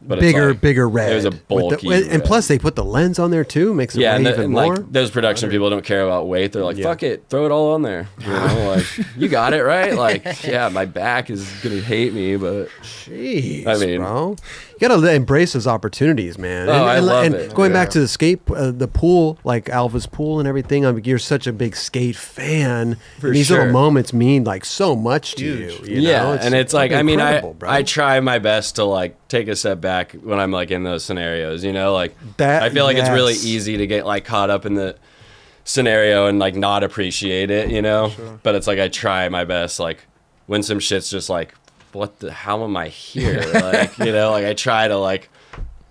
But bigger red. It was a bulky and plus they put the lens on there too, makes it weigh even more. Like those production people don't care about weight. They're like, fuck it, throw it all on there. Like you got it right. Like my back is gonna hate me, but jeez, I mean, bro, you gotta embrace those opportunities, man. I love it. Going back to the the pool, like Alva's pool and everything. I mean, you're such a big skate fan. And these little moments mean like so much to you. You know? And it's like, I mean, I try my best to like take a step back when I'm like in those scenarios, like I feel like it's really easy to get like caught up in the scenario and like not appreciate it, Sure. But it's like I try my best, like when some shit's just like, how am I here? Like, like I try to like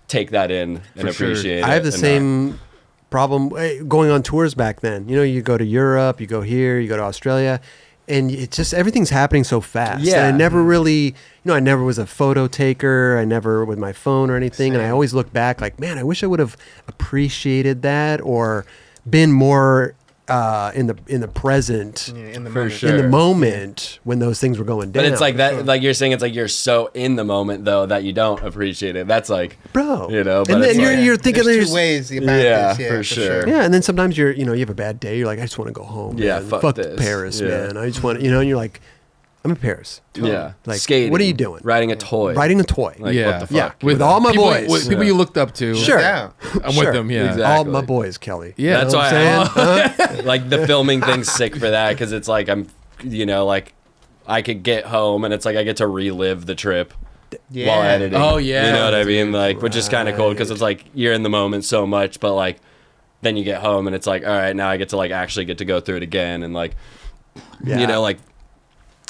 take that in and appreciate it. I have the same problem going on tours back then. You go to Europe, you go here, you go to Australia, and it's just everything's happening so fast. Yeah. And I never really, I never was a photo taker. I never with my phone or anything. Same. And I always look back like, man, I wish I would have appreciated that or been more in the present, in the for moment. sure. in the moment when those things were going down. But it's like that, like you're saying, it's like you're so in the moment though that you don't appreciate it. That's like, bro, But and then it's you're thinking there's two ways about this. Yeah, for sure. Yeah, and then sometimes you have a bad day. You're like, I just want to go home. Yeah, man. fuck this. Paris, man. I just want, and you're like, I'm in Paris. Yeah, like skating. What are you doing? Riding a toy. Riding a toy. Like, what the fuck? With all my people, boys. with people you looked up to. Sure. Yeah. I'm with them. Yeah. Exactly. All my boys, Kelly. Yeah. That's why I'm like the filming thing's sick for that, because it's like I'm, like I could get home and it's like I get to relive the trip while editing. Oh yeah. You know what I mean? Like, which is kind of cool because it's like you're in the moment so much, but like then you get home and it's like, all right, now I get to like actually get to go through it again and like, like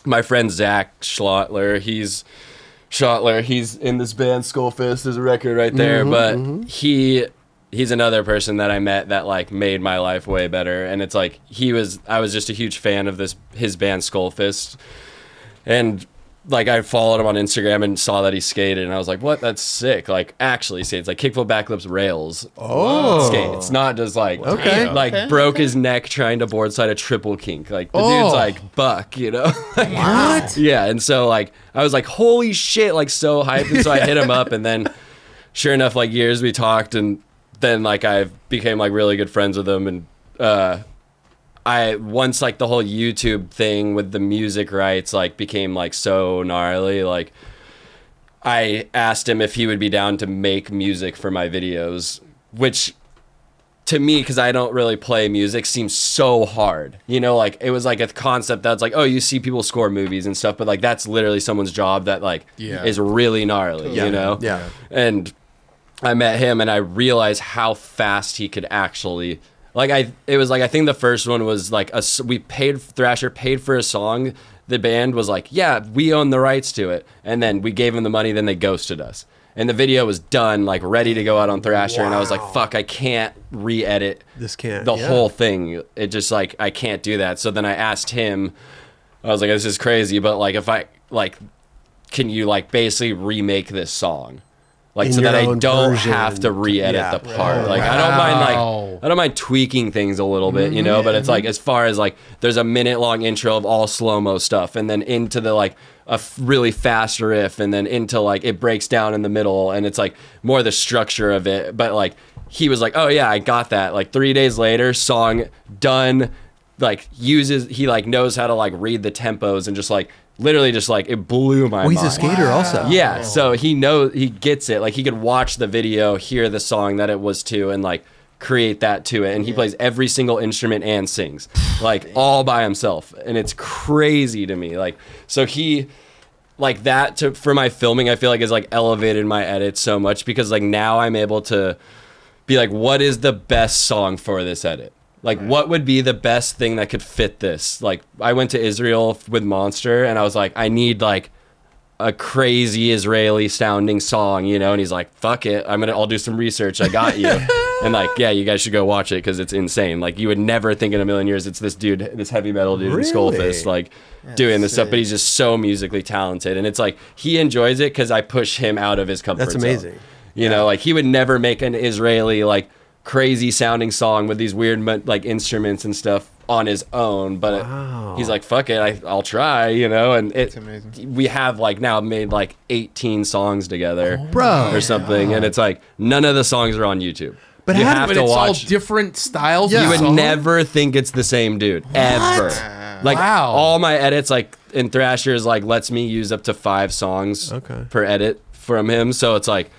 my friend Zach Schottler, he's in this band Skullfist. There's a record right there, but he's another person that I met that like made my life way better. And it's like I was just a huge fan of his band Skullfist, and like I followed him on Instagram and saw that he skated, and I was like, what? That's sick. Like actually skates, like kickflip, backflips, rails. Oh, skates, not just like broke his neck trying to boardside a triple kink. Like the dude's like buck, What? Yeah, and so like I was like, holy shit, like so hyped, and so I hit him up, and then sure enough, like years we talked, and then like I became like really good friends with him, and once like the whole YouTube thing with the music rights like became like so gnarly, like I asked him if he would be down to make music for my videos, which to me, because I don't really play music, seems so hard. Like it was like a concept that's like, oh, you see people score movies and stuff, but like that's literally someone's job that like is really gnarly, Yeah. And I met him and I realized how fast he could actually, like it was like, I think the first one was like Thrasher paid for a song. The band was like, yeah, we own the rights to it. And then we gave them the money, then they ghosted us. And the video was done, like ready to go out on Thrasher. And I was like, fuck, I can't re-edit the whole thing. It just like, I can't do that. So then I asked him, I was like, this is crazy, but like if I like, can you like basically remake this song? Like so that I don't have to re-edit the part. Like I don't mind tweaking things a little bit, but it's like as far as like there's a minute-long intro of all slow-mo stuff, and then into the like a really fast riff, and then into like it breaks down in the middle, and it's like more the structure of it. But like he was like, oh yeah, I got that. Like 3 days later, song done, like uses, he like knows how to like read the tempos and just like literally just like it blew my mind. He's a skater also. Yeah, so he gets it. Like he could watch the video, hear the song that it was to, and like create that to it. And he plays every single instrument and sings like all by himself, and it's crazy to me. Like so he. Like that for my filming, I feel like has like elevated my edit so much because like now I'm able to be like, what is the best song for this edit? Like what would be the best thing that could fit this? Like I went to Israel with Monster and I was like, I need like a crazy Israeli sounding song, you know? And he's like, fuck it. I'll do some research. I got you. And like, yeah, you guys should go watch it because it's insane. Like you would never think in a million years it's this dude, this heavy metal dude in Skullfist, like doing this stuff, but he's just so musically talented. And it's like, he enjoys it because I push him out of his comfort zone. That's amazing. You know, like he would never make an Israeli, like crazy sounding song with these weird like instruments and stuff on his own, but he's like, fuck it, I'll try, you know. And it's amazing. We have like now made like 18 songs together, or something, and it's like none of the songs are on YouTube. But you have to it's watch all different styles. You would never think it's the same dude ever. Like all my edits, like in Thrasher, is like lets me use up to 5 songs per edit from him. So it's like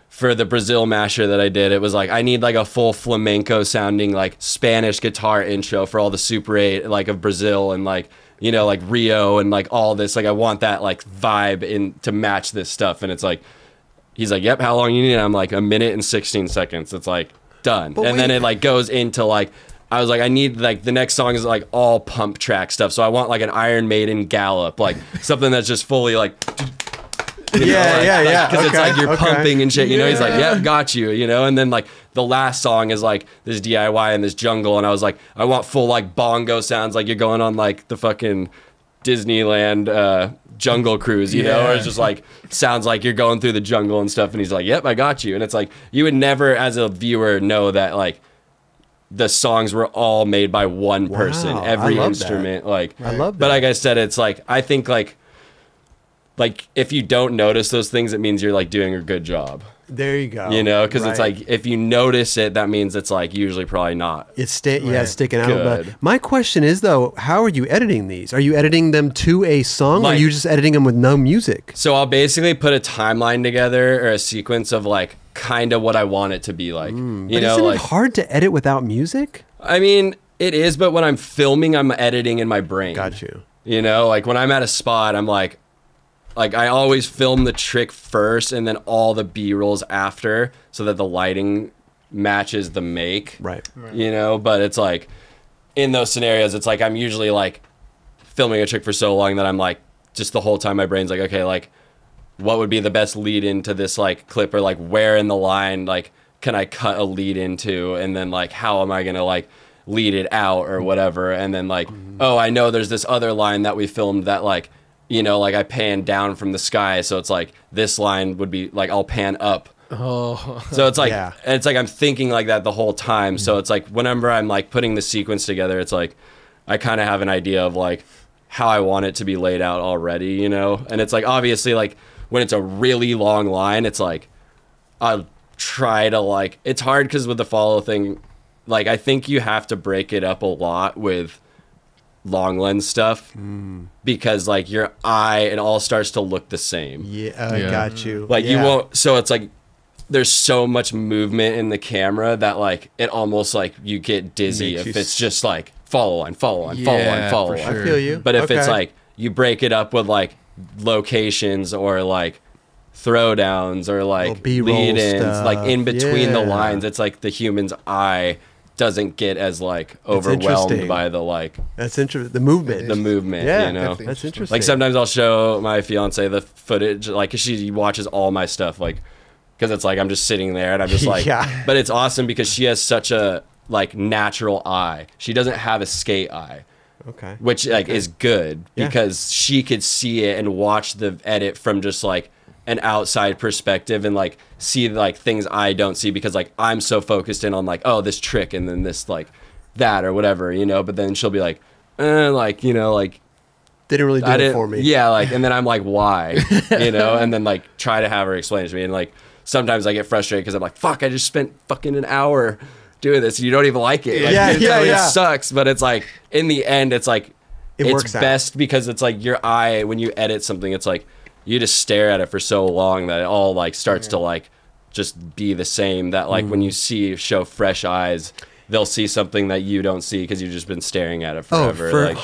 for the Brazil masher that I did, it was like I need like a full flamenco sounding like Spanish guitar intro for all the Super 8 like of Brazil and like, you know, like Rio and like all this. Like I want that like vibe in to match this stuff. And it's like he's like, yep, how long you need? And I'm like 1 minute and 16 seconds. It's like done. And then it like goes into like I was like, I need like the next song is like all pump track stuff. So I want like an Iron Maiden gallop, like something that's just fully like because it's like you're pumping and shit, you know. He's like, yep, got you, you know. And then like the last song is like this DIY in this jungle, and I was like, I want full like bongo sounds, like you're going on like the fucking Disneyland jungle cruise, you know, or it's just like sounds like you're going through the jungle and stuff. And he's like, yep, I got you. And it's like you would never as a viewer know that like the songs were all made by one person, every instrument. Like I love that. But like I said, it's like I think like if you don't notice those things, it means you're like doing a good job. There you go. You know, because it's like if you notice it, that means it's like usually probably not. It's sticking out. But my question is though, how are you editing these? Are you editing them to a song, or are you just editing them with no music? So I'll basically put a timeline together or a sequence of like kind of what I want it to be like. You know, isn't like it hard to edit without music? I mean, it is, but when I'm filming, I'm editing in my brain. Got you. You know, like when I'm at a spot, I'm like I always film the trick first and then all the B-rolls after so that the lighting matches the make. Right. You know, but it's like in those scenarios, it's like I'm usually like filming a trick for so long that I'm like just the whole time my brain's like, okay, like what would be the best lead into this like clip, or like where in the line like can I cut a lead into, and then like how am I gonna like lead it out or whatever, and then like oh, I know there's this other line that we filmed that like, you know, like I pan down from the sky, so it's like this line would be like I'll pan up. So it's like it's like I'm thinking like that the whole time. So it's like whenever I'm like putting the sequence together, it's like I kind of have an idea of like how I want it to be laid out already, you know. And it's like obviously like when it's a really long line, it's like I'll try to like, it's hard because with the follow thing, like I think you have to break it up a lot with long lens stuff because like your eye, it all starts to look the same. I got you. Like you won't, so it's like there's so much movement in the camera that like it almost like you get dizzy if it's just like follow on, follow on, follow on, follow on. I feel you. But if it's like you break it up with like locations or like throwdowns or like lead-ins, like in between the lines, it's like the human's eye doesn't get as like overwhelmed by the like that's interesting, the movement, you know. That's interesting. Like sometimes I'll show my fiance the footage, like 'cause she watches all my stuff, like because it's like I'm just sitting there and I'm just like but it's awesome because she has such a like natural eye. She doesn't have a skate eye, which like is good because she could see it and watch the edit from just like an outside perspective and like see like things I don't see because like I'm so focused in on like, oh, this trick and then this like that or whatever, you know. But then she'll be like like, you know, like didn't really do it for me. Yeah, like, and then I'm like, why? You know, and then like try to have her explain it to me, and like sometimes I get frustrated because I'm like, fuck, I just spent fucking an hour doing this. You don't even like it. Like, it sucks, but it's like in the end, it's like it it's works best because it's like your eye when you edit something. It's like you just stare at it for so long that it all like starts to like just be the same. That like when you show fresh eyes, they'll see something that you don't see because you've just been staring at it forever.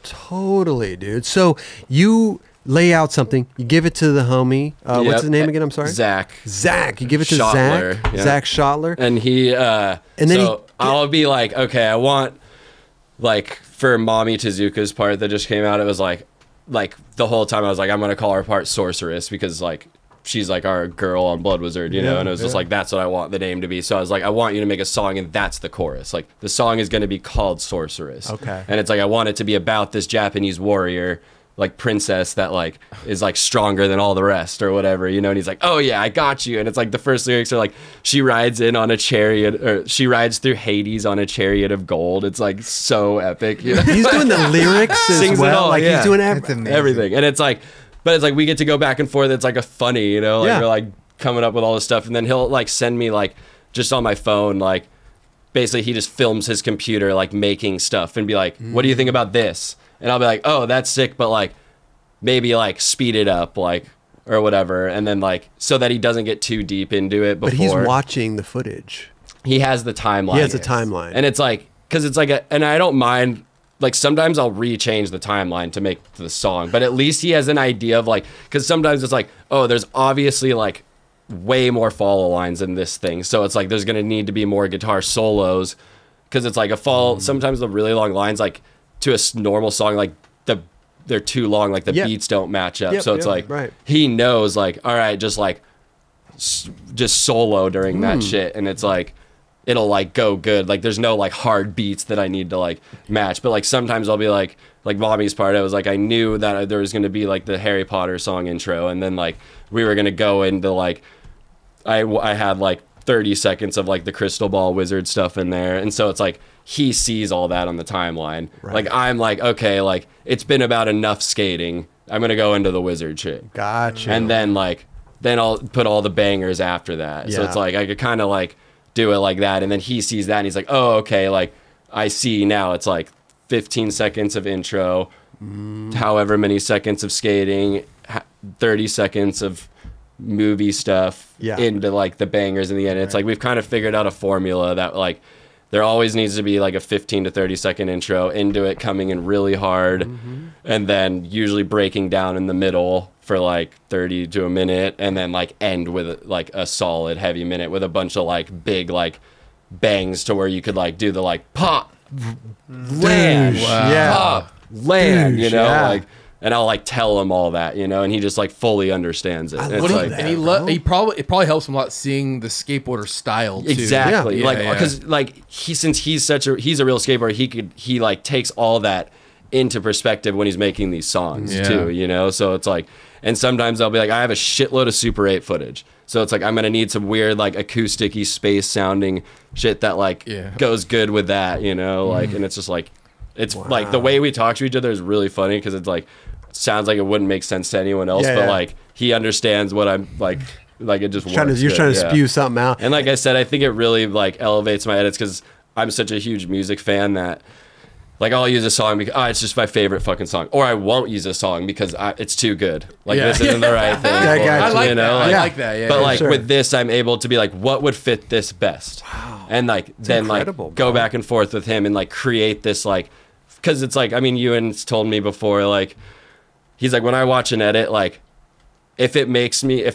Totally, dude. So you lay out something, you give it to the homie. What's his name again? I'm sorry. Zach. You give it to Zach. Yeah. Zach Schottler. And I'll be like, okay, I want like for Mommy Tezuka's part that just came out. It was like the whole time I was like, I'm gonna call her part Sorceress because like she's like our girl on Blood Wizard, you know, and it was just like, that's what I want the name to be. So I was like, I want you to make a song and that's the chorus. Like the song is going to be called Sorceress. Okay. And it's like, I want it to be about this Japanese warrior, like princess that like is like stronger than all the rest or whatever, you know? And he's like, oh yeah, I got you. And it's like the first lyrics are like, she rides in on a chariot, or she rides through Hades on a chariot of gold. It's like so epic. You know? He's doing the lyrics as Sings it well. all, Like yeah. he's doing everything. And it's like, but it's like we get to go back and forth. It's like a funny, you know, like we're like coming up with all this stuff, and then he'll like send me like just on my phone, like basically he just films his computer like making stuff and be like, what do you think about this? And I'll be like, oh, that's sick, but like maybe like speed it up, like or whatever, and then like so that he doesn't get too deep into it before. But he's watching the footage. He has the timeline. He has a timeline, and it's like because it's like and I don't mind. Like sometimes I'll rechange the timeline to make the song, but at least he has an idea of like, because sometimes it's like, oh, there's obviously like way more follow lines in this thing, so it's like there's gonna need to be more guitar solos, because it's like a sometimes the really long lines like to a normal song like they're too long, like the beats don't match up, so it's like he knows like, all right, just solo during that shit, and it's like it'll like go good. Like there's no like hard beats that I need to like match, but like sometimes I'll be like Mommy's part, I was like, I knew that there was going to be like the Harry Potter song intro, and then like we were going to go into like I had like 30 seconds of like the crystal ball wizard stuff in there, and so it's like he sees all that on the timeline. Like I'm like, okay, like it's been about enough skating, I'm going to go into the wizard shit. Gotcha. And then I'll put all the bangers after that. So it's like I could kind of like do it like that, and then he sees that and he's like, oh, okay, like I see now. It's like 15 seconds of intro, however many seconds of skating, 30 seconds of movie stuff into like the bangers in the end. It's like we've kind of figured out a formula that like there always needs to be like a 15 to 30 second intro into it, coming in really hard, and then usually breaking down in the middle for like 30 to a minute, and then like end with like a solid heavy minute with a bunch of like big like bangs to where you could like do the like pop land, pop land, you know, like, and I'll like tell him all that, you know, and he just like fully understands it. It's like, and it probably helps him a lot seeing the skateboarder style too. Exactly. Because like since he's a real skateboarder, he like takes all that into perspective when he's making these songs too, you know? So it's like, and sometimes I'll be like, I have a shitload of Super 8 footage. So it's like, I'm going to need some weird, like acoustic-y space sounding shit that like goes good with that, you know? Like, and it's just like, it's like the way we talk to each other is really funny, because it's like, sounds like it wouldn't make sense to anyone else, but like he understands what I'm like it just works. You're trying to spew something out. And like I said, I think it really like elevates my edits, because I'm such a huge music fan that like I'll use a song because it's just my favorite fucking song, or I won't use a song because it's too good. Like this isn't the right thing. I like you know? that. I like that. Yeah. But like with this, I'm able to be like, what would fit this best? Wow. And like then like go back and forth with him and like create this like, because it's like, I mean, Ewan's told me before, like he's like, when I watch an edit, like if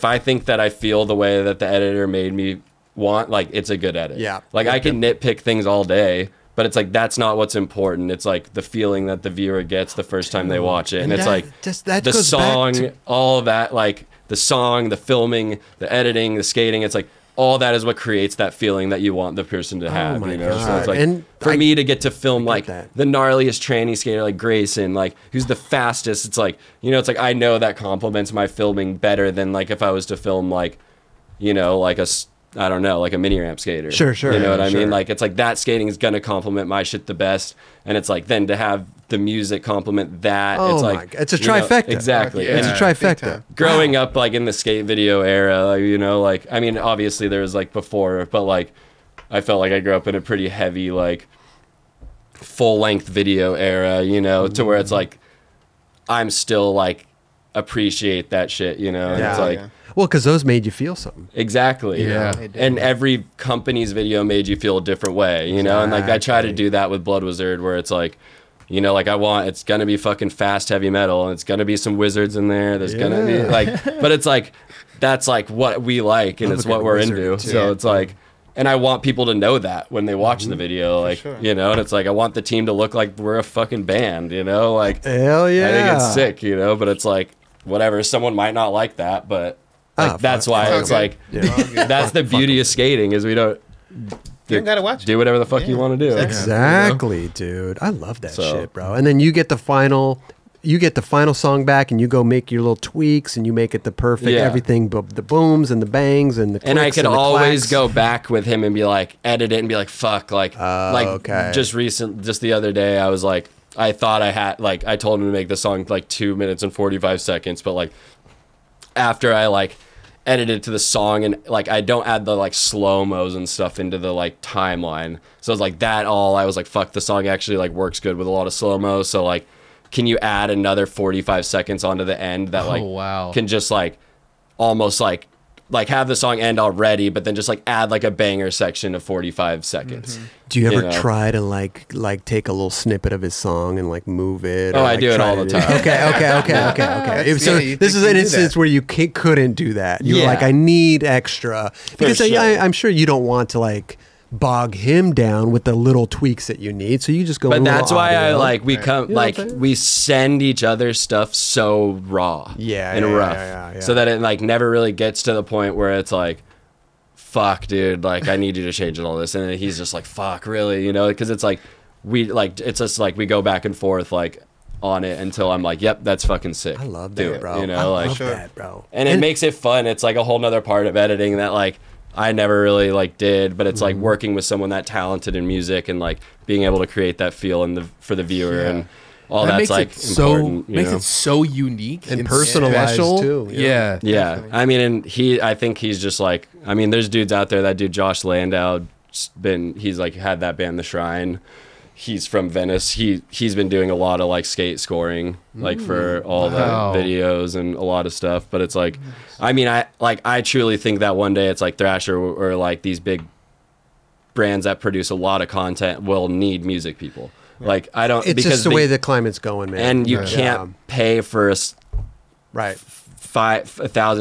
I think that I feel the way that the editor made me want, like it's a good edit. Yeah. Like I can nitpick things all day, but it's like that's not what's important. It's like the feeling that the viewer gets the first time they watch it, and it's like the song, all of that, like the song, the filming, the editing, the skating. It's like all that is what creates that feeling that you want the person to have. You know, so it's like, and for me to get to film like the gnarliest tranny skater like Gregson, like who's the fastest. It's like, you know, it's like I know that complements my filming better than like if I was to film like, you know, like I don't know, like a mini ramp skater. Sure. You know what I mean? Like, it's like that skating is going to complement my shit the best. And it's like, then to have the music complement that, it's like, it's a trifecta. Know, exactly. It's a trifecta. Growing up, like in the skate video era, you know, like, I mean, obviously there was like before, but like I felt like I grew up in a pretty heavy, like, full-length video era, you know, to where it's like, I'm still, like, appreciate that shit, you know? And it's like... Well, because those made you feel something. Exactly. Yeah. And every company's video made you feel a different way, you know? And, like, I try to do that with Blood Wizard, where it's like, you know, like, it's gonna be fucking fast heavy metal, and it's gonna be some wizards in there. There's gonna be, like... But it's like, that's, like, what we like, and it's what we're into. Too. So it's like... And I want people to know that when they watch the video, like, you know, and it's like, I want the team to look like we're a fucking band, you know? Like, hell yeah. I think it's sick, you know? But it's like, whatever, someone might not like that, but... Like, that's why it's like, that's the beauty of skating, is we don't... You gotta watch it. Do whatever the fuck you want to do. Exactly, dude. I love that shit, bro. And then you get the final song back, and you go make your little tweaks, and you make it the perfect everything, the booms and the bangs and the clicks. And I could and the always clacks. go back with him and be like, edit it and be like, fuck, like okay. just the other day, I was like, I thought I had, like, I told him to make the song like 2 minutes and 45 seconds, but like after I like edited to the song, and like I don't add the like slow-mos and stuff into the like timeline, so it's like that all I was like, fuck, the song actually like works good with a lot of slow-mo, so like, can you add another 45 seconds onto the end that like can just like almost like have the song end already, but then just like add like a banger section of 45 seconds. Do you ever try to like take a little snippet of his song and like move it? Oh, or, I like, do it all the time. Okay. So this is an instance where you couldn't do that. You were like, I need extra, because I'm sure you don't want to like bog him down with the little tweaks that you need, so you just go. But that's why I like we send each other stuff so raw, and rough, so that it like never really gets to the point where it's like, fuck, dude, like I need you to change all this, and then he's just like, fuck, really, you know, because it's like it's just like we go back and forth like on it until I'm like, yep, that's fucking sick. I love that, bro. You know, I love that, bro. And it makes it fun. It's like a whole nother part of editing that like I never really like did, but it's like working with someone that talented in music and like being able to create that feel for the viewer and all that that's like important. Makes it so unique and personalized too. Yeah. I mean, and I think he's just like, I mean, there's dudes out there. That dude Josh Landau, he's like had that band The Shrine. He's from Venice. He's been doing a lot of like skate scoring, like for all the videos and a lot of stuff. But it's like, I mean, I truly think that one day it's like Thrasher or like these big brands that produce a lot of content will need music people. Like I don't. It's because just the way the climate's going, man. And you can't pay for $1,000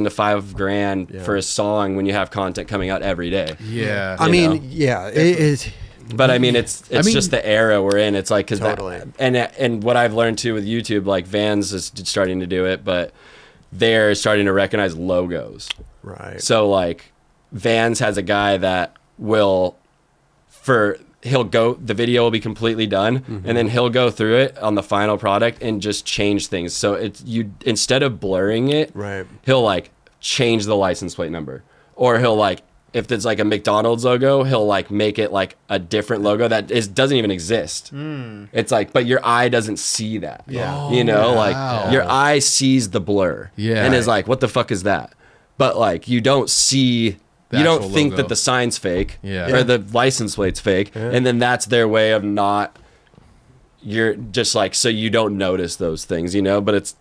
to $5,000 for a song when you have content coming out every day. Yeah. I mean, it is. But I mean, it's just the era we're in. It's like, because and what I've learned too with YouTube, like Vans is starting to do it, but they're starting to recognize logos. Right. So like Vans has a guy that the video will be completely done, and then he'll go through it on the final product and just change things. So instead of blurring it, he'll like change the license plate number, or he'll like, if it's like a McDonald's logo, he'll like make it like a different logo that doesn't even exist. It's like, but your eye doesn't see that. You know, like your eye sees the blur and is like, what the fuck is that? But like, you don't see, you don't think that the sign's fake or the license plate's fake. And then that's their way of you're just like, so you don't notice those things, you know? But it's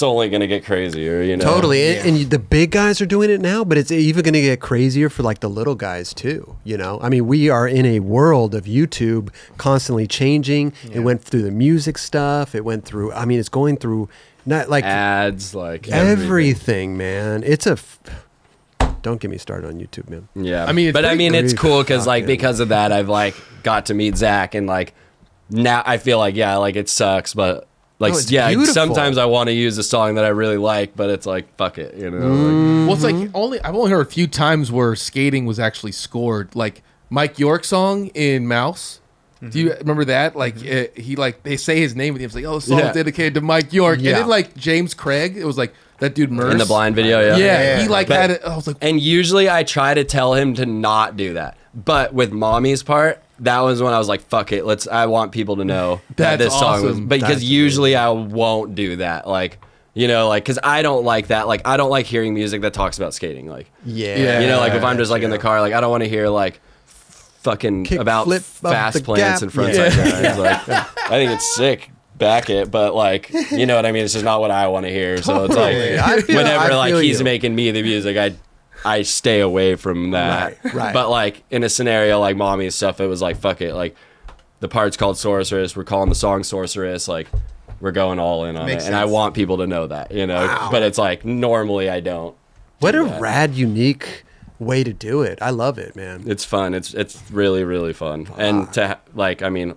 only going to get crazier, you know? Totally. And the big guys are doing it now, but it's even going to get crazier for like the little guys too, you know? I mean, we are in a world of YouTube constantly changing. It went through the music stuff. It went through, I mean, it's going through not like ads, like everything, man. It's don't get me started on YouTube, man. Yeah. I mean, it's cool because like, because of that, I've like got to meet Zach, and like now I feel like, like it sucks, but like, beautiful. Sometimes I want to use a song that I really like, but it's like, fuck it, you know? Well, it's like I've only heard a few times where skating was actually scored. Like Mike York song in Mouse. Do you remember that? Like they say his name, and he was like, "Oh, the song's dedicated to Mike York." And then like James Craig, it was like that dude Merce in the blind video. He like had it. I was like, and usually I try to tell him to not do that, but with Mommy's part, that was when I was like, fuck it, I want people to know that this song was, because usually I won't do that. Like, You know, like, because I don't like that. Like, I don't like hearing music that talks about skating. Like, Yeah. you know, like if I'm just like in the car, like I don't want to hear like fucking Kick about flip up fast the plants gap. and frontside guys. Like, I think it's sick. Back it, but like, you know what I mean? It's just not what I want to hear. So it's like, Totally. whenever I like feel he's you. making me the music, I stay away from that. Right. But like in a scenario like Mommy and stuff, it was like, fuck it. Like the part's called Sorceress. We're calling the song Sorceress. Like we're going all in on Makes it. And I sense. want people to know that, you know, Wow. but it's like, normally I don't. What do a that. rad, unique way to do it. I love it, man. It's fun. It's really, really fun. And to like, I mean,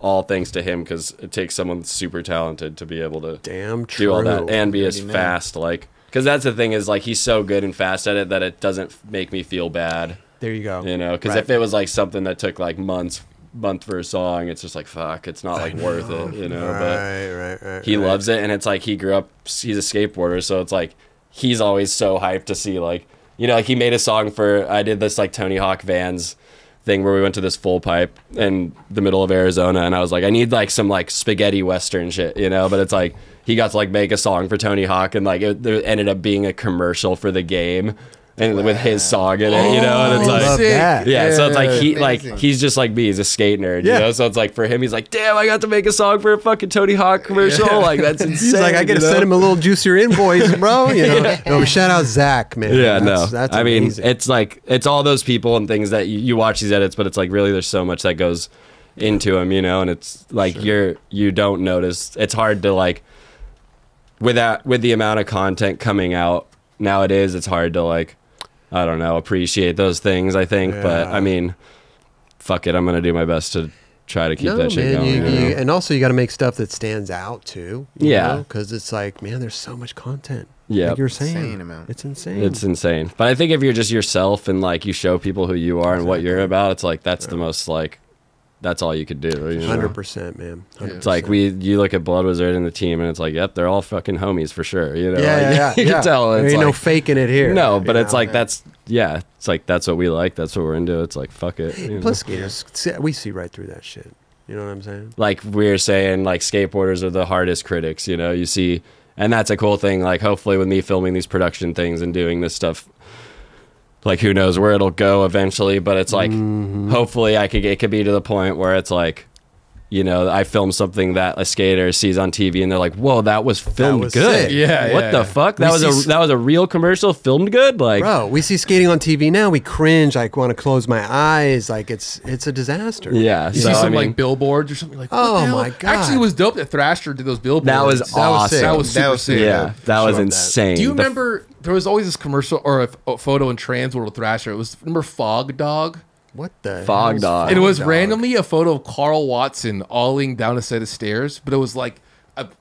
all thanks to him, because it takes someone super talented to be able to Damn true. do all that and be as Really, man. fast. Like, because that's the thing is like he's so good and fast at it that it doesn't make me feel bad. There you go. You know, because Right. if it was like something that took like month for a song, it's just like fuck, it's not like worth it. You know, Right. he loves it, and it's like he grew up. He's a skateboarder, so it's like he's always so hyped to see like, you know, like he made a song for. I did this like Tony Hawk Vans thing where we went to this full pipe in the middle of Arizona, and I was like, I need like some like spaghetti western shit, you know. But it's like he got to like make a song for Tony Hawk, and like it ended up being a commercial for the game, and with his song in it, you know. And it's I like, love that. yeah, so it's like Amazing. he's just like me. He's a skate nerd, Yeah. you know. So it's like for him, he's like, damn, I got to make a song for a fucking Tony Hawk commercial. Like that's insane. He's like, I gotta you know? send him a little juicier invoice, bro. You know, no, shout out Zach, man. Yeah, That's I mean, amazing. it's like it's all those people and things that you watch these edits, but it's like really there's so much that goes into them, you know. And it's like you don't notice. It's hard to like with the amount of content coming out nowadays. It's hard to like, I don't know, appreciate those things, I think. But Yeah. I mean, fuck it, I'm gonna do my best to try to keep that shit man, going. you know? and also you got to make stuff that stands out too. Yeah. because it's like, man, there's so much content. Yep. like you're saying, Insane amount. It's insane. It's insane. But I think if you're just yourself and like you show people who you are and what you're about, it's like that's the most like that's all you could do. You know? 100%, man. 100%. It's like you look at Blood Wizard and the team, and it's like, yep, they're all fucking homies for sure. You know, yeah, like, you yeah. can tell. There It's ain't no like, faking it here. no, but you it's know? like it's like that's what we like. That's what we're into. It's like fuck it. you know? Plus skaters, we see right through that shit. You know what I'm saying? Like we're saying, like skateboarders are the hardest critics. You know, you see, and that's a cool thing. Like hopefully, with me filming these production things and doing this stuff. Like who knows where it'll go eventually, but it's like hopefully it could be to the point where it's like, you know, I film something that a skater sees on TV and they're like, "Whoa, that was filmed was good." sick. Yeah, what yeah. the fuck? We That was see that was a real commercial filmed good. Like, Bro, we see skating on TV now. We cringe. I want to close my eyes. Like it's a disaster. yeah. You so, see some I mean, like billboards or something like. Oh what the hell? my God. Actually, it was dope that Thrasher did those billboards. that was awesome. sick. That was super That was sick. sick. yeah, that was Love that. insane. Do you The- remember there was always this commercial or a photo in Trans World of Thrasher? It was remember Fog Dog. What the Fog hell's Dog. And it was Dog? randomly a photo of Carl Watson alling down a set of stairs, but it was like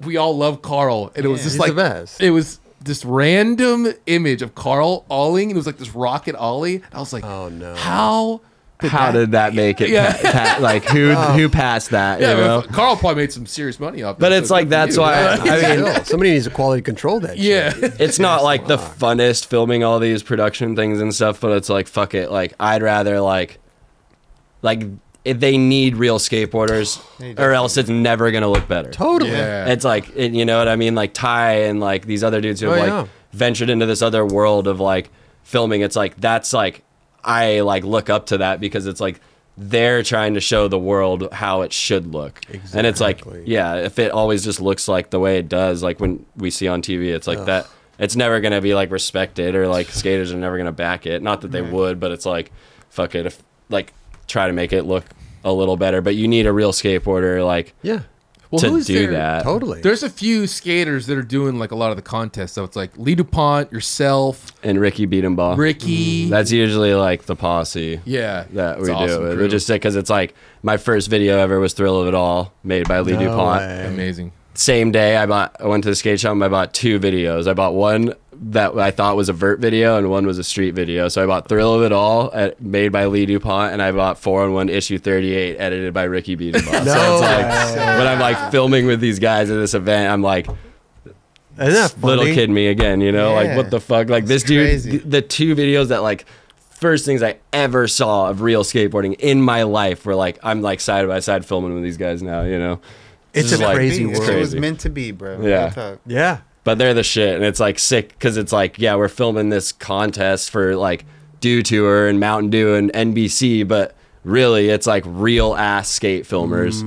we all love Carl, and it was just He's like the best. it was this random image of Carl alling, and it was like this rocket ollie. And I was like, Oh, no. how? How did that make it? Yeah. Like who passed that? Yeah, you know? but Carl probably made some serious money off it. But it's so like good for that's you. why. I mean, Still, somebody needs to quality control that. yeah. shit. it's not like the funnest filming all these production things and stuff, but it's like fuck it. Like I'd rather like if they need real skateboarders, or else it's never gonna look better. Totally. Yeah. It's like you know what I mean, like Ty and like these other dudes who have Oh, like yeah. ventured into this other world of like filming. It's like that's like I like look up to that because it's like they're trying to show the world how it should look. And it's like, Exactly. yeah, if it always just looks like the way it does, like when we see on TV, it's like that. It's never gonna be like respected, or like skaters are never gonna back it. Not that they would, but it's like, fuck it. If like try to make it look a little better, but you need a real skateboarder like Yeah. Well, to who's do there? that. Totally. There's a few skaters that are doing like a lot of the contests. So it's like Lee DuPont, yourself, And Ricky Beatenbaugh. Ricky. That's usually like the posse yeah, that it's we awesome do. crew. Which is sick because it's like my first video ever was Thrill of It All, made by Lee No DuPont. way. amazing. Same day I went to the skate shop and I bought 2 videos. I bought one that I thought was a vert video and one was a street video. So I bought Thrill of It All made by Lee DuPont, and I bought 4-on-1 issue 38 edited by Ricky Beatenbaugh. So No it's like way. when I'm like filming with these guys at this event, I'm like, Isn't that funny? little kid me again, you know? Like Yeah. what the fuck? Like this dude, crazy. the 2 videos that like first things I ever saw of real skateboarding in my life were like I'm like side by side filming with these guys now, you know? It's just a like- crazy It world. was crazy. meant to be, bro. Yeah. Real talk. Yeah. But they're the shit, and it's like sick because it's like, yeah, we're filming this contest for like Dew Tour and Mountain Dew and NBC, but really it's like real ass skate filmers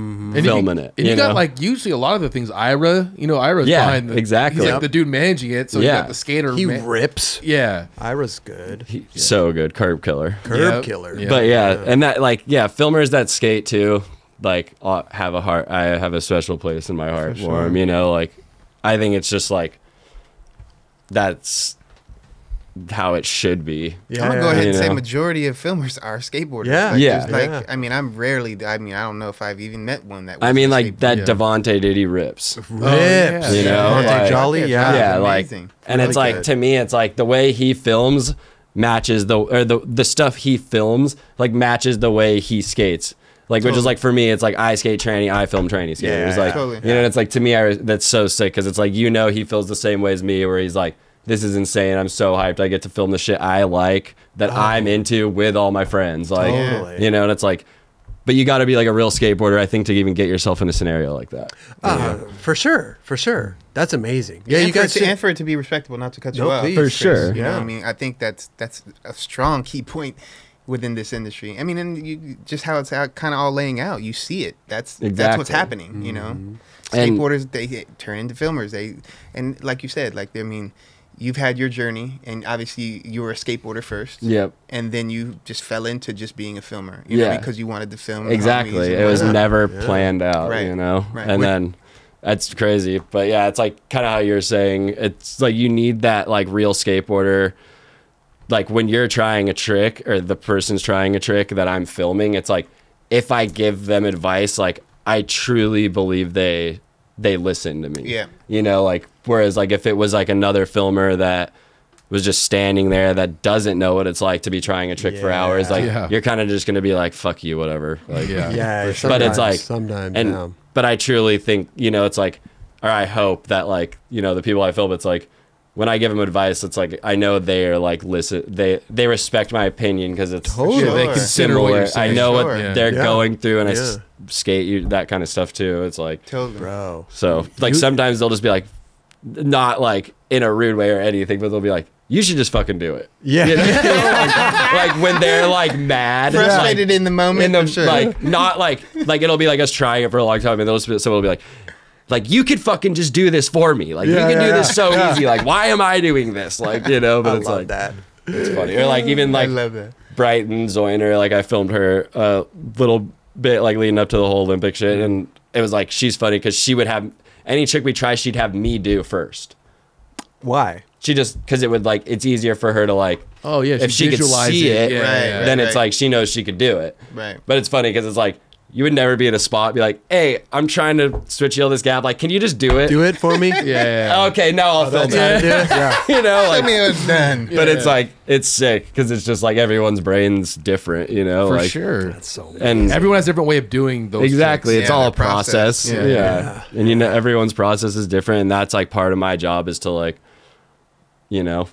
filming it. And you got like usually a lot of the things Ira's behind the, exactly. He's like the dude managing it, so you got the skater. He rips. Yeah, Ira's good. So good, curb killer. Curb killer. Yep. But and that like filmers that skate too, like have a heart. I have a special place in my heart for them. You know, like I think it's just like that's how it should be. I'm gonna go ahead and say majority of filmers are skateboarders. Yeah. Like, I mean, I don't know if I've even met one that was I mean, a like that skateboarder. Devontae Diddy rips. Rips. You know, like, Jolly. yeah, like, amazing. and it's Really like good. to me, it's like the way he films matches the stuff he films like matches the way he skates. Like, which is like for me, it's like I skate tranny, I film tranny skaters. Like, totally. you know, it's like to me, that's so sick because it's like he feels the same way as me, where he's like, this is insane. I'm so hyped. I get to film the shit I like that I'm into with all my friends. Like, you know, and it's like, but you got to be like a real skateboarder, I think, to even get yourself in a scenario like that. For sure. That's amazing. Yeah, you guys. And for it to be respectable, not to cut you off. please, For Chris. sure. You know, I mean, I think that's a strong key point within this industry. I mean, and you just how it's kind of all laying out. You see it. That's what's happening. You know, skateboarders they turn into filmers. And like you said, like I mean, you've had your journey, and obviously you were a skateboarder first. Yep. And then you just fell into just being a filmer. You know, because you wanted to film. Exactly. It was never planned out. Right. You know, Right. and then. That's crazy. But yeah, it's like kind of how you're saying. It's like you need that like real skateboarder. Like when you're trying a trick or the person's trying a trick that I'm filming, it's like if I give them advice, like I truly believe they listen to me. Yeah. You know, like whereas like if it was like another filmer that was just standing there that doesn't know what it's like to be trying a trick for hours, like you're kind of just going to be like, fuck you, whatever. Like, but it's like sometimes. But I truly think, you know, it's like, or I hope that like, you know, the people I film, it's like when I give them advice, it's like I know they are like listen, they respect my opinion because it's they consider what you're saying. I know what Sure. they're going through, and I skate you that kind of stuff too. It's like, bro. so like sometimes they'll just be like, not like in a rude way or anything, but they'll be like, you should just fucking do it. Yeah. You know? like when they're like mad, frustrated like, in the moment, in the, sure. like not like it'll be like us trying it for a long time, and someone will be like you could fucking just do this for me. Like you can do this so easy. Like why am I doing this? Like, you know, but it's like that. It's funny. Or like even like I love that. Brighton Zoiner, like I filmed her a little bit like leading up to the whole Olympic shit, and it was like she's funny because she would have any trick we try, she'd have me do first. Why? She just because it would like it's easier for her to like if she could see it, then it's like she knows she could do it. Right. But it's funny because it's like you would never be in a spot be like, hey, I'm trying to switch yield this gap. Like, can you just do it? Do it for me? Okay, now I'll film it. You know, like Tell me it's done. but it's like it's sick because it's just like everyone's brain's different. You know, For like, sure. That's so. And Everyone has a different way of doing those. exactly, tricks. it's all a the process. process. Yeah. And you know, everyone's process is different, and that's like part of my job is to like, you know,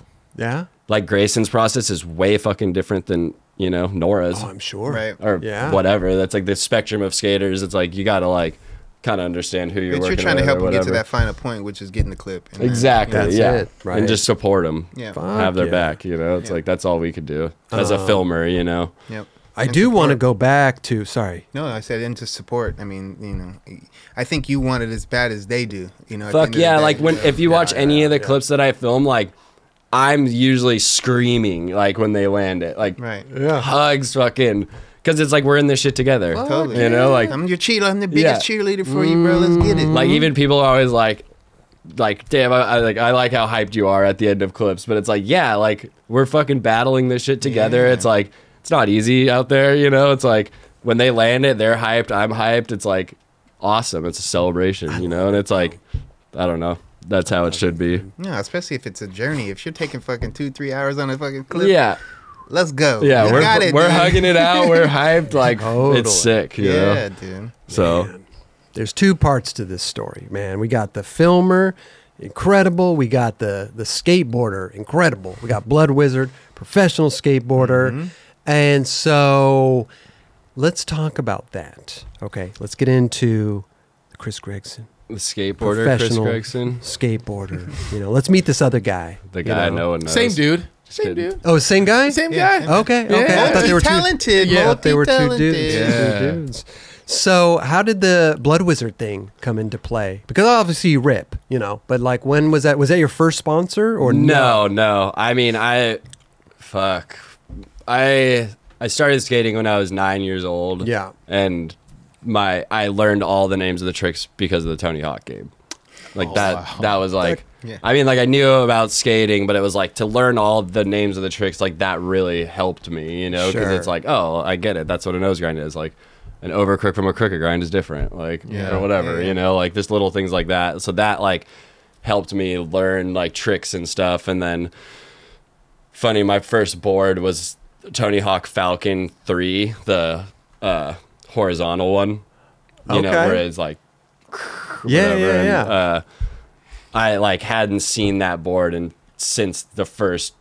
like Gregson's process is way fucking different than, you know, Nora's. Oh, I'm sure. Right. Or whatever. That's like the spectrum of skaters. It's like you got to like kind of understand who you're But working you're trying to with help or them get to whatever. that final point, which is getting the clip. And Exactly. That's yeah. it, right. And just support them. Yeah. Have their yeah. back. You know, it's like that's all we could do as a filmer. You know. Yep. I And do want to support. go back to. Sorry. No, I said into support. I mean, you know, I think you want it as bad as they do. You know. at the Fuck end of the yeah! day, Like when if you watch any of the clips that I film, like I'm usually screaming like when they land it, like Right. hugs, fucking, because it's like we're in this shit together. Totally. You know, like I'm your cheerleader. I'm the biggest cheerleader for you, bro. Let's get it. like even people are always like damn, I like how hyped you are at the end of clips, but it's like yeah, like we're fucking battling this shit together. Yeah. It's like it's not easy out there, you know. It's like when they land it, they're hyped, I'm hyped. It's like awesome. It's a celebration, you know, and it's like I don't know. That's how it should be. No, especially if it's a journey. If you're taking fucking 2-3 hours on a fucking clip, Yeah. let's go. Yeah, You got it, we're dude. hugging it out. We're hyped. Like Totally. it's sick. You Yeah, know? dude. So There's two parts to this story, man. We got the filmer, incredible. We got the skateboarder, incredible. We got Blood Wizard, professional skateboarder. And so let's talk about that. Okay, let's get into Chris Gregson. The skateboarder, Chris professional Gregson. skateboarder. You know, let's meet this other guy. The guy no one knows. Same dude. Just Same kidding. dude. Oh, same guy? Same Yeah. guy. Okay, okay. Yeah. I thought they were two. Talented. Yeah, I thought they were two multi-talented. dudes. Yeah. Two dudes. So, how did the Blood Wizard thing come into play? Because obviously you rip, you know, but like when was that? Was that your first sponsor or No. I mean, I started skating when I was 9 years old. Yeah. And I learned all the names of the tricks because of the Tony Hawk game. Like that was like, Yeah. I mean, like I knew about skating, but it was like to learn all the names of the tricks, like that really helped me, you know, because Sure. it's like, oh, I get it. That's what a nose grind is. Like an overcrook from a crooked grind is different, like, or whatever, you know, like just little things like that. So that like helped me learn like tricks and stuff. And then funny, my first board was Tony Hawk Falcon 3, the horizontal one, you know, where it's like, Yeah, whatever. yeah. And, I like hadn't seen that board and since the first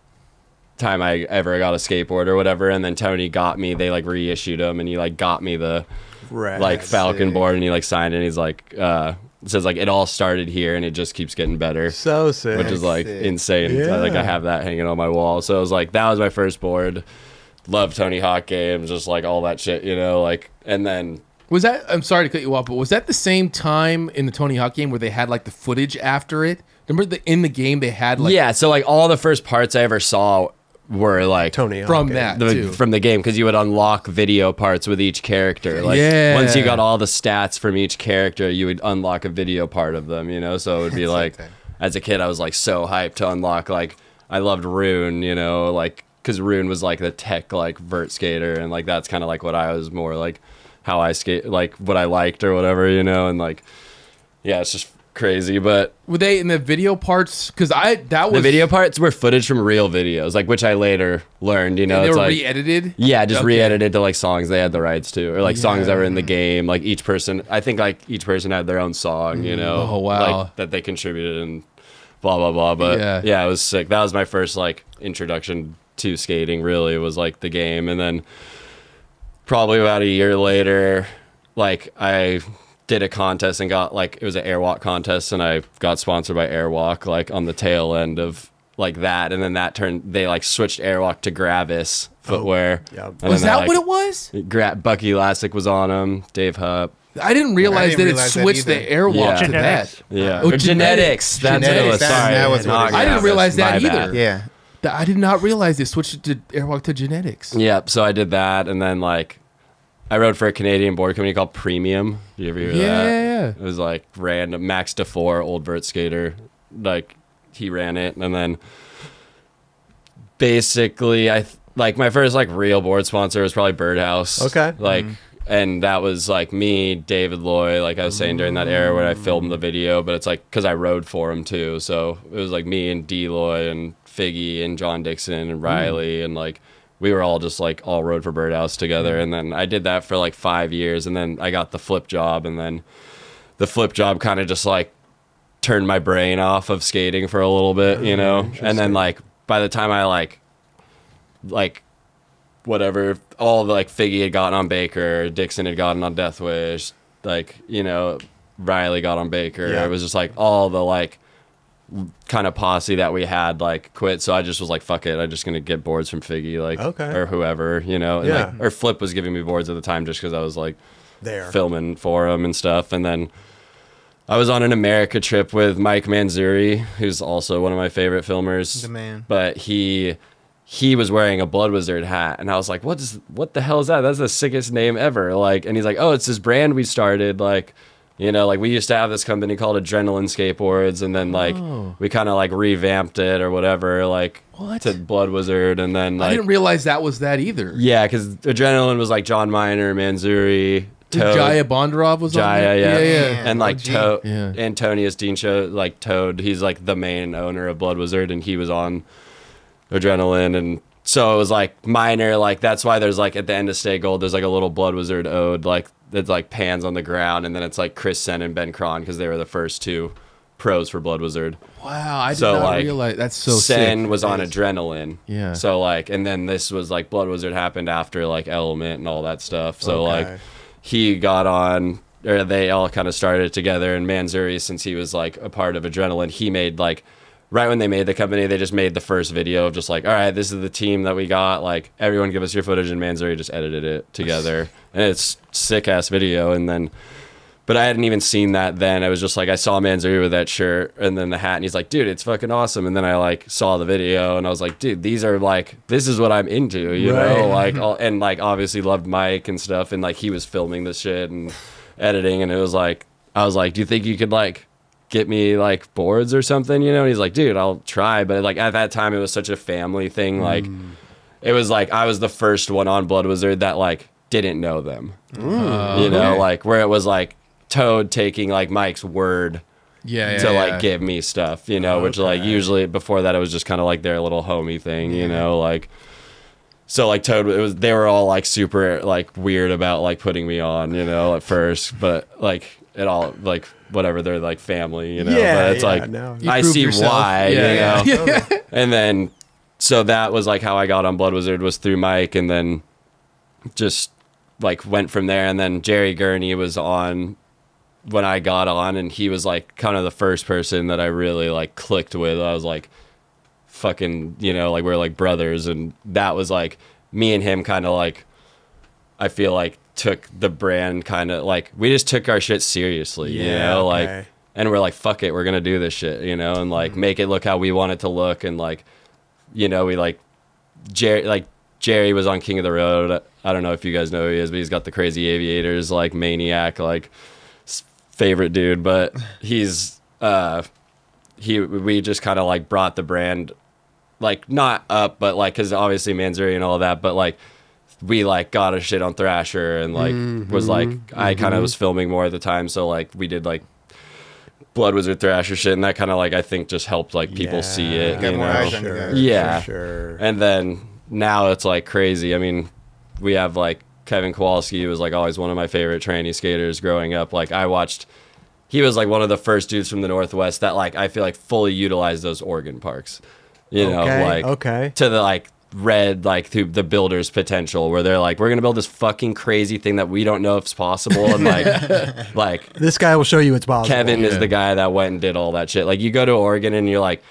time I ever got a skateboard or whatever. And then Tony got me, they like reissued them and he like got me the Right. like Falcon sick. board and he like signed it and he's like, it says like it all started here and it just keeps getting better. So sick. Which is like sick. insane. Yeah. Like I have that hanging on my wall. So it was like, that was my first board. Love Tony Hawk games, just like all that shit, you know, like, and then Was that? I'm sorry to cut you off, but was that the same time in the Tony Hawk game where they had like the footage after it? Remember in the game they had like yeah, so like all the first parts I ever saw were like Tony Hawk from game. that too. from the game because you would unlock video parts with each character. Like once you got all the stats from each character, you would unlock a video part of them. You know, so it would be like, as a kid, I was like so hyped to unlock. Like I loved Rune, you know, like because Rune was like the tech like vert skater, and like that's kind of like what I was more like how I skate, like what I liked or whatever, you know, and like yeah, it's just crazy. But were they in the video parts? Because the video parts were footage from real videos, like which I later learned, you know, and they it's were like re-edited. yeah, just Okay. re-edited to like songs they had the rights to, or like songs that were in the game. Like each person, I think like each person had their own song, you know, Oh, wow. like, that they contributed and blah blah blah. But yeah, it was sick. That was my first like introduction to skating. Really, was like the game, and then probably about a year later, like I did a contest and got like it was an airwalk contest, and I got sponsored by Airwalk like on the tail end of like that, and then that turned they like switched Airwalk to Gravis footwear. yeah. And Was then that like, what it was? Bucky Elastic was on them. Dave Hupp. I didn't realize didn't that realize it that switched the either. airwalk Yeah. to Genetics. that. Yeah. Oh, Or genetics. That's what it Genetics, was. that- Sorry. that was what it Not was. I didn't Gravis. realize that My either. bad. Yeah. I did not realize they switched it to airwalk to genetics. Yep. So I did that, and then like I rode for a Canadian board company called Premium. Did you ever hear that? Yeah. It was like random Max DeFore, old vert skater. Like he ran it, and then basically like my first like real board sponsor was probably Birdhouse. Okay. Like. And that was like me, David Loy, like I was saying during that era where I filmed the video, but it's like because I rode for him too. So it was like me and D Loy and Figgy and John Dixon and Riley, and like we were all just like all rode for Birdhouse together. And then I did that for like 5 years, and then I got the flip job, and then the flip job kind of just like turned my brain off of skating for a little bit, you know. And then like by the time I like whatever, all the like Figgy had gotten on Baker, Dixon had gotten on Death Wish, like, you know, Riley got on Baker. Yeah. It was just like all the like kind of posse that we had like quit. So I just was like, fuck it, I'm just gonna get boards from Figgy, like or whoever, you know. And, Yeah. like, or Flip was giving me boards at the time just because I was like There. filming for him and stuff. And then I was on an America trip with Mike Manzuri, who's also one of my favorite filmers. The man. But he was wearing a Blood Wizard hat, and I was like, what the hell is that? That's the sickest name ever. Like, and he's like, oh, it's this brand we started. Like, you know, like we used to have this company called Adrenaline Skateboards, and then like we kind of like revamped it or whatever, like to Blood Wizard, and then like I didn't realize that was that either. yeah, because Adrenaline was like John Miner, Manzuri, Toad, Jaya Bondarov was on Jaya, there? yeah. Yeah, And like OG. Toad, Yeah. Antonius Dinsho, like Toad, he's like the main owner of Blood Wizard, and he was on Adrenaline. And so it was like minor, like that's why there's like at the end of Stay Gold, there's like a little Blood Wizard ode, like that's like pans on the ground, and then it's like Chris Sen and Ben Cron because they were the first two pros for Blood Wizard. Wow, I did So, not like, realize that's so Sen sick. was on Adrenaline. Yeah. So like, and then this was like Blood Wizard happened after like Element and all that stuff. So Okay. like he got on or they all kind of started together. And Manzuri, since he was like a part of Adrenaline, he made like, right when they made the company, they just made the first video of just like, all right, this is the team that we got. Like, everyone give us your footage, and Manzuri just edited it together. And it's sick ass video. And then, but I hadn't even seen that then. I was just like, I saw Manzuri with that shirt and then the hat, and he's like, dude, it's fucking awesome. And then I like saw the video, and I was like, dude, these are like, this is what I'm into, you know? Like, and like obviously loved Mike and stuff, and like he was filming this shit and editing, and it was like, I was like, do you think you could like get me like boards or something, you know? And he's like, dude, I'll try. But like at that time, it was such a family thing. Like it was like I was the first one on Blood Wizard that like didn't know them, you know, like where it was like Toad taking like Mike's word to like give me stuff, you know, which like usually before that it was just kind of like their little homie thing, you know, like. So like Toad, they were all like super like weird about like putting me on, you know, at first, but like it all like whatever, they're like family, you know. But it's like I see why, you know. And then so that was like how I got on Blood Wizard, was through Mike, and then just like went from there. And then Jerry Gurney was on when I got on, and he was like kind of the first person that I really like clicked with. I was like, fucking, you know, like we're like brothers, and that was like me and him kind of like, I feel like took the brand kind of like, we just took our shit seriously, you know, like, and we're like, fuck it, we're gonna do this shit, you know, and like make it look how we want it to look. And like, you know, we like Jerry was on King of the Road. I don't know if you guys know who he is, but he's got the Crazy Aviators, like maniac, like favorite dude. But he's we just kind of like brought the brand like not up, but like, because obviously Manzuri and all of that, but like we like got a shit on Thrasher, and like was like I kind of was filming more at the time, so like we did like Blood Wizard Thrasher shit, and that kind of like I think just helped like people see it, you know. Sure. And then now it's like crazy. I mean, we have like Kevin Kowalski was like always one of my favorite tranny skaters growing up. Like he was like one of the first dudes from the Northwest that like I feel like fully utilized those Oregon parks, you know, like to the like read like through the builder's potential, where they're like, we're gonna build this fucking crazy thing that we don't know if it's possible, and like this guy will show you it's possible. Kevin is the guy that went and did all that shit. Like you go to Oregon and you're like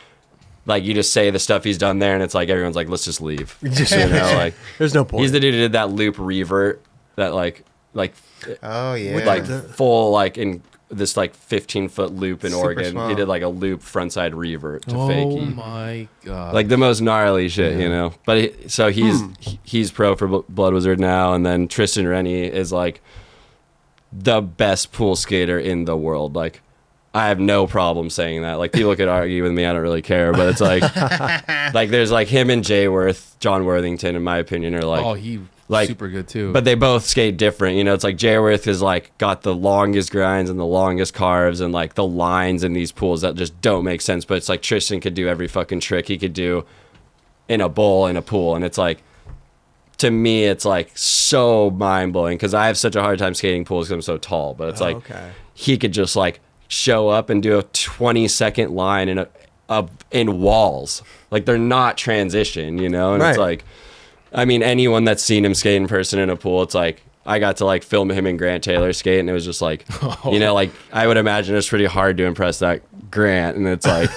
you just say the stuff he's done there, and it's like everyone's like, let's just leave. You know, like there's no point. He's the dude who did that loop revert, that like oh yeah, with like full like in this like 15-foot loop in Oregon. Small. He did like a loop frontside revert to fakie. Oh my god! Like the most gnarly shit, you know. But he's pro for Blood Wizard now, and then Tristan Rennie is like the best pool skater in the world. Like I have no problem saying that. Like people could argue with me, I don't really care. But it's like like there's like him and John Worthington, in my opinion, are like like super good too. But they both skate different, you know. It's like Jayworth is like got the longest grinds and the longest carves and like the lines in these pools that just don't make sense. But it's like Tristan could do every fucking trick he could do in a bowl in a pool, and it's like, to me it's like so mind blowing, because I have such a hard time skating pools because I'm so tall. But it's he could just like show up and do a 20-second line in walls, like they're not transition, you know. And it's like, I mean, anyone that's seen him skate in person in a pool, it's like, I got to like film him and Grant Taylor skate, and it was just like, you know, like I would imagine it's pretty hard to impress that Grant, and it's like,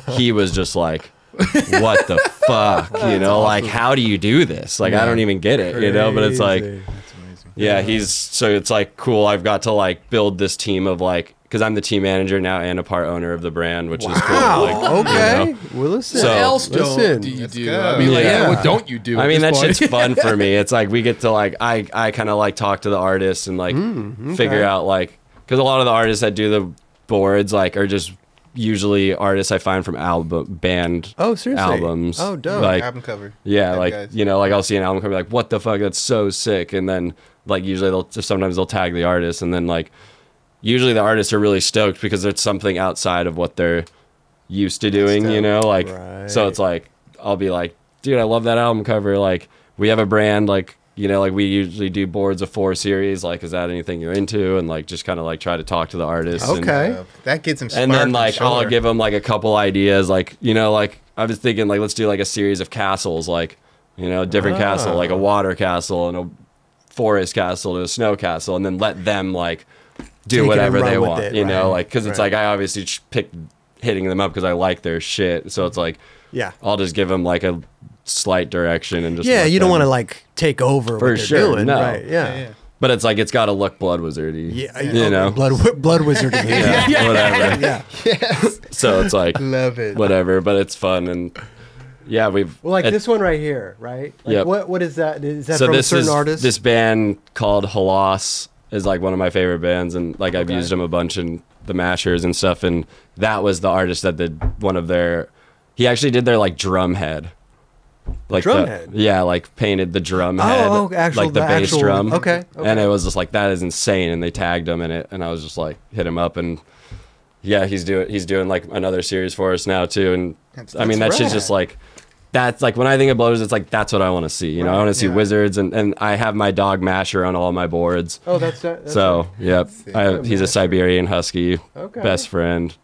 he was just like, what the fuck, you know, awesome. Like, how do you do this? Like, I don't even get it, you know, but it's like, that's amazing. So it's like cool. I've got to like build this team of like, because I'm the team manager now and a part owner of the brand, which is cool. Like, okay. You know? Well, listen. So, what else do you do? I mean, like, what don't you do? I mean, that shit's fun for me. It's like we get to like, I kind of like talk to the artists and like figure out like, because a lot of the artists that do the boards like are just usually artists I find from band albums. Oh, dope. Like, album cover. Yeah, like guys. You know, like I'll see an album cover, like, what the fuck, that's so sick. And then like usually sometimes they'll tag the artist, and then like usually the artists are really stoked because it's something outside of what they're used to doing, you know, like so it's like I'll be like, dude, I love that album cover. Like we have a brand, like, you know, like we usually do boards of 4 series. Like, is that anything you're into? And like just kind of like try to talk to the artist. Okay, and, that gets him. And then like I'll give them like a couple ideas. Like, you know, like I was thinking like let's do like a series of castles, like, you know, different castle, like a water castle and a forest castle and a snow castle, and then let them like do Take it whatever and run they with want, it, you know, right. like, because it's like I obviously pick hitting them up because I like their shit. So it's like, Yeah. I'll just give them like a slight direction and just Yeah, let you don't them- want to like take over For what they're sure, doing. no. Right. Yeah. But it's like it's got to look Blood Wizardy. Yeah. you know, Blood wizard. yeah, whatever. Yeah. Yes. So it's like Love it. whatever, but it's fun and yeah, we've Well, like it- this one right here, right? Like Yep. what is that? Is that so from a this certain is artist? this band called Halas is like one of my favorite bands, and like I've Okay. used them a bunch in the mashers and stuff, and that was the artist that did one of their. He actually did their like drum head. Like Drum head? Yeah, like painted the drum head, Oh, actual, like the bass actual, drum. Okay. And it was just like that is insane, and they tagged him in it, and I was just like hit him up, and yeah, he's doing like another series for us now too, and I mean that That's shit's rad. just like that's like when I think of Blows, it's like that's what I want to see, you know. I want to see yeah. wizards, and I have my dog Masher on all my boards, Oh, that's so yep, sick. he's a Siberian Husky, Okay. best friend.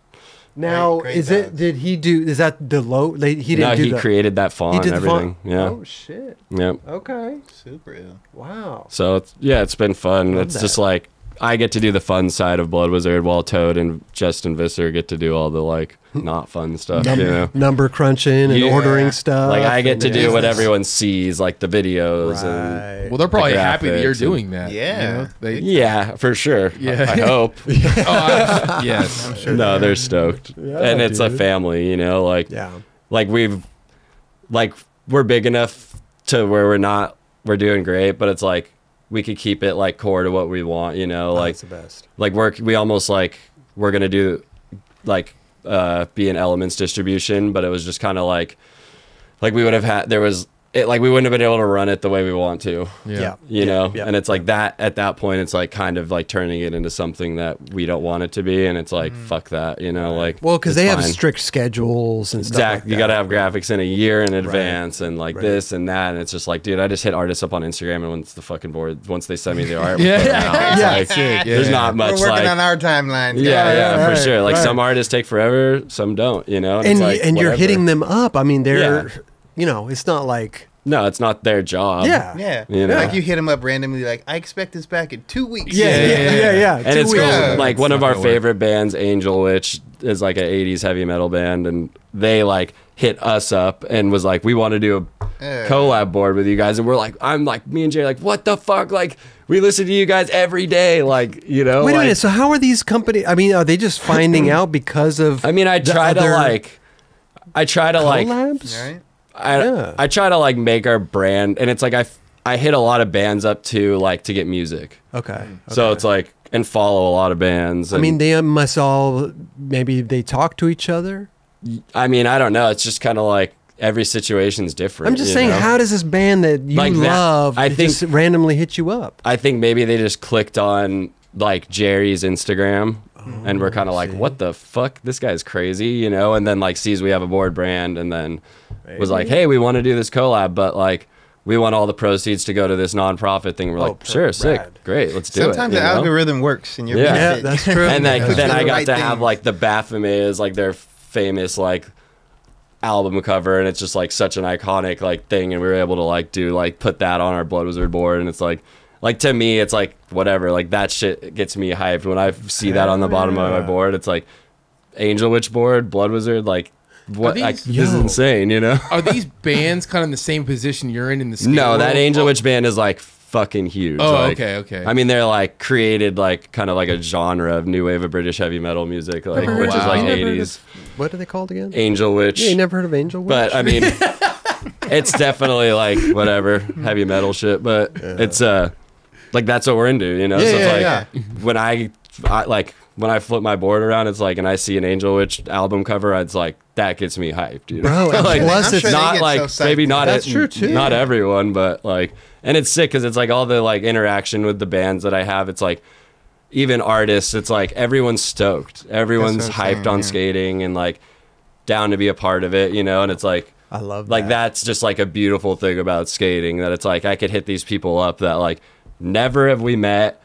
Now, Great is it? dogs. Did he do? Is that the low? He didn't No, do he the. created that font He and did the everything. font. Yeah, Oh shit. yep. Okay. Super ill. Wow. So it's been fun. Love It's that. just like I get to do the fun side of Blood Wizard, while Toad and Justin Visser get to do all the like not fun stuff. You know, Number crunching and Yeah. ordering stuff. like I get to and do what business. everyone sees, like the videos and Right. Well, they're probably happy that you're graphics and- doing that. Yeah. You know? They, yeah, for sure. Yeah. I hope. yes. I'm sure. No, they're stoked, Yeah, and it's a dude. family. You know, like Yeah. like we're big enough to where we're doing great, but it's like we could keep it like core to what we want. You know, like That's the best. like we almost like we're gonna do like be an Elements distribution, but it was just kind of like we would have had we wouldn't have been able to run it the way we want to, Yeah. you know. yeah. And it's like that at that point it's like kind of like turning it into something that we don't want it to be, and it's like fuck that, you know. Like, Well, because it's they have fine. strict schedules and stuff. Exactly. Like You got to that. have graphics in a year in advance and like Right. this and that. And it's just like, dude, I just hit artists up on Instagram, and once they send me the art, Yeah. we put it out. It's Yeah. like, Sick. there's Yeah. not much We're working like, on our timelines. yeah, guys. yeah, right, for sure. Like right. some artists take forever, some don't, you know? And it's like, you're whatever. hitting them up. I mean, they're, Yeah. you know, it's not like, No, it's not their job. yeah. Yeah. You know? Like you hit them up randomly, like, I expect this back in 2 weeks. Yeah. And it's cool. Yeah. Like one of not our gonna work. favorite bands, Angel Witch, is like an 80s heavy metal band, and they like hit us up and was like, we want to do a collab board with you guys. And we're like, me and Jay are like, what the fuck? Like, we listen to you guys every day. Like, you know, Wait a like, minute. So how are these companies? I mean, are they just finding out because of? I mean, I the try to other like collabs? All right. Yeah. I try to like make our brand, and it's like I hit a lot of bands up to like to get music. Okay. So it's like, and follow a lot of bands. I and- mean, they must all maybe they talk to each other. I mean, I don't know. It's just kind of like every situation's different. I'm just you saying, know? how does this band that you Like that, love I think- just randomly hit you up? I think maybe they just clicked on like Jerry's Instagram, and we're kind of like, see. what the fuck? This guy's crazy, you know? And then like sees we have a board brand, and then was like, hey, we want to do this collab, but like we want all the proceeds to go to this nonprofit thing. We're Oh, like, sure, sick, rad. great, let's do Sometimes it. the you know? algorithm works in your Yeah. Yeah, benefit. that's true. And Push then the I got right to have things. like the Baphomet as like their famous like album cover, and it's just like such an iconic like thing, and we were able to like do like put that on our Blood Wizard board, and it's like to me it's like whatever, like that shit gets me hyped when I see that on the bottom of my board. It's like Angel Witch board, Blood Wizard, like what these- like, this is Yo. insane, you know? Are these bands kind of in the same position you're in the skate No, that world? Angel Witch band is like fucking huge. Oh, like, okay. I mean, they're like created like kind of like a genre of new wave of British heavy metal music, like Never which heard- is like wow. Never heard 80s. What are they called again? Angel Witch. Yeah, you never heard of Angel Witch? But I mean, it's definitely like whatever heavy metal shit. But it's like that's what we're into, you know. Yeah, so it's yeah, like when I flip my board around, it's like, and I see an Angel Witch album cover, it's like that gets me hyped, you know. Bro, and like, plus I'm it's sure they not get like so psyched. maybe not That's true, too. not everyone, but like, and it's sick because it's like all the like interaction with the bands that I have. It's like even artists, it's like everyone's stoked, everyone's That's what I'm hyped saying, on yeah. skating and like down to be a part of it, you know. And it's like, I love like that. that's just like a beautiful thing about skating, that it's like I could hit these people up that like never have we met,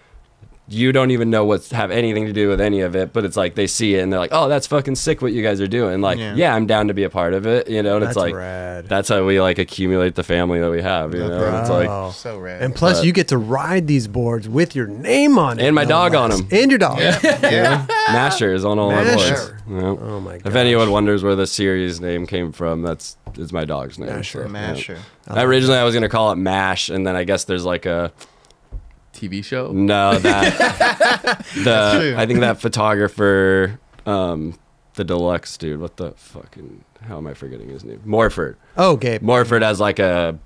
you don't even know have anything to do with any of it, but it's like they see it and they're like, oh, that's fucking sick what you guys are doing. Like, yeah, I'm down to be a part of it, you know. And it's like rad. That's how we like accumulate the family that we have, you know. And it's like so rad. And plus, you get to ride these boards with your name on it, and my dog on them, and your dog. Yeah. Masher is on all my boards. Yeah. Oh my god! If anyone wonders where the series name came from, it's my dog's name. Masher. So, Masher. yeah. Originally, I was gonna call it Mash, and then I guess there's like a TV show? No, that I think that photographer, the deluxe dude. What the fucking? How am I forgetting his name? Morford. Oh, Gabe. Morford has like a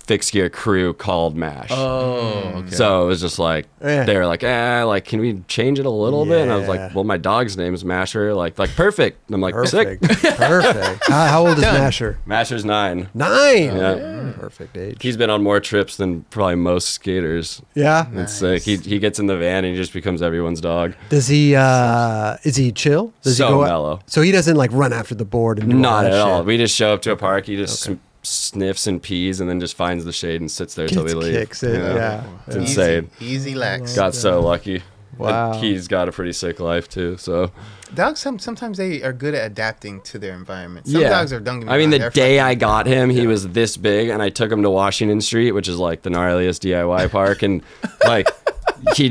fixed gear crew called Mash. Oh, okay. So it was just like they were like, like can we change it a little bit? And I was like, well, my dog's name is Masher. Like perfect. And I'm like, sick. Perfect. How old is Masher? Masher's 9. 9. Yeah. Perfect age. He's been on more trips than probably most skaters. Yeah. It's sick. He gets in the van and he just becomes everyone's dog. Does he? Is he chill? Does so he go mellow. So he doesn't like run after the board and do not all that at all. shit? We just show up to a park. He just sniffs and pees and then just finds the shade and sits there till we leave. Kicks it. You know? Yeah. It's insane. Easy lax. Got so lucky. Wow. And he's got a pretty sick life too. So dogs sometimes they are good at adapting to their environment. Some dogs are don't. I mean, the day I got him, he was this big, and I took him to Washington Street, which is like the gnarliest DIY park, and like he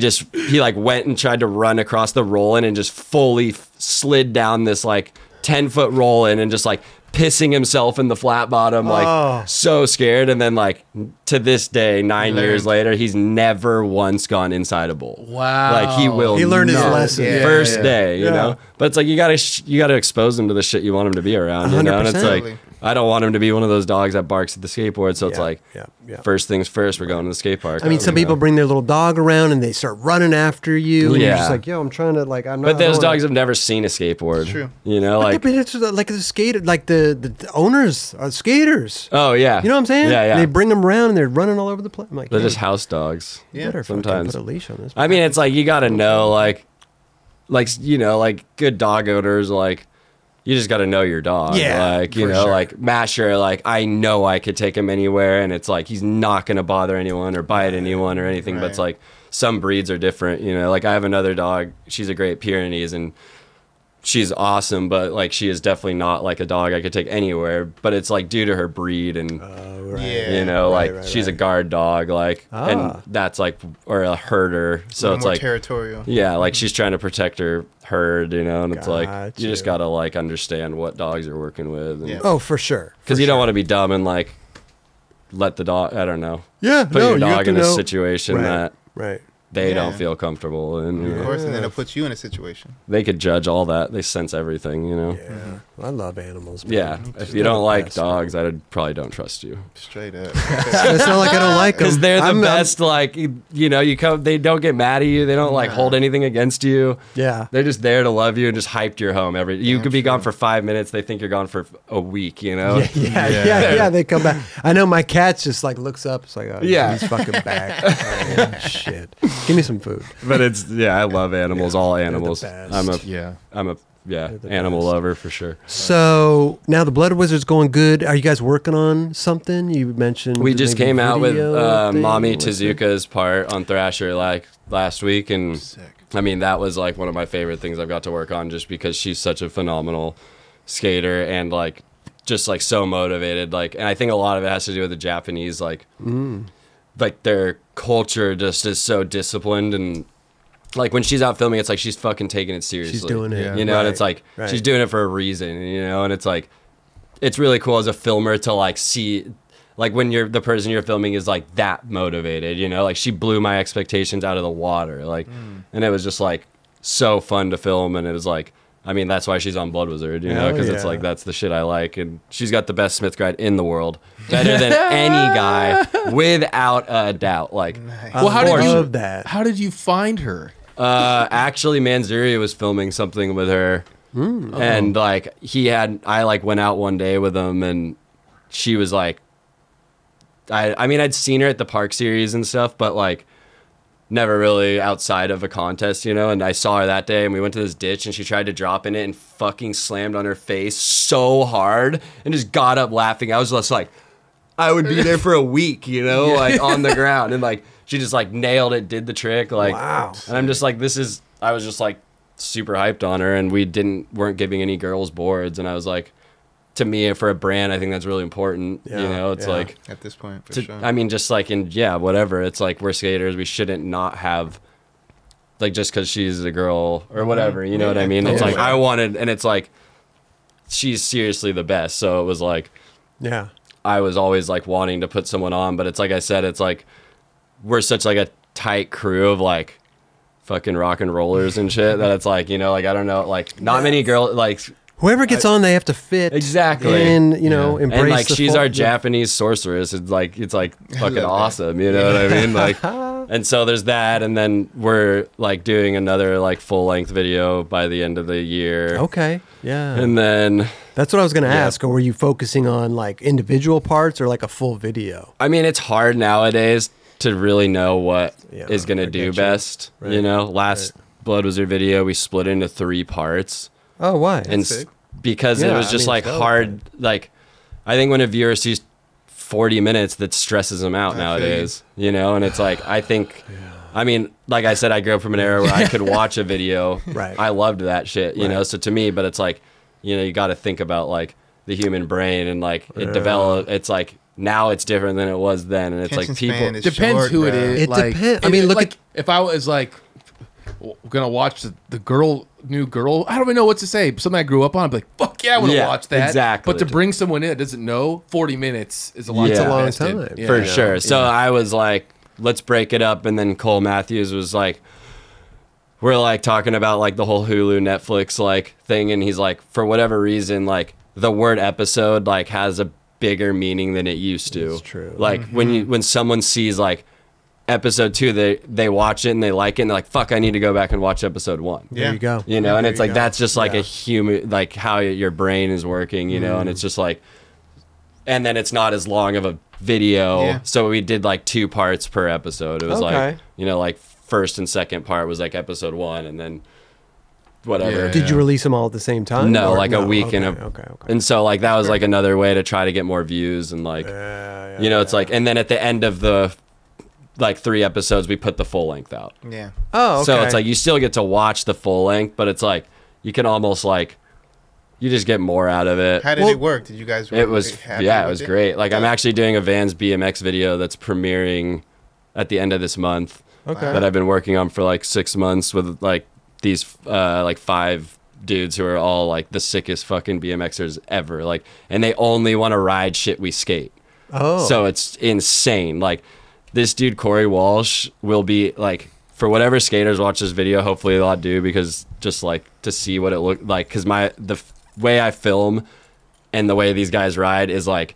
like went and tried to run across the roll-in and just fully slid down this like 10-foot roll-in and just like pissing himself in the flat bottom, like so scared. And then like to this day, 9 years later, he's never once gone inside a bowl. Wow. Like he learned his lesson. First day, you know. But it's like you gotta expose him to the shit you want him to be around, you know. And it's like I don't want him to be one of those dogs that barks at the skateboard. So it's like first things first, we're going to the skate park. I mean, some people bring their little dog around and they start running after you. And you're just like, yo, I'm trying to like. But those dogs have never seen a skateboard. True. You know, like but it's like the skater, like the owners are skaters. Oh yeah. You know what I'm saying? Yeah, yeah. And they bring them around and they're running all over the place. I'm like, they're just house dogs. Yeah. Better sometimes put a leash on this. I mean, it's like you got to know, like you know, like good dog owners, like you just got to know your dog. Yeah, like you know, like Masher, like I know I could take him anywhere, and it's like he's not gonna bother anyone or bite anyone or anything. But it's like some breeds are different. You know, like I have another dog. She's a Great Pyrenees and she's awesome, but like she is definitely not like a dog I could take anywhere. But it's like due to her breed and you know, like she's a guard dog, like and that's like or a herder. So it's more like territorial. Yeah, like she's trying to protect her herd, you know, and it's like you just gotta like understand what dogs you're working with. And, oh, for sure. Because you don't want to be dumb and like let the dog. I don't know. Yeah, put your dog in a situation that right. they don't feel comfortable in. Of course, and then it puts you in a situation. They could judge all that. They sense everything, you know. Yeah, I love animals. Man. Yeah, if you don't like dogs, I probably don't trust you. Straight up. It's not like I don't like them because they're the best. Like you know, you come. They don't get mad at you. They don't like hold anything against you. Yeah, they're just there to love you and just hyped your home. You could be gone for 5 minutes. They think you're gone for a week. You know. Yeah. They come back. I know my cat just like looks up. It's like, oh, he's fucking back. Oh, shit. Give me some food. But it's I love animals. All animals. I'm a animal lover for sure. So now the Blood Wizard's going good. Are you guys working on something? You mentioned we just came out with Mommy thing? Tezuka's part on Thrasher like last week, and I mean that was like one of my favorite things I've got to work on, just because she's such a phenomenal skater and like just like so motivated. Like, and I think a lot of it has to do with the Japanese like their culture just is so disciplined, and like when she's out filming, it's like she's fucking taking it seriously. She's doing it, you know, and it's like she's doing it for a reason, you know, and it's like it's really cool as a filmer to like see like when the person you're filming is like that motivated, you know, like she blew my expectations out of the water, like, and it was just like so fun to film, and it was like, I mean, that's why she's on Blood Wizard, you know, because it's like, that's the shit I like. And she's got the best Smith guide in the world. Better than any guy, without a doubt. Like, well, how did you find her? Actually, Manzuri was filming something with her. And like, I like went out one day with him, and she was like, I mean, I'd seen her at the Park Series and stuff, but like, never really outside of a contest, you know, and I saw her that day and we went to this ditch and she tried to drop in it and fucking slammed on her face so hard and just got up laughing. I was just like, I would be there for a week, you know, like on the ground, and like she just like nailed it, did the trick, like, wow. And I'm just like, I was just like super hyped on her, and we weren't giving any girls boards, and I was like, to me, for a brand, I think that's really important. You know, it's like at this point, for sure. I mean, just like whatever. It's like we're skaters, we shouldn't not have. Like just because she's a girl or whatever, you know what I mean? It's like I wanted, and it's like she's seriously the best. So it was like, yeah, I was always like wanting to put someone on, but it's like I said, it's like we're such like a tight crew of like fucking rock and rollers and shit that it's like, you know, like I don't know, like not many girls like. Whoever gets on, they have to fit exactly, and you know, embrace. And like she's our yeah. Japanese sorceress. It's like fucking awesome. You know what I mean? Like, and so there's that, and then we're like doing another like full length video by the end of the year. Okay, yeah. And then that's what I was going to ask. Or were you focusing on like individual parts or like a full video? I mean, it's hard nowadays to really know what is going to do best. Right. You know, last Blood Wizard video we split into 3 parts. Oh, why? And because it was just like hard. Like, I think when a viewer sees 40 minutes, that stresses them out nowadays. You know, and it's like I think. I mean, like I said, I grew up from an era where I could watch a video. Right. I loved that shit. You know, so to me, but it's like, you know, you got to think about like the human brain and like it developed. It's like now it's different than it was then, and it's like people. Depends who it is. It depends. I mean, look at if I was like gonna watch the new girl, I don't even know what to say. Something I grew up on, I'd be like, fuck yeah, I want to watch that. Exactly. But to bring someone in that doesn't know, 40 minutes is a lot. It's a long time. Yeah, for sure. So I was like, let's break it up, and then Cole Matthews was like, we're like talking about like the whole Hulu Netflix like thing, and he's like, for whatever reason, like the word episode like has a bigger meaning than it used to. It's true. Like when someone sees like episode 2, they watch it and they like it and they're like, fuck, I need to go back and watch episode 1. There you go. You know, and it's like that's just like a human, like how your brain is working, you know, and it's just like, and then it's not as long of a video. So we did like 2 parts per episode. It was like, you know, like first and second part was like episode 1, and then whatever. Did you release them all at the same time? No, like a week and and so like that was like another way to try to get more views and like, you know, it's like, and then at the end of the like 3 episodes, we put the full length out. Yeah. Oh, okay. So it's like you still get to watch the full length, but it's like you can almost like you just get more out of it. How did it work? Did you guys? It was it was great. Like I'm actually doing a Vans BMX video that's premiering at the end of this month. Okay. That I've been working on for like 6 months with like these like 5 dudes who are all like the sickest fucking BMXers ever. Like, and they only want to ride shit we skate. Oh. So it's insane. Like this dude Corey Walsh will be like, for whatever skaters watch this video, hopefully a lot do, because just like to see what it looked like, because the way I film and the way these guys ride is like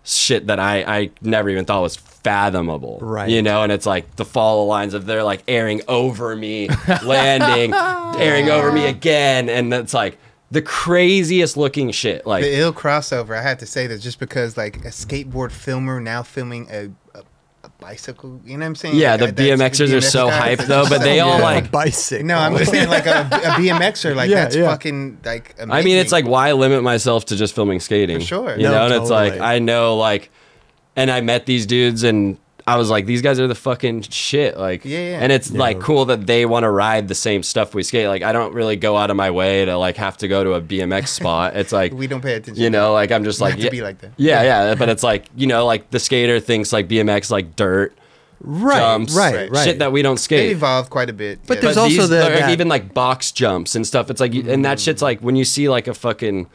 shit that I never even thought was fathomable, right? You know, and it's like the follow lines of they're like airing over me, landing, airing over me again, and it's like the craziest looking shit. Like the ill crossover. I had to say that just because like a skateboard filmer now filming a bicycle, you know what I'm saying? Yeah, like the BMXers are so hyped though, but they all like bicycle. No, I'm just saying like a BMXer, like that's fucking like amazing. I mean, it's like, why limit myself to just filming skating? For sure. You know, and it's like, I know, like, and I met these dudes and I was like, these guys are the fucking shit. Like, and it's like cool that they want to ride the same stuff we skate. Like, I don't really go out of my way to like have to go to a BMX spot. It's like, we don't pay attention. You know, like I'm just like, to be like that. Yeah. But it's like, you know, like the skater thinks like BMX, like dirt. Jumps, right. Shit that we don't skate. They evolved quite a bit. But there's also like even like box jumps and stuff. It's like, and that shit's like when you see like a fucking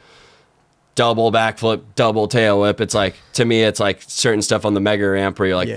double backflip, double tail whip. It's like, to me, it's like certain stuff on the mega ramp where you're like,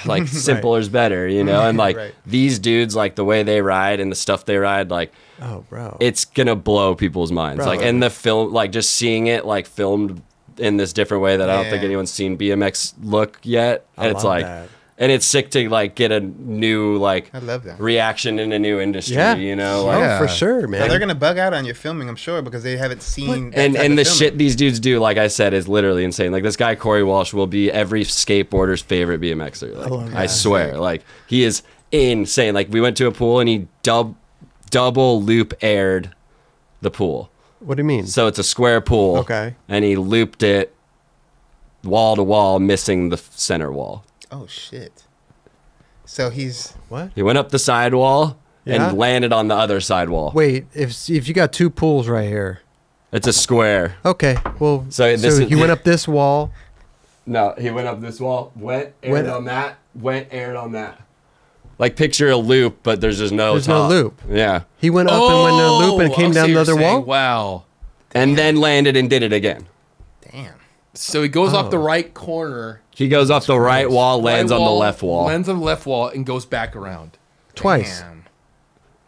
like simpler's better, you know? And like these dudes, like the way they ride and the stuff they ride, like, oh, bro, it's gonna blow people's minds. Like, and the film, like just seeing it like filmed in this different way that I don't think anyone's seen BMX look yet. And it's like, and it's sick to like get a new like I love that reaction in a new industry, you know? Like, for sure, man. Now, they're gonna bug out on your filming, I'm sure, because they haven't seen. And the shit these dudes do, like I said, is literally insane. Like this guy Corey Walsh will be every skateboarder's favorite BMXer. Like I swear, like he is insane. Like we went to a pool and he double loop aired the pool. What do you mean? So it's a square pool. Okay. And he looped it wall to wall, missing the center wall. Oh shit! So he's What? He went up the side wall Yeah? and landed on the other side wall. Wait, if you got 2 pools right here. It's a square. Okay, well, So this is- you went up this wall. No, he went up this wall, aired on that, aired on that. Like picture a loop, but there's just no There's top. no loop. Yeah. He went up and went in a loop and came I see down what the you're other saying. wall. Wow. And then landed and did it again. damn. So he goes off Oh. the right corner. He goes off the right wall, lands right on the left wall. Lands on the left wall and goes back around. Twice. Damn.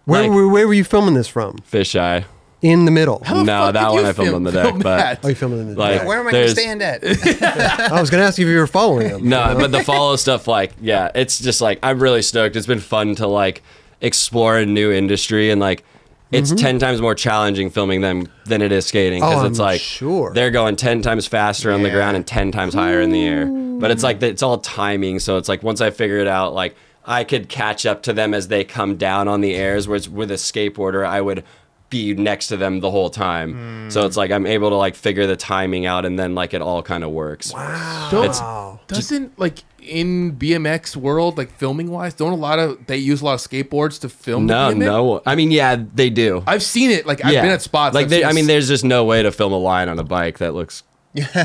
Where were you filming this from? Fisheye. In the middle. How the No, fuck that did one you I filmed on the deck, film but- that? Oh, you filming in the Like- Where am I going to There's- stand at? I was going to ask you if you were following him. No, but the follow stuff, like, yeah, it's just like, I'm really stoked. It's been fun to like explore a new industry, and like, it's 10 times more challenging filming them than it is skating, because Oh, it's I'm like sure. they're going 10 times faster on the Yeah. ground and 10 times higher in the air. But it's like it's all timing, so it's like once I figure it out, like I could catch up to them as they come down on the airs, whereas with a skateboarder I would be next to them the whole time. So it's like I'm able to like figure the timing out, and then like it all kind of works. Wow. Doesn't like in BMX world, like filming wise, they use a lot of skateboards to film? No, the BMX? no. I mean, yeah, they do. I've seen it. Like I've been at spots. Like I've they, seen I mean, there's just no way to film a line on a bike that looks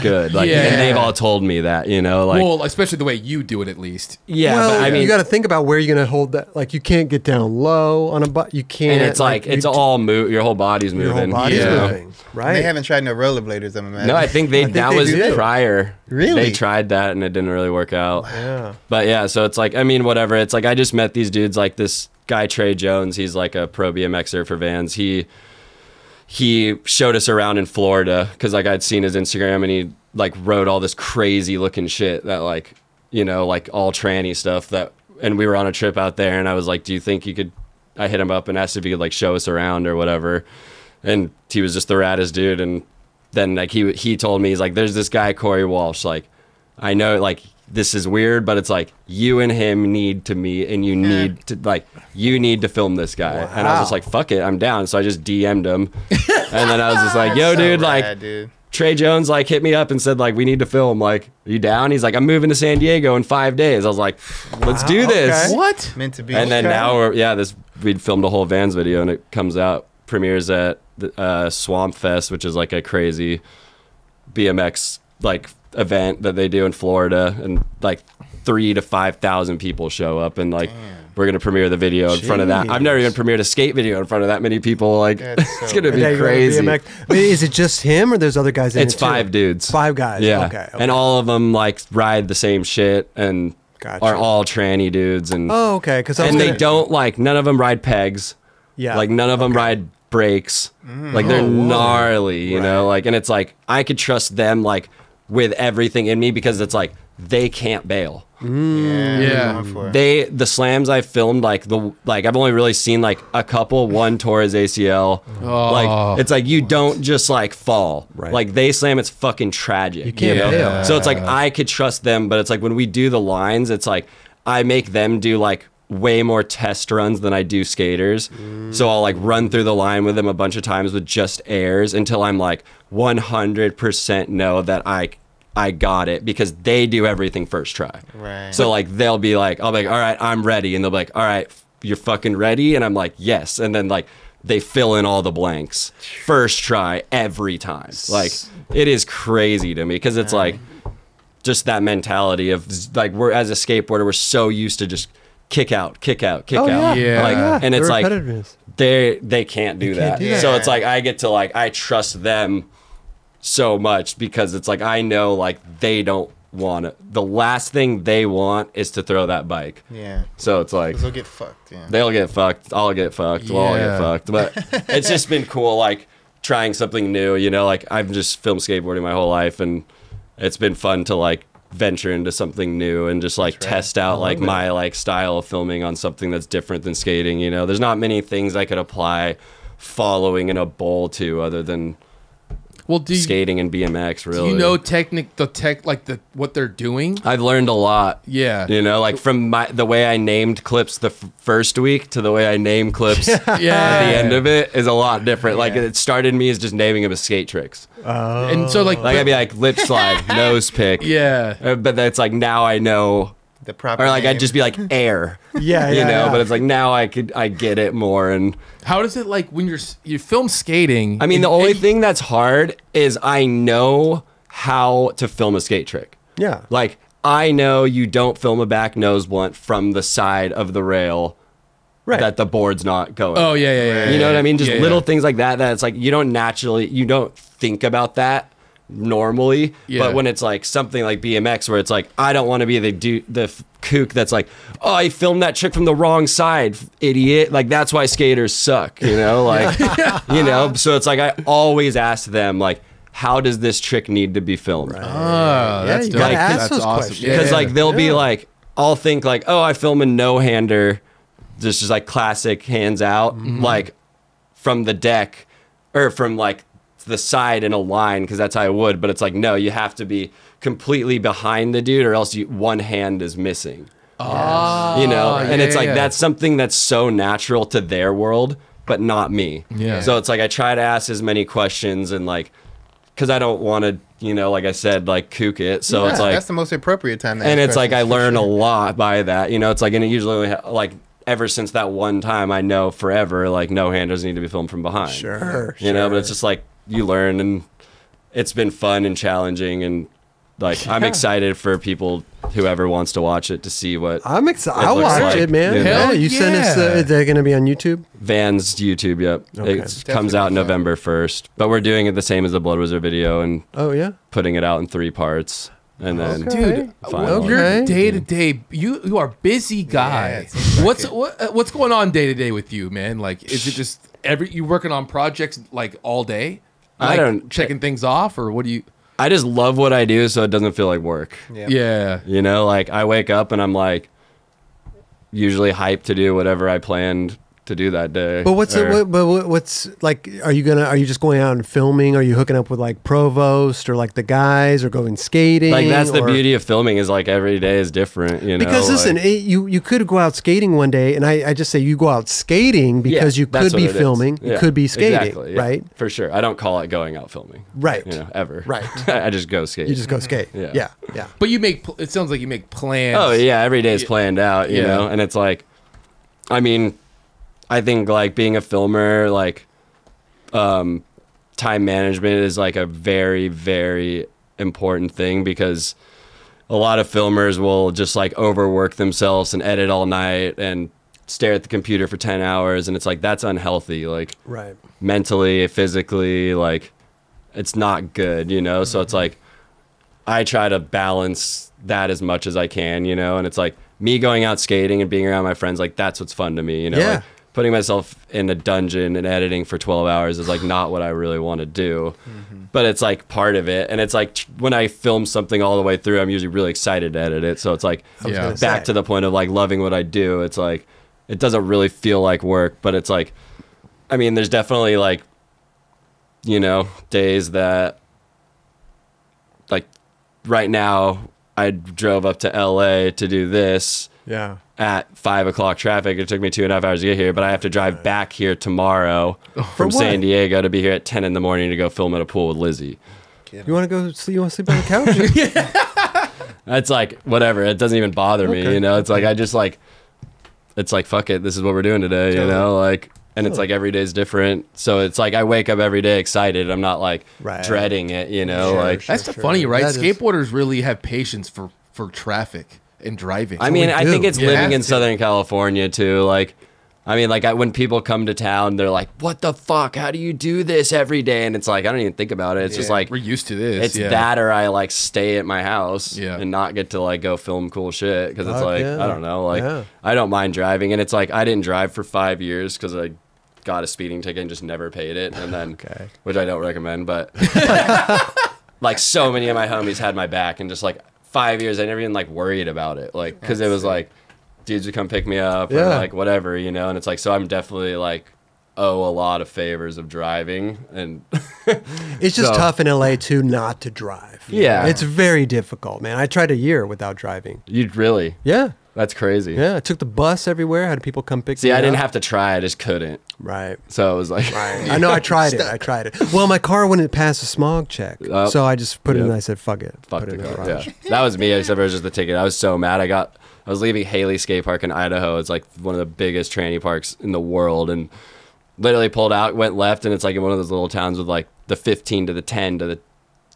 good. Like, Yeah. and they've all told me that, you know, like, well, especially the way you do it, at least. yeah. Well, but I mean, you got to think about where you're going to hold that. Like, you can't get down low on a bike. You can't. and it's like it's all move. Your whole body's your moving. whole body's you know? moving, right? They haven't tried no rollerbladers, I'm imagining. No, I think think that they was did. prior. Really? They tried that and it didn't really work out. Yeah. But yeah, so it's like, I mean, whatever. It's like I just met these dudes, like this guy Trey Jones. He's like a pro BMXer for Vans. He showed us around in Florida because like I'd seen his Instagram, and he like rode all this crazy looking shit that like, you know, like all tranny stuff that. And we were on a trip out there, and I was like, "Do you think you could?" I hit him up and asked if he could like show us around or whatever, and he was just the raddest dude. And then like he told me, he's like, "There's this guy Corey Walsh. Like, I know like this is weird, but it's like you and him need to meet, and you need to like you need to film this guy." And I was just like, "Fuck it, I'm down." So I just DM'd him, and then I was just like, "Yo, So dude, like." rad, dude. Trey Jones like hit me up and said like we need to film, like, are you down? He's like, I'm moving to San Diego in 5 days. I was like, let's do this. okay. What? Meant to be. And then Okay. now we'd filmed a whole Vans video, and it comes out, premieres at the, Swamp Fest, which is like a crazy BMX like event that they do in Florida, and like 3,000 to 5,000 people show up, and like we're gonna premiere the video in front of that. I've never even premiered a skate video in front of that many people. Like That's it's so gonna rad. be Yeah, you're gonna crazy. BMX. Wait, is it just him, or there's other guys in It's it too? 5 dudes. 5 guys. Yeah. Okay. And all of them like ride the same shit and Gotcha. are all tranny dudes, and Oh, okay. Because and they don't like, none of them ride pegs. Yeah. Like none of them ride brakes. Like they're Oh, whoa. gnarly, you know, like, and it's like I could trust them like with everything in me, because it's like they can't bail. Yeah. Going for it. The slams I filmed, like I've only really seen like a couple. One tore his ACL. Oh. Like it's like you don't just like fall. Right. Like they slam, it's fucking tragic. You can't know? bail. So it's like I could trust them, but it's like when we do the lines, it's like I make them do like way more test runs than I do skaters. So I'll like run through the line with them a bunch of times with just airs until I'm like 100% know that I got it, because they do everything first try. Right. So like they'll be like, I'll be like, all right, I'm ready, and they'll be like, all right, you're fucking ready, and I'm like, yes, and then like they fill in all the blanks first try every time. Like it is crazy to me, because it's like just that mentality of like, we're as a skateboarder, we're so used to just kick out, kick out, kick Oh, out. Yeah. Like, Yeah, and it's the like repetitiveness. they can't do that. do that. So it's like I get to like, I trust them so much, because it's like I know like they don't want it. The last thing they want is to throw that bike. Yeah. So it's like They'll get fucked. Yeah. they'll get fucked, I'll get fucked, we'll all get Yeah. fucked. But it's just been cool, like trying something new, you know, like I've just filmed skateboarding my whole life, and it's been fun to like venture into something new and just like test out like my like style of filming on something that's different than skating, you know. There's not many things I could apply following in a bowl to, other than Well, skating and BMX. Really, do you know what they're doing? I've learned a lot. Yeah, you know, like from the way I named clips the first week to the way I name clips at the end of it is a lot different. Like it started me as just naming them as skate tricks. And so like I'd be like lip slide, nose pick. Yeah, but that's like now I know. The proper or like name. I'd just be like air. Yeah, you know. yeah. But it's like now I get it more. And how does it like when you film skating? I mean, the only thing that's hard is I know how to film a skate trick. Yeah. Like I know you don't film a back nose blunt from the side of the rail. Right. That the board's not going. Oh yeah. You know what I mean? Just little things like that. That it's like you don't think about that normally. But when it's like something like BMX where it's like I don't want to be the kook that's like, oh, I filmed that trick from the wrong side, idiot. Like that's why skaters suck. You know, like you know. So it's like I always ask them like, how does this trick need to be filmed? Right. Oh, that's you gotta ask that's those awesome. questions. Because like they'll be like, I'll think like, oh, I film a no-hander. This is like classic hands out, like from the deck or from like the side in a line, because that's how I would. But it's like, no, you have to be completely behind the dude or else one hand is missing. Oh, you know? And it's like, that's something that's so natural to their world, but not me. Yeah. So it's like, I try to ask as many questions and like, because I don't want to, you know, like I said, like kook it. So it's like, that's the most appropriate time to and ask it's like, I questions, learn a lot by that, you know, it's like, and it usually like, ever since that one time, I know forever, like, no-handers need to be filmed from behind. Sure. You know, but it's just like, you learn, and it's been fun and challenging, and, like, I'm excited for people, whoever wants to watch it, to see what I'm excited. I'll watch like, it, man. you know? Yeah, you send us is that going to be on YouTube? Van's YouTube, yep. Okay. It comes out November 1st. But we're doing it the same as the Blood Wizard video, and putting it out in 3 parts. And then, dude, you're day to day. You are a busy guy. Yeah, what's going on day to day with you, man? Like, is it just you working on projects like all day? Like, I don't checking things off, or what do you? I just love what I do, so it doesn't feel like work. Yeah. You know, like I wake up and I'm like, usually hyped to do whatever I planned to do that day. But what's like? Are you just going out and filming? Are you hooking up with like Provost or like the guys, or going skating? Like that's the beauty of filming, is like every day is different, you know. Because listen, like, you could go out skating one day, and I just say you go out skating because you could be filming, you could be skating, exactly, right? For sure. I don't call it going out filming, right? You know, ever, right? I just go skate. You just go skate, yeah. But you make it sounds like you make plans. Oh yeah, every day is planned out, you know, and it's like, I mean, I think like being a filmer, like time management is like a very, very important thing, because a lot of filmers will just like overwork themselves and edit all night and stare at the computer for 10 hours. And it's like, that's unhealthy, like mentally, physically, like it's not good, you know? So it's like, I try to balance that as much as I can, you know? And it's like me going out skating and being around my friends, like that's what's fun to me, you know? Like, putting myself in a dungeon and editing for 12 hours is like not what I really want to do, but it's like part of it. And it's like when I film something all the way through, I'm usually really excited to edit it. So it's like back to the point of like loving what I do. It's like, it doesn't really feel like work, but it's like, I mean, there's definitely like, you know, days that like right now I drove up to LA to do this. Yeah. At 5 o'clock traffic. It took me 2.5 hours to get here, but I have to drive back here tomorrow from San Diego to be here at 10 in the morning to go film at a pool with Lizzie. You want to go sleep? You want to sleep on the couch? It's like, whatever. It doesn't even bother me, you know? It's like, I just like, it's like, fuck it. This is what we're doing today, you know? Like, and it's like every day's different. So it's like, I wake up every day excited. I'm not like dreading it, you know? That's funny, right? Skateboarders really have patience for traffic and driving. I mean, I think it's living in Southern California too. Like, I mean, like when people come to town, they're like, "What the fuck? How do you do this every day?" And it's like, I don't even think about it. It's just like we're used to this. It's that, or I like stay at my house and not get to like go film cool shit, because it's like I don't know, like I don't mind driving, and it's like I didn't drive for 5 years because I got a speeding ticket and just never paid it, and then which I don't recommend, but like so many of my homies had my back, and just like 5 years I never even like worried about it, like because it was like dudes would come pick me up or like whatever, you know. And it's like, so I'm definitely like owe a lot of favors of driving, and It's just tough in LA too not to drive. Yeah. It's very difficult, man. I tried a year without driving. You'd really? Yeah. That's crazy. Yeah. I took the bus everywhere. Had people come pick me up. See, I didn't have to try. I just couldn't. Right. So it was like... Right. I know. I tried it. Well, my car wouldn't pass a smog check. So I just put it in and I said, fuck it. Fuck put the it in the car. garage. Yeah. That was me, except it was just the ticket. I was so mad. I was leaving Haley Skate Park in Idaho. It's like one of the biggest tranny parks in the world. And literally pulled out, went left, and it's like in one of those little towns with like the 15 to the 10 to the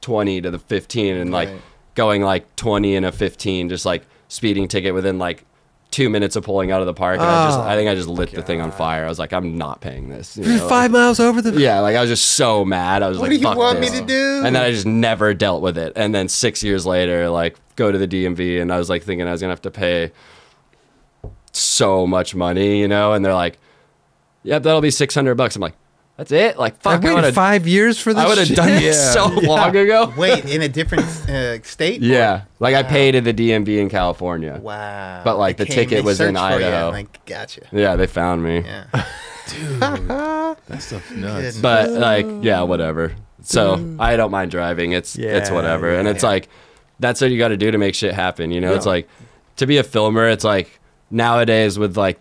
20 to the 15 and like going like 20 and a 15, just like speeding ticket within like 2 minutes of pulling out of the park. And I think I just lit the thing on fire. I was like, I'm not paying this. You're 5 miles over the... Yeah, like I was just so mad. I was what like, do you fuck want this. me to do? And then I just never dealt with it. And then 6 years later, like go to the DMV, and I was like thinking I was going to have to pay so much money, you know? And they're like, yep, that'll be $600. I'm like, that's it? Like, fuck. I waited 5 years for this. I would have done it so long ago. Wait, in a different state? Yeah. Like I paid at the DMV in California. Wow. But like the ticket was in Idaho. Like, gotcha. Yeah, they found me. Yeah. Dude, that stuff's nuts. But like, yeah, whatever. So I don't mind driving. It's whatever. And it's like, that's what you got to do to make shit happen. You know, it's like to be a filmer. It's like nowadays with like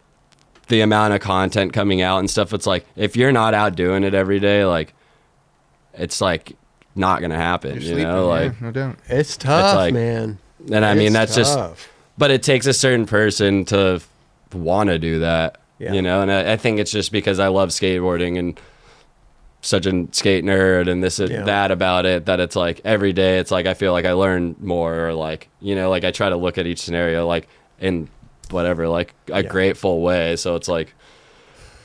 the amount of content coming out and stuff, it's like if you're not out doing it every day, like it's like not gonna happen. You know, like no doubt. It's tough, it's like, man. And I mean that's tough. just, but it takes a certain person to want to do that. Yeah. You know, and I think it's just because I love skateboarding and such a skate nerd and this and that about it, that it's like every day it's like I feel like I learn more, or like, you know, like I try to look at each scenario like in whatever, like a grateful way. So it's like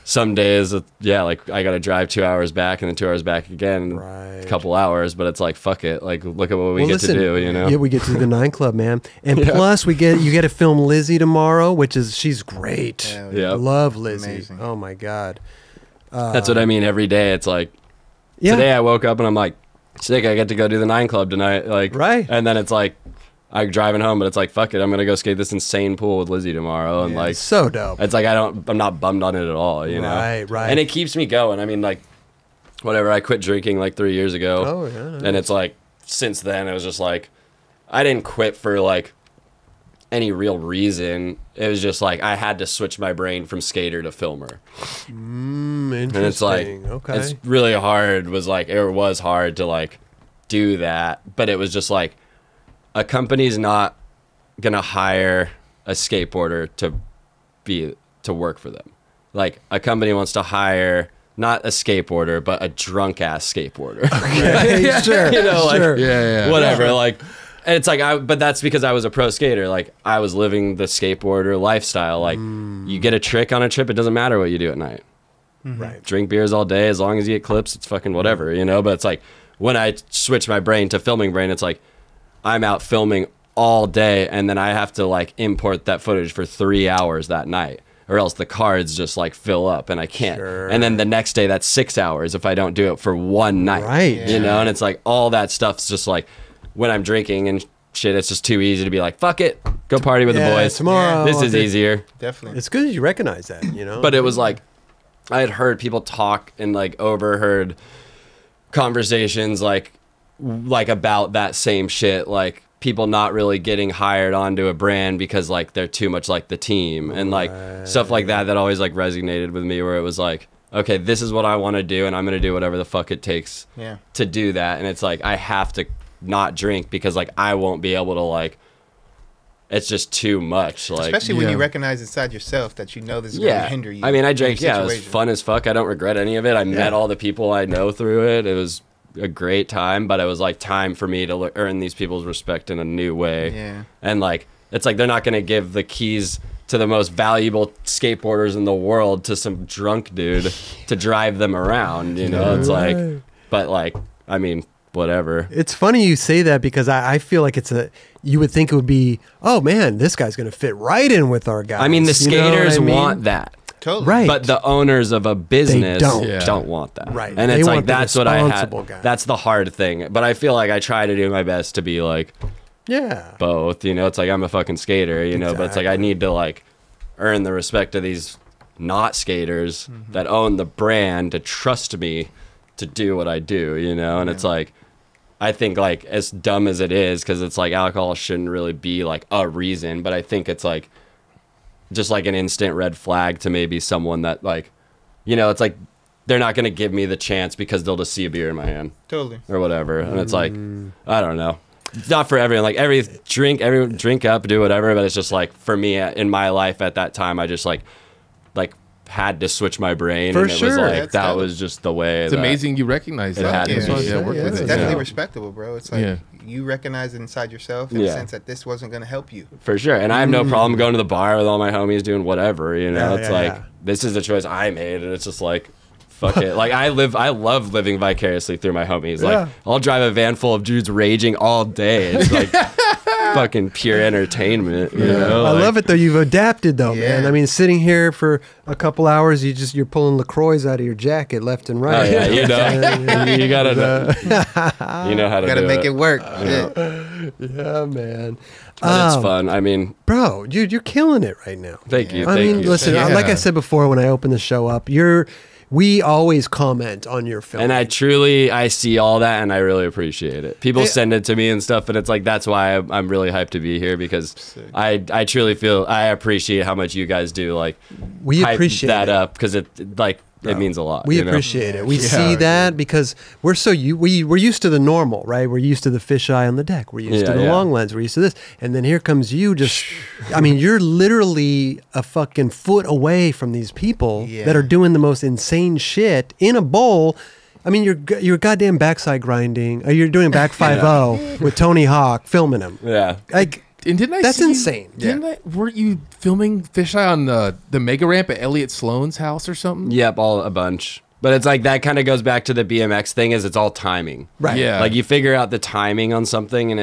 some days like I gotta drive 2 hours back and then 2 hours back again, a couple hours, but it's like fuck it, like look at what we get to do, you know. Yeah, we get to the 9 Club, man. And plus you get to film Lizzie tomorrow, which is she's great. Yeah, love Lizzie. Amazing. Oh my god. That's what I mean. Every day it's like today I woke up and I'm like, sick, I get to go do the 9 Club tonight, like and then it's like I'm driving home, but it's like, fuck it, I'm gonna go skate this insane pool with Lizzie tomorrow, and like so dope. It's like I'm not bummed on it at all, you know. Right. And it keeps me going. I mean, like, whatever. I quit drinking like 3 years ago. Oh yeah. Nice. And it's like since then it was just like I didn't quit for like any real reason. It was just like I had to switch my brain from skater to filmer. Interesting. And it's like it's really hard. It was hard to like do that, but it was just like, a company's not gonna hire a skateboarder to work for them. Like a company wants to hire not a skateboarder, but a drunk ass skateboarder. Okay. Sure. You know, like whatever. Yeah. Like, and it's like but that's because I was a pro skater. Like I was living the skateboarder lifestyle. Like you get a trick on a trip, it doesn't matter what you do at night. Right. Drink beers all day, as long as you get clips, it's fucking whatever, you know. But it's like when I switch my brain to filming brain, it's like I'm out filming all day and then I have to like import that footage for 3 hours that night, or else the cards just like fill up and I can't. And then the next day that's 6 hours if I don't do it for one night. Right. You know, and it's like all that stuff's just like when I'm drinking and shit, it's just too easy to be like, fuck it, go party with the boys. Tomorrow. This is easier. Definitely. It's good you recognize that, you know. But it was like I had heard people talk and like overheard conversations like about that same shit, like people not really getting hired onto a brand because like they're too much like the team and like stuff like that always like resonated with me, where it was like, okay, this is what I want to do and I'm going to do whatever the fuck it takes to do that. And it's like I have to not drink because like I won't be able to like, it's just too much. Like, especially when you recognize inside yourself that you know this is going to hinder you. I mean, I drank, it was fun as fuck. I don't regret any of it. I met all the people I know through it. It was a great time, but it was like time for me to earn these people's respect in a new way. And like it's like they're not going to give the keys to the most valuable skateboarders in the world to some drunk dude to drive them around, you know. It's like, but like, I mean, whatever. It's funny you say that because I feel like you would think it would be, oh man, this guy's going to fit right in with our guys. I mean, the skaters want that. Totally. Right. But the owners of a business don't want that. Right. And they it's want like, the that's what I had. guy. That's the hard thing. But I feel like I try to do my best to be like, both, you know. It's like I'm a fucking skater, you know, but it's like I need to like earn the respect of these not skaters that own the brand to trust me to do what I do, you know? And it's like, I think like as dumb as it is, because it's like alcohol shouldn't really be like a reason, but I think it's like just like an instant red flag to maybe someone that like, you know, it's like they're not going to give me the chance because they'll just see a beer in my hand. Totally. Or whatever. And it's like, I don't know. It's not for everyone. Like everyone drink up, do whatever, but it's just like for me in my life at that time, I just like had to switch my brain. For and it sure. was like that was just the way. It's amazing you recognize that. It had to be. It's definitely respectable, bro. It's like you recognize it inside yourself in the sense that this wasn't going to help you. For sure. And I have no problem going to the bar with all my homies doing whatever, you know. It's like this is the choice I made, and it's just like fuck it. Like I love living vicariously through my homies. Like I'll drive a van full of dudes raging all day. It's like fucking pure entertainment, you know? I love it though. You've adapted though, man. I mean, sitting here for a couple hours, you're pulling LaCroix out of your jacket left and right. Oh, yeah, you know, you gotta you know how to gotta make it work. Yeah, man. But it's fun. I mean, bro, you're killing it right now. Thank you. I mean, you. listen, like I said before when I opened the show up, we always comment on your film. And I see all that, and I really appreciate it. People send it to me and stuff, and it's like, that's why I'm really hyped to be here, because I truly feel, I appreciate how much you guys do, like, we hype appreciate that it. up, because it means a lot. We appreciate it. We see that because we're used to the normal, right? We're used to the fisheye on the deck. We're used to the long lens. We're used to this. And then here comes you just, I mean, you're literally a fucking foot away from these people that are doing the most insane shit in a bowl. I mean, you're goddamn backside grinding. You're doing back 5-0 with Tony Hawk filming him. Yeah. Like, and didn't I that's see insane. Weren't you filming fisheye on the mega ramp at Elliot Sloan's house or something? Yep, a bunch. But it's like that kind of goes back to the BMX thing, is it's all timing. Right. Yeah. Like you figure out the timing on something, and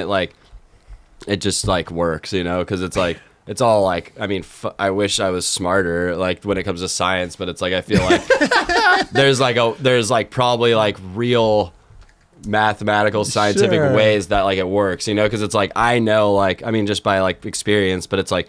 it just like works, you know, because it's like, it's all like, I mean, I wish I was smarter, like when it comes to science, but it's like, I feel like there's probably like real mathematical scientific ways that like it works, you know, because it's like I know, like, I mean, just by like experience, but it's like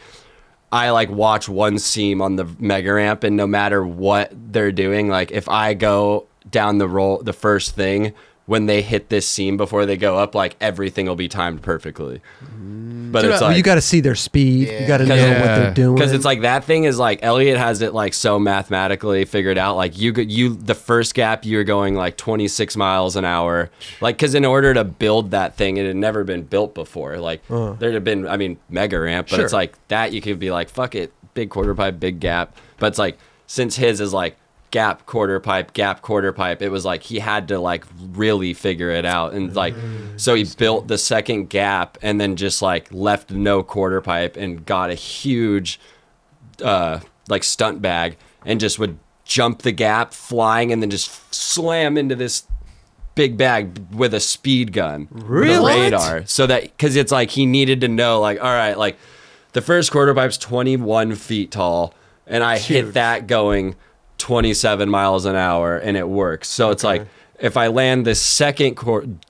I like watch one seam on the mega ramp, and no matter what they're doing, like if I go down the first thing, when they hit this seam before they go up, like everything will be timed perfectly. But it's like, you got to see their speed. You got to know what they're doing. Because it's like that thing is like Elliot has it like so mathematically figured out. Like you the first gap you're going like 26 miles an hour. Like because in order to build that thing, it had never been built before. Like there'd have been, I mean, mega ramp, but it's like that you could be like, fuck it, big quarter pipe, big gap. But it's like since his is like gap quarter pipe, it was like he had to like really figure it out, and like so he built the second gap and then just like left no quarter pipe and got a huge like stunt bag and just would jump the gap flying and then just slam into this big bag with a speed gun with a radar, so that because it's like he needed to know, like, all right, like the first quarter pipe's 21 feet tall and I hit that going 27 miles an hour and it works. So it's like if I land the second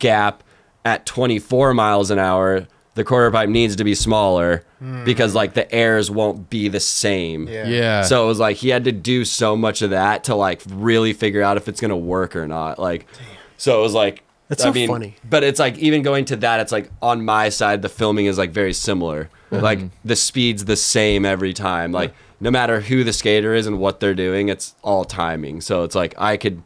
gap at 24 miles an hour, the quarter pipe needs to be smaller because like the airs won't be the same. So it was like he had to do so much of that to like really figure out if it's gonna work or not. Like, so it was like, that's so funny. But it's like even going to that, it's like on my side the filming is like very similar. Like the speed's the same every time. Like no matter who the skater is and what they're doing, it's all timing. So it's like I could,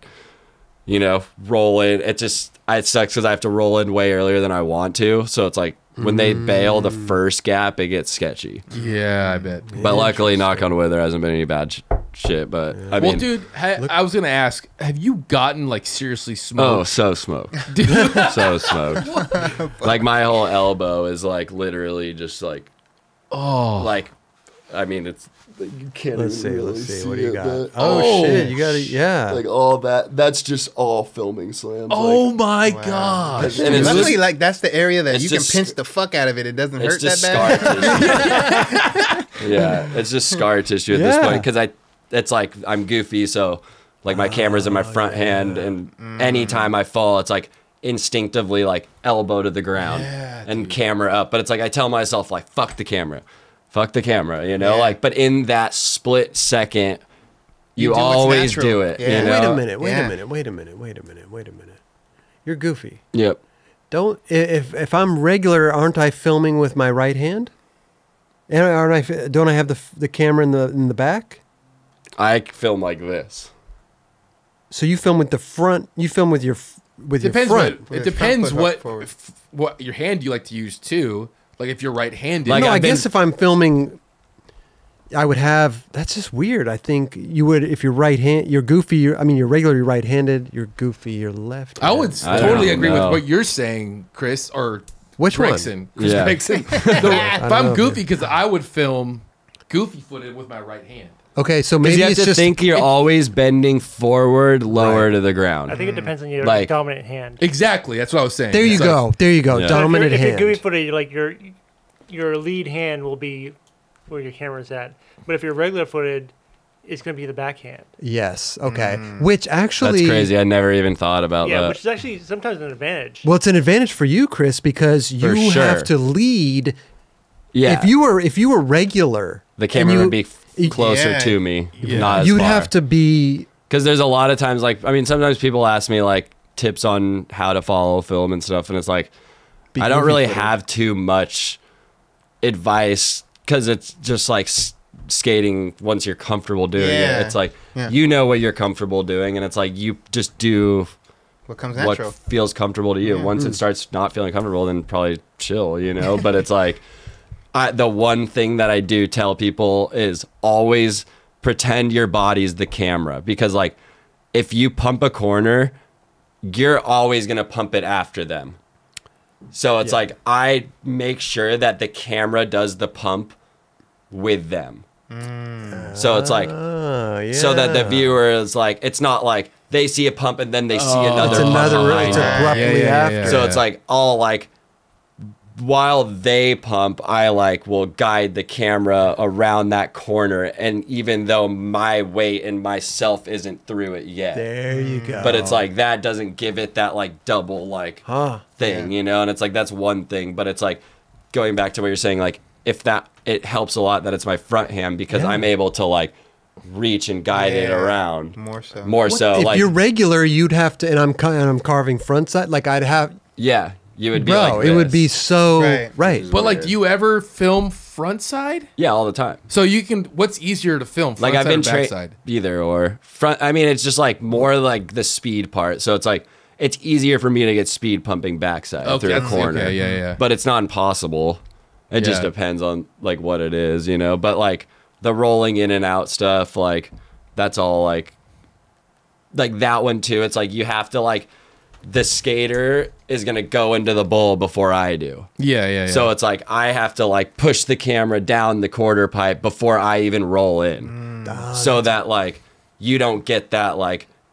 you know, roll in. It sucks because I have to roll in way earlier than I want to. So it's like when they bail the first gap, it gets sketchy. Yeah, I bet. But luckily, knock on wood, there hasn't been any bad shit. But I mean, well, dude, I was gonna ask, have you gotten like seriously smoked? Oh, so smoked, so smoked. Like my whole elbow is like literally just like, like, I mean, it's. You can't let's see. What do you got? But, shit, you got it. Like all that. That's just all filming slams. Oh like, my gosh! And it's luckily, like that's the area that you can just, pinch the fuck out of it. It doesn't hurt just that bad. Yeah, it's just scar tissue at this point because it's like I'm goofy, so like my camera's in my front hand, and anytime I fall, it's like instinctively like elbow to the ground and camera up. But it's like I tell myself like fuck the camera, you know, like, but in that split second, you do what's always natural. do it. Yeah. You know? Wait a minute. You're goofy. Yep. Don't if I'm regular, aren't I filming with my right hand? And don't I have the camera in the back? I film like this. So you film with the front. You film with your front. It depends Front foot what your hand you like to use too. Like if you're right-handed. Like No, I've I guess if I'm filming, I would have. That's just weird. I think you would if you're right-hand. You're goofy. You're regularly right-handed. You're goofy. You're left. I would I totally don't agree with know. what you're saying, Chris, or Which Gregson. one? Chris Yeah. Gregson. If don't I'm know, goofy, because I would film goofy-footed with my right hand. Okay, so Because maybe you have it's to just think you're always bending forward, lower to the ground. I think it depends on your Like- dominant hand. Exactly, that's what I was saying. There you It's like- go. There you go. Yeah. Dominant if you're hand. goofy footed, like your lead hand will be where your camera's at. But if you're regular footed, it's going to be the backhand. Yes. Okay. Which actually, That's crazy. I never even thought about Yeah, that. which is actually sometimes an advantage. well, it's an advantage for you, Chris, because For you sure. have to lead. Yeah. If you were regular, the camera and would be closer Yeah. to me, Yeah. not as you'd far. have to be. Because there's a lot of times, sometimes people ask me, tips on how to follow film and stuff, and it's like, Be I don't goofy really footed. have too much advice, because it's just like skating once you're comfortable doing Yeah. it. It's like, Yeah. you know what you're comfortable doing, and it's like, you just do What comes what natural. feels comfortable to you. Yeah. Once it starts not feeling comfortable, then probably chill, But it's like, the one thing that I do tell people is always pretend your body's the camera, because if you pump a corner, you're always going to pump it after them. So it's like, I make sure that the camera does the pump with them. So it's like, Yeah. so that the viewer is like, it's not like they see a pump and then they see another It's pump another. behind It's it. abruptly Yeah. after. So it's like, all while they pump, I will guide the camera around that corner, and even though my weight and myself isn't through it yet, There you go. but it's like that doesn't give it that double Huh. thing, and it's like that's one thing, but it's like going back to what you're saying, if that it helps a lot that it's my front hand, because Yeah. I'm able to reach and guide it Yeah. around More so. more so if you're regular, you'd have to, and I'm carving front side. I'd have, yeah, you would be bro. like It would this. be so Right. But do you ever film front side? yeah, all the time. So you can. What's easier to film? Front I've side been or back trained side? either or front. I mean, it's just more the speed part. So it's it's easier for me to get speed pumping backside through a that's- corner. okay, yeah. But it's not impossible. It just Yeah. depends on what it is, But the rolling in and out stuff, that's all like that one too. It's you have to the skater is gonna go into the bowl before I do. Yeah. So it's I have to push the camera down the quarter pipe before I even roll in, so that you don't get that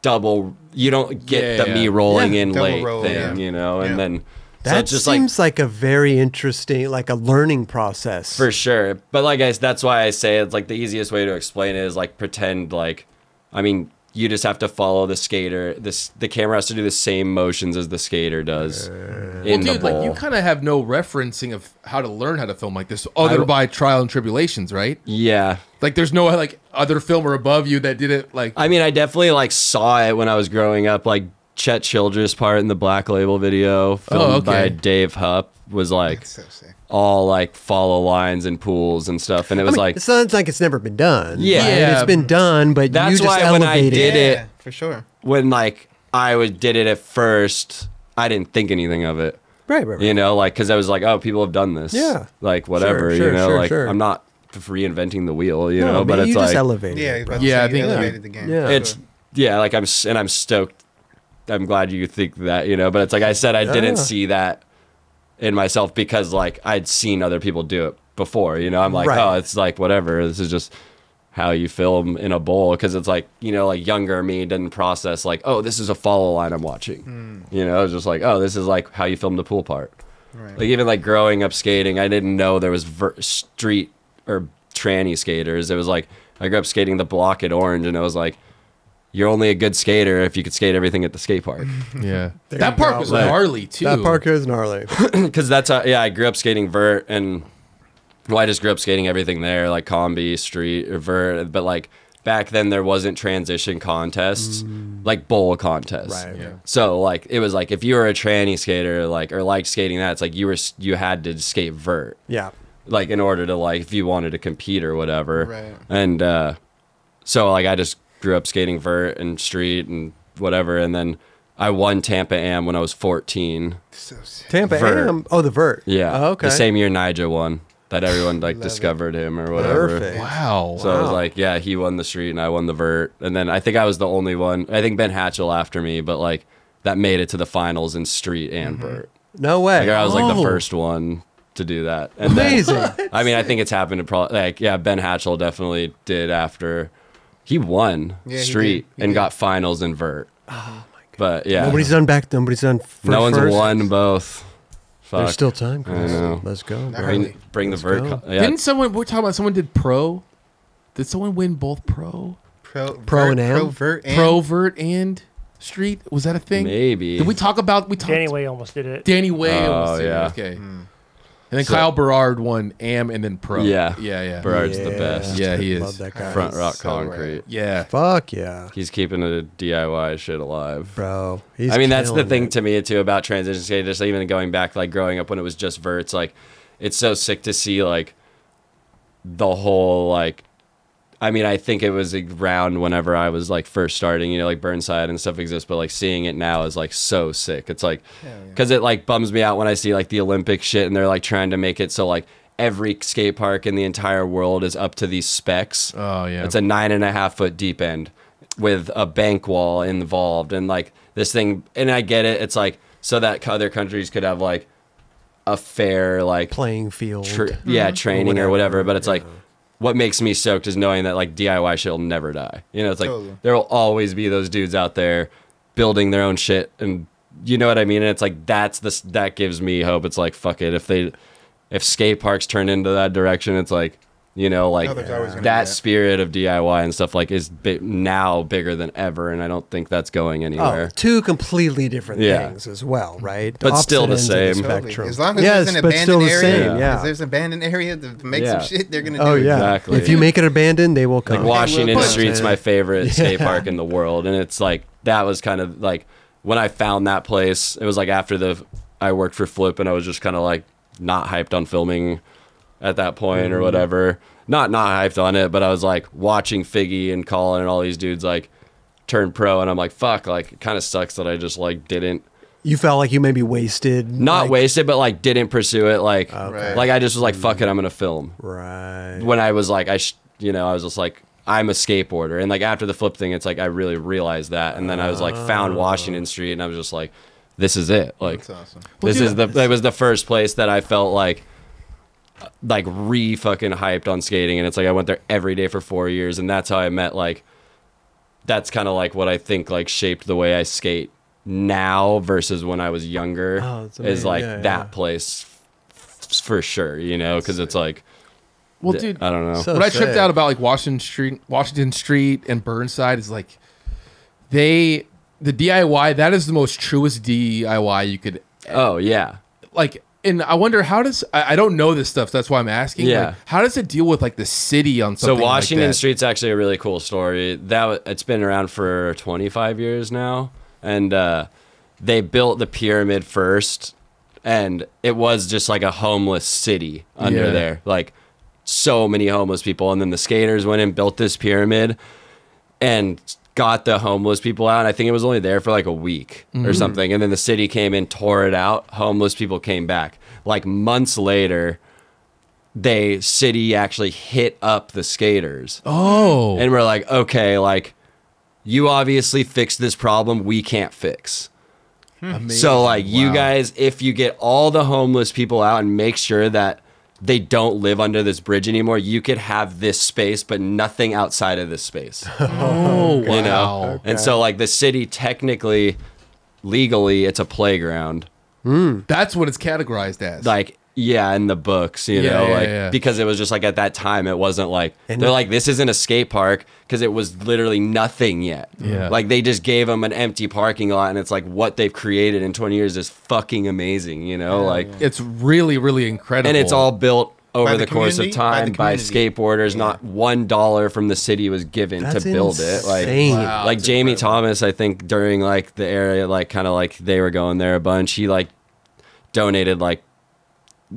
double. You don't get Yeah, the yeah. me rolling Yeah, in double late roll, thing, yeah. and Yeah. then so that it's just seems like a very interesting, a learning process. for sure. But that's why I say it's the easiest way to explain it is pretend I mean, you just have to follow the skater. The camera has to do the same motions as the skater does in the Dude, bowl. you kind of have no referencing of how to learn how to film like this, other by trial and tribulations, right? Yeah. There's no other filmer above you that did it. I mean, I definitely saw it when I was growing up. Chet Childress part in the Black Label video filmed by Dave Hupp was That's so sick. all follow lines and pools and stuff, and it was it sounds like it's never been done. Yeah. right? Yeah. It's been done, but That's you just why when I elevated did it. Yeah, for sure. when I did it at first, I didn't think anything of it. Right. Because I was oh, people have done this. Yeah. Whatever, Sure, sure. I'm not reinventing the wheel, No, but man, it's you just elevated. Yeah, it, bro. Yeah, I think elevated the game. Yeah. for it's sure. I'm stoked. I'm glad you think that, but it's I said, I didn't Yeah. see that in myself because I'd seen other people do it before, I'm Right. oh, it's whatever. This is just how you film in a bowl. Cause it's younger me didn't process oh, this is a follow line I'm watching, it was just oh, this is how you film the pool part. Right. Even growing up skating, I didn't know there was street or tranny skaters. It was I grew up skating the block at Orange, and it was you're only a good skater if you could skate everything at the skate park. Yeah. There That you park go. was gnarly too. That park is gnarly. Because that's how, I grew up skating vert, and I just grew up skating everything there, combi, street, or vert. But back then there wasn't transition contests, like bowl contests. Right. Yeah. So like it was like if you were a tranny skater, like or like skating that, it's like you had to skate vert. Yeah. Like in order to like if you wanted to compete or whatever. Right. And so like I just grew up skating vert and street and whatever, and then I won Tampa Am when I was 14. So sick. Tampa Vert. Am. Oh, the vert. Yeah. Oh, okay. The same year Nigel won. That everyone like Love discovered him or whatever. Perfect. Wow. So I was like, yeah, he won the street and I won the vert. And then I think I was the only one. I think Ben Hatchell after me, but like that made it to the finals in street and vert. No way. Like I was like the Oh. first one to do that. And Amazing. Then, I mean, I think it's happened to probably like, yeah, Ben Hatchell definitely did after he won Yeah, he street did. He and did. got finals in vert. Oh my god. But yeah, Nobody's done first. no one's won both. Fuck. There's still time, Chris. I know. Let's go. Not bro. really. Bring the Let's vert. go. Yeah. Didn't someone, we're talking about someone did pro? Did someone win both pro? Pro vert, and am? Pro vert and Pro, vert, and street? Was that a thing? Maybe. Did we talk about, we talked, Danny Way almost did it. Danny Way Oh, almost did it, yeah. okay. Hmm. And then So- Kyle Berard won AM and then pro. Yeah. Yeah. Berard's the best. Yeah, he is. Love that guy. Front rock So rad. concrete. Yeah. Fuck yeah, He's keeping the DIY shit alive. bro. He's I mean, that's the killing thing it. to me too about transition skating. Just even going back, like growing up when it was just verts, like it's so sick to see like the whole like. I mean, I think it was around whenever I was like first starting, you know, like Burnside and stuff exists, but like seeing it now is like so sick. It's like, Hell yeah. because it like bums me out when I see like the Olympic shit and they're like trying to make it so like every skate park in the entire world is up to these specs. Oh, yeah. It's a 9.5 foot deep end with a bank wall involved and like this thing. And I get it. It's like so that other countries could have like a fair like playing field. training or whatever. But it's like yeah. what makes me stoked is knowing that like DIY shit will never die. You know, it's like Totally. there will always be those dudes out there building their own shit, and you know what I mean. And it's like that gives me hope. It's like fuck it if skate parks turn into that direction, it's like. You know, like Oh, there's always gonna be that that. spirit of DIY and stuff like is now bigger than ever, and I don't think that's going Oh, anywhere. two completely different Yeah. things as well, right? But still the Opposite ends of same. Totally. spectrum. As long as Yes, there's an but still abandoned the area, same, yeah. if there's an abandoned area to make Yeah. some shit, they're gonna do Oh it. yeah, Exactly. if you make it abandoned, they will come. Like Washington Well, Street's my favorite skate Yeah. park in the world, and it's like that was kind of like when I found that place. It was like after I worked for Flip, and I was just kind of like not hyped on filming at that point or whatever. Not hyped on it, but I was like watching Figgy and Colin and all these dudes like turn pro, and I'm like, fuck, like it kind of sucks that I just like didn't. You felt like you maybe wasted. Not like, wasted, but like didn't pursue it. Like, Right. like I just was like, fuck it, I'm gonna film. Right. When I was like, I was just like, I'm a skateboarder, and like after the Flip thing, it's like I really realized that, and then I was like, found Washington Street, and I was just like, this is it. Like, That's awesome. Well, this dude, is that was the first place that I felt like fucking hyped on skating, and it's like I went there every day for 4 years, and that's how I met like. That's kind of like what I think like shaped the way I skate now versus when I was younger. Oh, that's is amazing. like Yeah, that yeah. place for sure, you know, because it's like Well, dude, I don't know. So what I tripped sick. out about like Washington Street and Burnside is like the DIY, that is the most truest DIY you could Oh yeah. like. And I wonder how does I don't know this stuff. So that's why I'm asking. Yeah. Like, how does it deal with like the city on So something? Washington like that? Street's actually a really cool story. It's been around for 25 years now, and they built the pyramid first, and it was just like a homeless city under Yeah. there, like so many homeless people. And then the skaters went and built this pyramid, and got the homeless people out. And I think it was only there for like a week or something. And then the city came in, tore it out. Homeless people came back. Like months later, city actually hit up the skaters. Oh, And we're like, okay, like you obviously fixed this problem we can't fix. amazing. So like you Wow. guys, if you get all the homeless people out and make sure that they don't live under this bridge anymore, you could have this space, but nothing outside of this space. Oh, wow. You know? And so like the city technically, legally, it's a playground. That's what it's categorized as. Like, yeah, in the books, you Yeah, know, yeah, like yeah. because it was just like at that time, it wasn't like And- they're like, this isn't a skate park because it was literally nothing yet. Yeah. Like they just gave them an empty parking lot, and it's like what they've created in 20 years is fucking amazing, you know, like, it's really, really incredible. and it's all built over By the course of community? By the time by community. skateboarders. Yeah. Not $1 from the city was given That's to build it. Like, insane. Wow. like That's Jamie incredible. Thomas, I think during like the area, like kind of like they were going there a bunch. He like donated like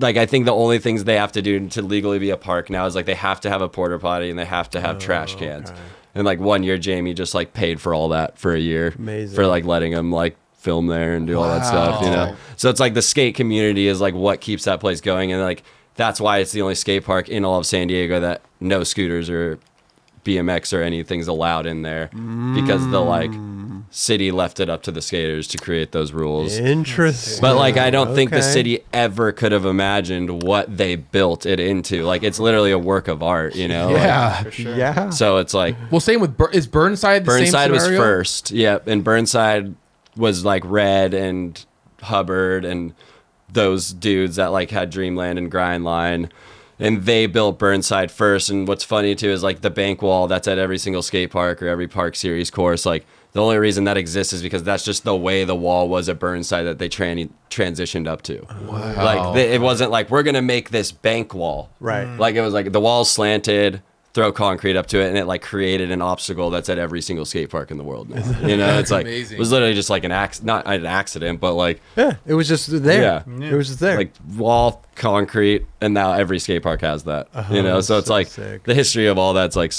I think the only things they have to do to legally be a park now is like they have to have a porta potty and they have to have trash cans. okay. And like 1 year, Jamie just like paid for all that for a year. Amazing. For like letting him like film there and do all that stuff, you know. Wow. So it's like the skate community is like what keeps that place going, and like that's why it's the only skate park in all of San Diego that no scooters or BMX or anything's allowed in there because the like city left it up to the skaters to create those rules. Interesting. But like I don't think the Okay. city ever could have imagined what they built it into. Like it's literally a work of art, you know. Like, Yeah. For sure. Yeah. so it's like Well, same with is Burnside the same Burnside was scenario? first, yep, and Burnside was like Red and Hubbard and those dudes that like had Dreamland and Grindline, and they built Burnside first. And what's funny too is like the bank wall that's at every single skate park or every park series course. Like the only reason that exists is because that's just the way the wall was at Burnside that they transitioned up to. Wow. Like it wasn't like we're gonna make this bank wall, Right. like it was like the wall's slanted, throw concrete up to it, and it like created an obstacle that's at every single skate park in the world now. You know, it's like amazing. it was literally just like not an accident, but like Yeah. It was just there. Yeah. It was just there. like wall, concrete, and now every skate park has that. You know, so it's so like sick. the history of all that's like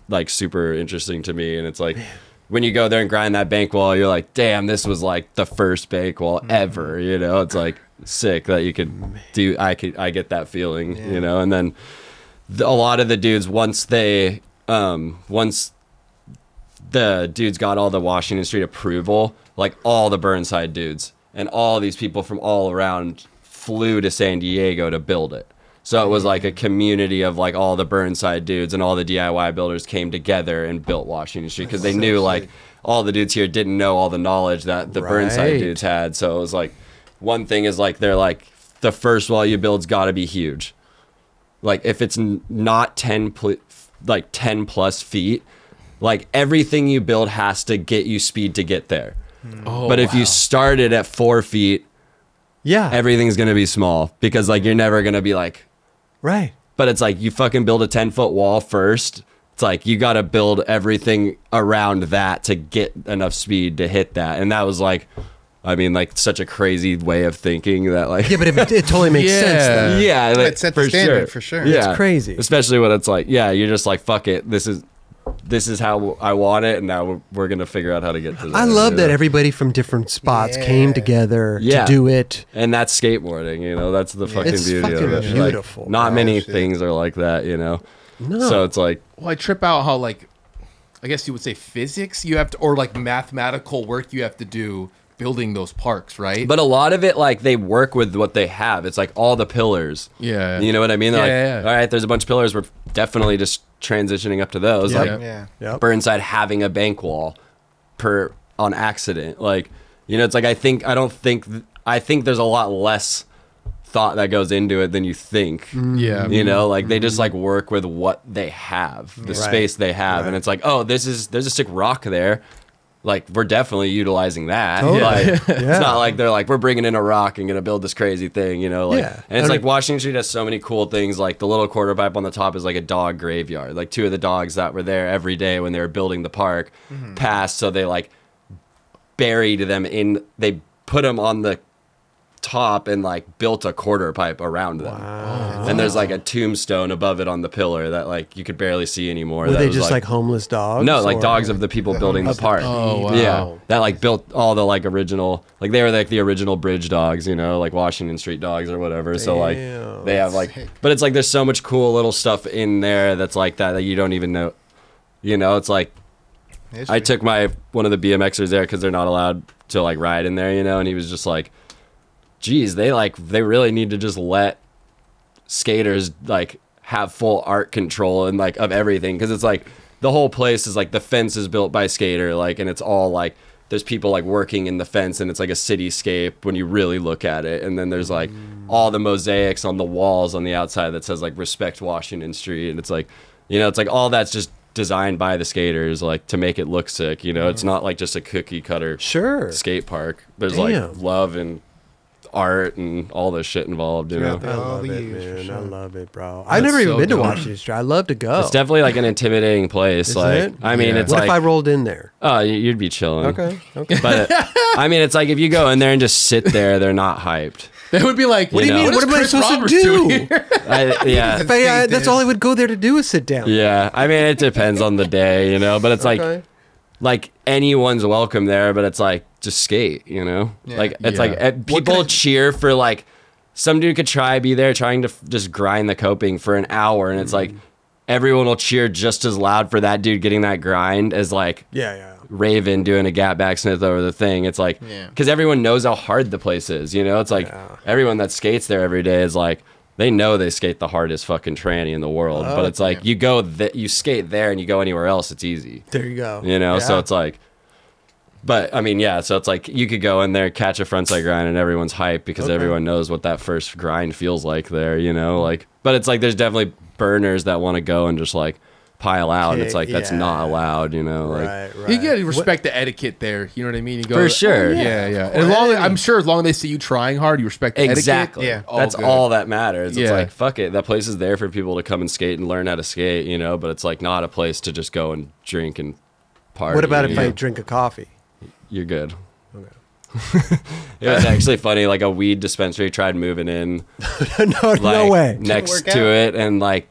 like super interesting to me, and it's like. When you go there and grind that bank wall, you're like, damn, this was like the first bank wall ever. You know, it's like sick that you could do. I get that feeling, you know. And then a lot of the dudes, once the dudes got all the Washington Street approval, like all the Burnside dudes and all these people from all around flew to San Diego to build it. So it was like a community of like all the Burnside dudes and all the DIY builders came together and built Washington Street because they knew like all the dudes here didn't know all the knowledge that the Burnside Right. dudes had. So it was like one thing is like they're like the first wall you build's got to be huge. Like if it's not 10 plus feet, like everything you build has to get you speed to get there. Oh, But if you started at 4 feet, yeah. everything's gonna be small because like you're never gonna be like. Right. But it's like you fucking build a 10-foot wall first. It's like you got to build everything around that to get enough speed to hit that. And that was like, I mean, like such a crazy way of thinking that like. Yeah, but it totally makes Yeah. sense. Then. Yeah, like, It set the standard for sure. Yeah, It's crazy. Especially when it's like, yeah, you're just like, fuck it. This is how I want it, and now we're gonna figure out how to get to that. I love you that know? everybody from different spots Yeah. came together Yeah. to do it. And that's skateboarding, you know. That's the fucking It's beauty fucking of it. beautiful, Like, not bro. many Shit. things are like that, you know. No. So it's like, Well, I trip out how like, I guess you would say physics you have to, or like mathematical work you have to do building those parks, right? but a lot of it, like they work with what they have. It's like all the pillars. yeah, You know what I mean? They're Yeah, like, yeah. all right, there's a bunch of pillars. We're definitely just transitioning up to those. Yep. Like Yeah. Yep. Burnside having a bank wall on accident. Like, you know, it's like I think there's a lot less thought that goes into it than you think. yeah. You know, like they just like work with what they have, the Right. space they have, and it's like, oh, there's a sick rock there. Like we're definitely utilizing that. Totally. Like, Yeah. It's not like they're like we're bringing in a rock and gonna build this crazy thing, you know. Like, Yeah. and it's like Washington Street has so many cool things. Like the little quarter pipe on the top is like a dog graveyard. Like two of the dogs that were there every day when they were building the park passed, so they like buried them in. They put them on the top and like built a quarter pipe around them. Wow. And there's like a tombstone above it on the pillar that like you could barely see anymore. Were that they was, just like homeless dogs? no, like or- dogs of the people building the park. Oh, wow. Yeah, that like built all the like original, like they were like the original bridge dogs, you know, like Washington Street dogs or whatever. So like Damn. they have like, but it's like there's so much cool little stuff in there that's like that you don't even know. You know, it's like I took one of the BMXers there because they're not allowed to like ride in there, you know, and he was just like, geez, they really need to just let skaters like have full art control and like of everything, because it's like the whole place is like the fence is built by skater, like, and it's all like there's people like working in the fence, and it's like a cityscape when you really look at it, and then there's like all the mosaics on the walls on the outside that says like respect Washington Street, and it's like, you know, it's like all that's just designed by the skaters, like to make it look sick, you know. It's not like just a cookie cutter Sure. skate park. There's Damn. like love and art and all this shit involved, you know? I love it, man. Sure. I love it, bro. I've never even been to Washington Street. I love to go. It's definitely like an intimidating place. Isn't like, it? I mean, it's what like, if I rolled in there? oh, you'd be chilling. Okay. But I mean, it's like if you go in there and just sit there, they're not hyped. They would be like, What do you mean? What am I supposed to do? Yeah. That's all I would go there to do is sit down. Yeah. I mean, it depends on the day, you know, but it's like anyone's welcome there, but it's like just skate, you know? Yeah. Like it's like people cheer for like some dude could be there trying to just grind the coping for an hour, and it's like everyone will cheer just as loud for that dude getting that grind as like Raven doing a gap backsmith over the thing. It's like because everyone knows how hard the place is, you know? It's like everyone that skates there every day is like they know they skate the hardest fucking tranny in the world, but it's like you go you skate there and you go anywhere else, it's easy. There you go. You know, so it's like, but I mean, so it's like you could go in there, catch a frontside grind, and everyone's hyped because everyone knows what that first grind feels like there, you know, like, but it's like there's definitely burners that want to go and just like pile out, and it's like that's not allowed, you know, like Right. You gotta respect the etiquette there. You know what I mean? You go, for sure. Yeah. And I'm sure as long as they see you trying hard, you respect the exactly. etiquette. Yeah. That's good. all that matters. It's Yeah. like fuck it, that place is there for people to come and skate and learn how to skate, you know, but it's like not a place to just go and drink and party. What about you if know? I drink a coffee? You're good. It was actually funny, like a weed dispensary tried moving in No way. next to it, and like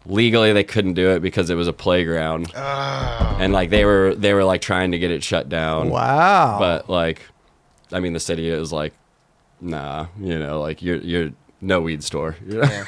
legally they couldn't do it because it was a playground, and like they were like trying to get it shut down. Wow. But like, I mean, the city is like, nah, you know, like you're no weed store, you know?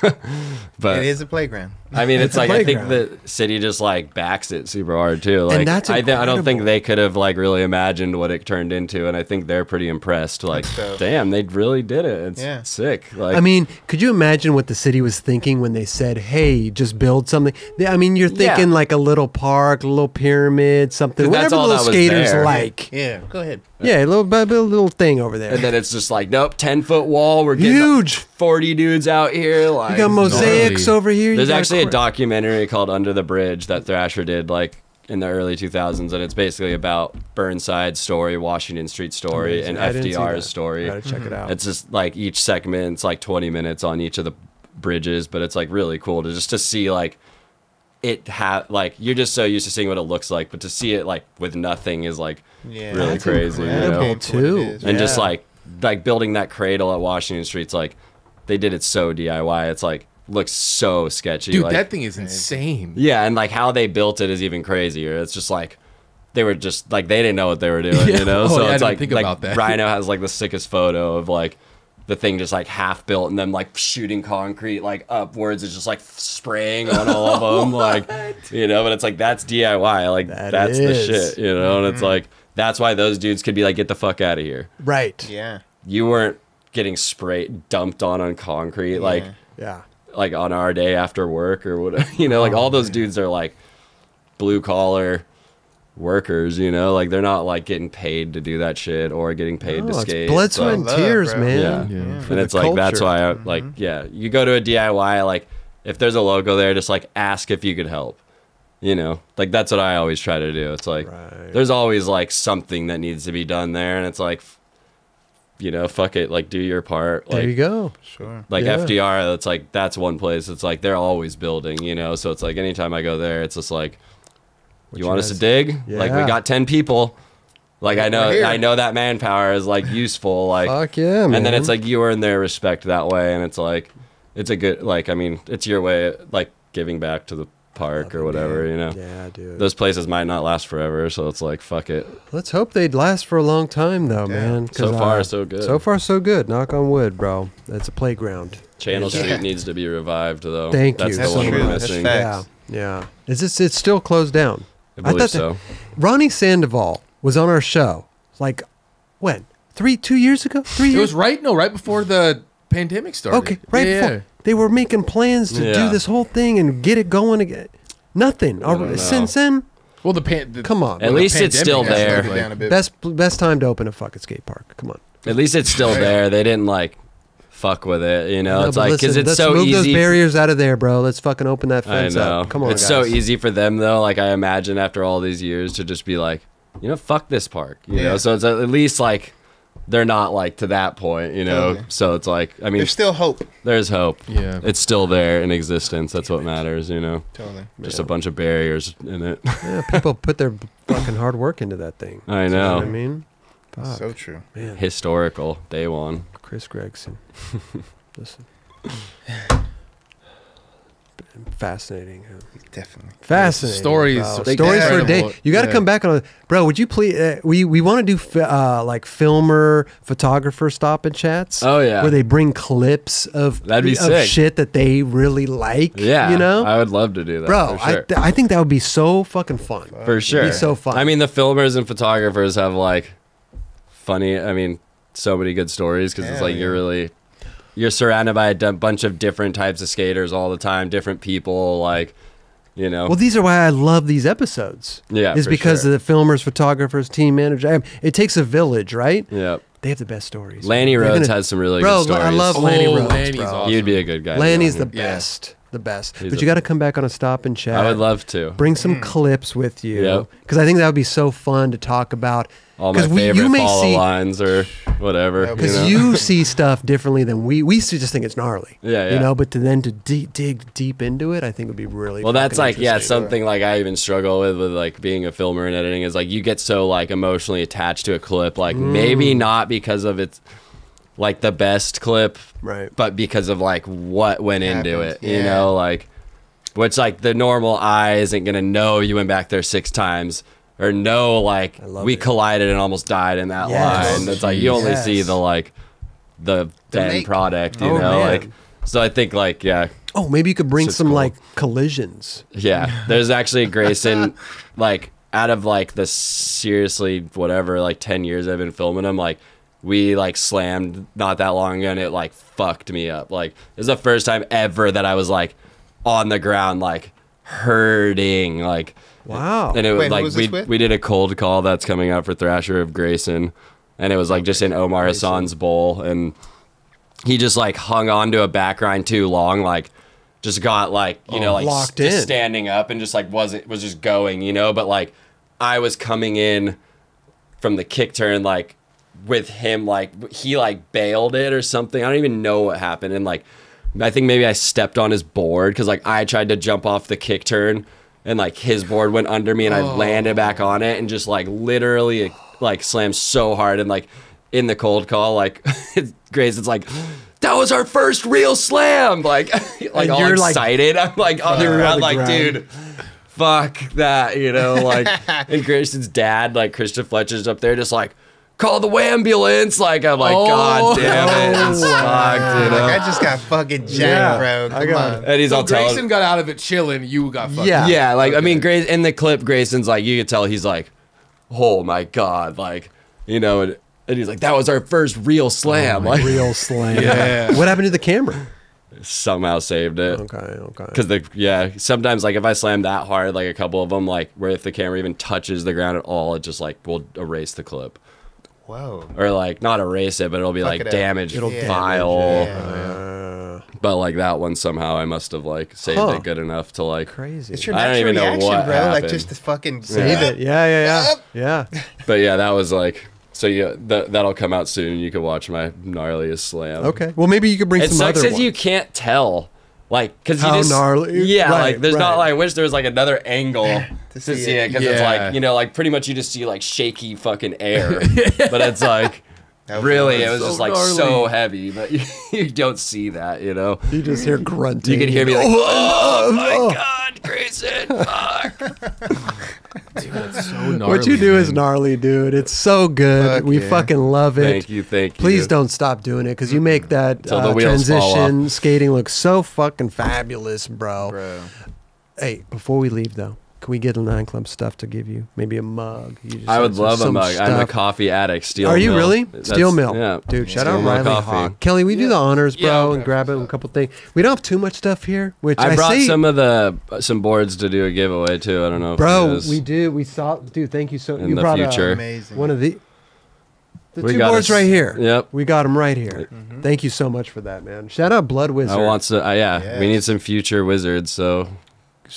But it is a playground. I mean, it's like I think playground. the city just like backs it super hard too. Like, And that's I don't think incredible. they could have like really imagined what it turned into, and I think they're pretty impressed. Like, damn, they really did it. It's sick. Like, I mean, could you imagine what the city was thinking when they said, "Hey, just build something"? I mean, you're thinking like a little park, a little pyramid, something, 'Cause that's whatever all little that was skaters there. like. Yeah, go ahead. Yeah, a little thing over there. and then it's just like, nope, 10-foot wall. We're getting Huge. 40 dudes out here. Like, You got mosaics gnarly. over here. there's you got actually a documentary called Under the Bridge that Thrasher did like in the early 2000s, and it's basically about Burnside's story, Washington Street story, and I didn't see FDR's that. story. Gotta check it out. It's just like each segment, it's like 20 minutes on each of the bridges, but it's like really cool to just to see like like you're just so used to seeing what it looks like, but to see it like with nothing is like really That's crazy, you know? incredible, too. And just Yeah. like building that cradle at Washington Street's like they did it so DIY. It's like looks so sketchy. Dude, like, that thing is insane. yeah, and like how they built it is even crazier. It's just like they were just like they didn't know what they were doing, you know? Oh, So yeah, I it's didn't like think like about that. Rhino has like the sickest photo of like the thing just like half built and then like shooting concrete like upwards. It's just like spraying on all of them, like, you know, but it's like that's DIY. Like that's the is. shit, you know? And it's like that's why those dudes could be like, get the fuck out of here. Right. Yeah. You weren't getting sprayed dumped on concrete like Yeah. like on our day after work or whatever, you know, like all those dudes are like blue collar workers, you know, like they're not like getting paid to do that shit or getting paid to Oh, skate. it's blood, sweat, and Love, tears, bro. man. Yeah. For And the it's like that's culture. why I like you go to a DIY, like if there's a logo there, just like ask if you could help, you know, like that's what I always try to do. It's like there's always like something that needs to be done there, and it's like, you know, fuck it, like do your part. Like, There you go. Sure. like Yeah. FDR, that's like that's one place. It's like they're always building, you know. So it's like anytime I go there, it's just like, you want us to dig? Like we Yeah. got 10 people. Like We're here. I know that manpower is like useful. Like Fuck yeah, man. and then it's like you earn their respect that way, and it's like it's a good like I mean it's your way like giving back to the park or whatever, you know. Yeah, dude. Those places might not last forever, so it's like fuck it. Let's hope they'd last for a long time, though, man. 'cause, So far, so good. So far, so good. Knock on wood, bro. That's a playground. Channel Street needs to be revived though. Thank That's you. the That's one true. we're That's missing. fact. Yeah, yeah. Is this? It's still closed down. I believe thought so. Ronnie Sandoval was on our show. Like, when? 2 years ago? 3 It years? was right before the pandemic started. Okay, right Yeah. before. They were making plans to do Yeah. this whole thing and get it going again. Nothing. don't know. Since then, Well, come on. At least it's still That's there. slowed it down a bit. Best time to open a fucking skate park. Come on. At least it's still there. They didn't like fuck with it, you know. No, It's but like because listen, it's let's so move those easy. barriers out of there, bro. Let's fucking open that I fence know. up. Come on, it's guys. so easy for them though. Like I imagine after all these years to just be like, you know, fuck this park, you know. Yeah. So it's at least like they're not like to that point, you know. Totally. So it's like, I mean, There's still hope. there's hope. Yeah. It's still there in existence. That's what matters, you know. Totally. Just a bunch of barriers in it. Yeah, people put their fucking hard work into that thing. I You know know. what I mean? Fuck, So true. man. Historical day one. Chris Gregson. Listen. Fascinating. Huh? Definitely. Fascinating. Stories. bro. They Stories for a day. incredible. You got to Yeah. come back on. Bro, would you please? We want to do like filmer, photographer stop and chats. Oh, yeah. Where they bring clips of That'd be of sick. shit that they really like. Yeah. You know, I would love to do that. bro. for sure. I think that would be so fucking fun. For sure. It'd be so fun. I mean, the filmers and photographers have like funny, I mean, so many good stories because it's Hell like yeah. you're surrounded by a bunch of different types of skaters all the time, different people, like, you know. well, these are why I love these episodes. Yeah, is for because sure. of the filmers, photographers, team manager. It takes a village, right? Yeah. They have the best stories. Lanny They're Rhodes gonna- has some really Bro, good stories. I love Lanny Oh, Rhodes, Lanny's bro. awesome. He'd be a good guy. to Lanny's be the on here. best. The best. He's But a- you got to come back on a stop and chat. I would love to. Bring some clips with you. Yep. Because I think that would be so fun to talk about. All my 'Cause favorite you may follow see- lines or whatever. Because know? you see stuff differently than we just think it's gnarly. Yeah, You yeah. know, but to then to dig deep into it, I think would be really Well, that's fucking like, yeah, interesting. something like I even struggle with like being a filmer and editing is like you get so like emotionally attached to a clip, like maybe not because of its like the best clip, Right. but because of like what went into Happens, it, you yeah. know, like which like the normal eye isn't gonna know you went back there 6 times or know like love we it. collided and almost died in that Yes. line. It's like you only see Yes. the like the end make- product, you Oh, know, man. like so I think like yeah. Oh, maybe you could bring It's just some cool. like collisions. Yeah, there's actually Grayson, like out of like the seriously whatever like 10 years I've been filming him, like we like slammed not that long ago and it like fucked me up. Like it was the first time ever that I was like on the ground like hurting like. Wow. And it was Wait, who like was this with? we did a cold call that's coming out for Thrasher of Grayson, and it was like just in Omar Hassan's bowl, and he just like hung on to a back grind too long, like just got like you know like locked just in. standing up and just like was just going, you know, but like I was coming in from the kick turn like with him like he like bailed it or something. I don't even know what happened, and like I think maybe I stepped on his board because like I tried to jump off the kick turn. And like his board went under me and I landed back on it and just like literally like slammed so hard and like in the cold call like Grayson's like that was our first real slam like like all you're, like- excited. I'm like on the You're on ground the like ground. dude fuck that, you know, like and Grayson's dad like Christian Fletcher's up there just like call the ambulance. Like I'm like god damn it it's fucked, you know. Like, I just got fucking jacked, Yeah, bro. I Come got on. And he's all telling Grayson got out of it chilling. You got fucked. Yeah. Yeah, like I Okay. mean, in the clip, Grayson's like you could tell he's like, oh my god, like you know, and he's like that was our first real slam, like Real slam. Yeah. What happened to the camera? somehow saved it. Okay. Because sometimes like if I slam that hard, like a couple of them, like where if the camera even touches the ground at all, it just like will erase the clip Whoa. or like not erase it, but it'll be Fuck like it up. damaged It'll file. Yeah. But like that one somehow I must have like saved Huh. it good enough to like. Crazy. It's your I don't natural even know reaction, what bro. happened. Like just to fucking Save it. Yeah. But yeah, that was like so. Yeah, that'll come out soon. You can watch my gnarliest slam. Okay. Well, maybe you could bring It some sucks other because you ones. cank tell, like, because you How just gnarly. Yeah, Right, like there's right. not like I wish there was like another angle to see see it. it because it's Yeah. like you know like pretty much you just see like shaky fucking air, but it's like. That was Really, nice. it was So just like gnarly. so heavy, but you don't see that, you know. You just hear grunting. You can hear me like, oh my god, Grayson, fuck. Dude, that's so gnarly. What you do is man. gnarly, dude. It's so good. Fuck We yeah. fucking love it. Thank you. Please don't stop doing it because you make that Till the wheels fall transition skating look so fucking fabulous, bro. Bro. Hey, before we leave though, can we get a 9 Club stuff to give you? Maybe a mug. You just I have would love a some mug. I'm a stuff. coffee addict. Steel Are you Mill. really? That's- Steel Mill. Yeah. Dude, shout Steel out Mill Riley coffee. Hawk. Kelly, we do the honors, Yeah, bro, I'll and grab grab some a couple things. We don't have too much stuff here, which I brought say, some boards to do a giveaway too. I don't know if bro, it is. we do. We saw, dude, thank you so In you the brought future. Amazing. one of the We two got boards us- right here. Yep. We got them right here. Thank you so much for that, man. Shout out Blood Wizard. I want to. Yeah, Yes. we need some future wizards. So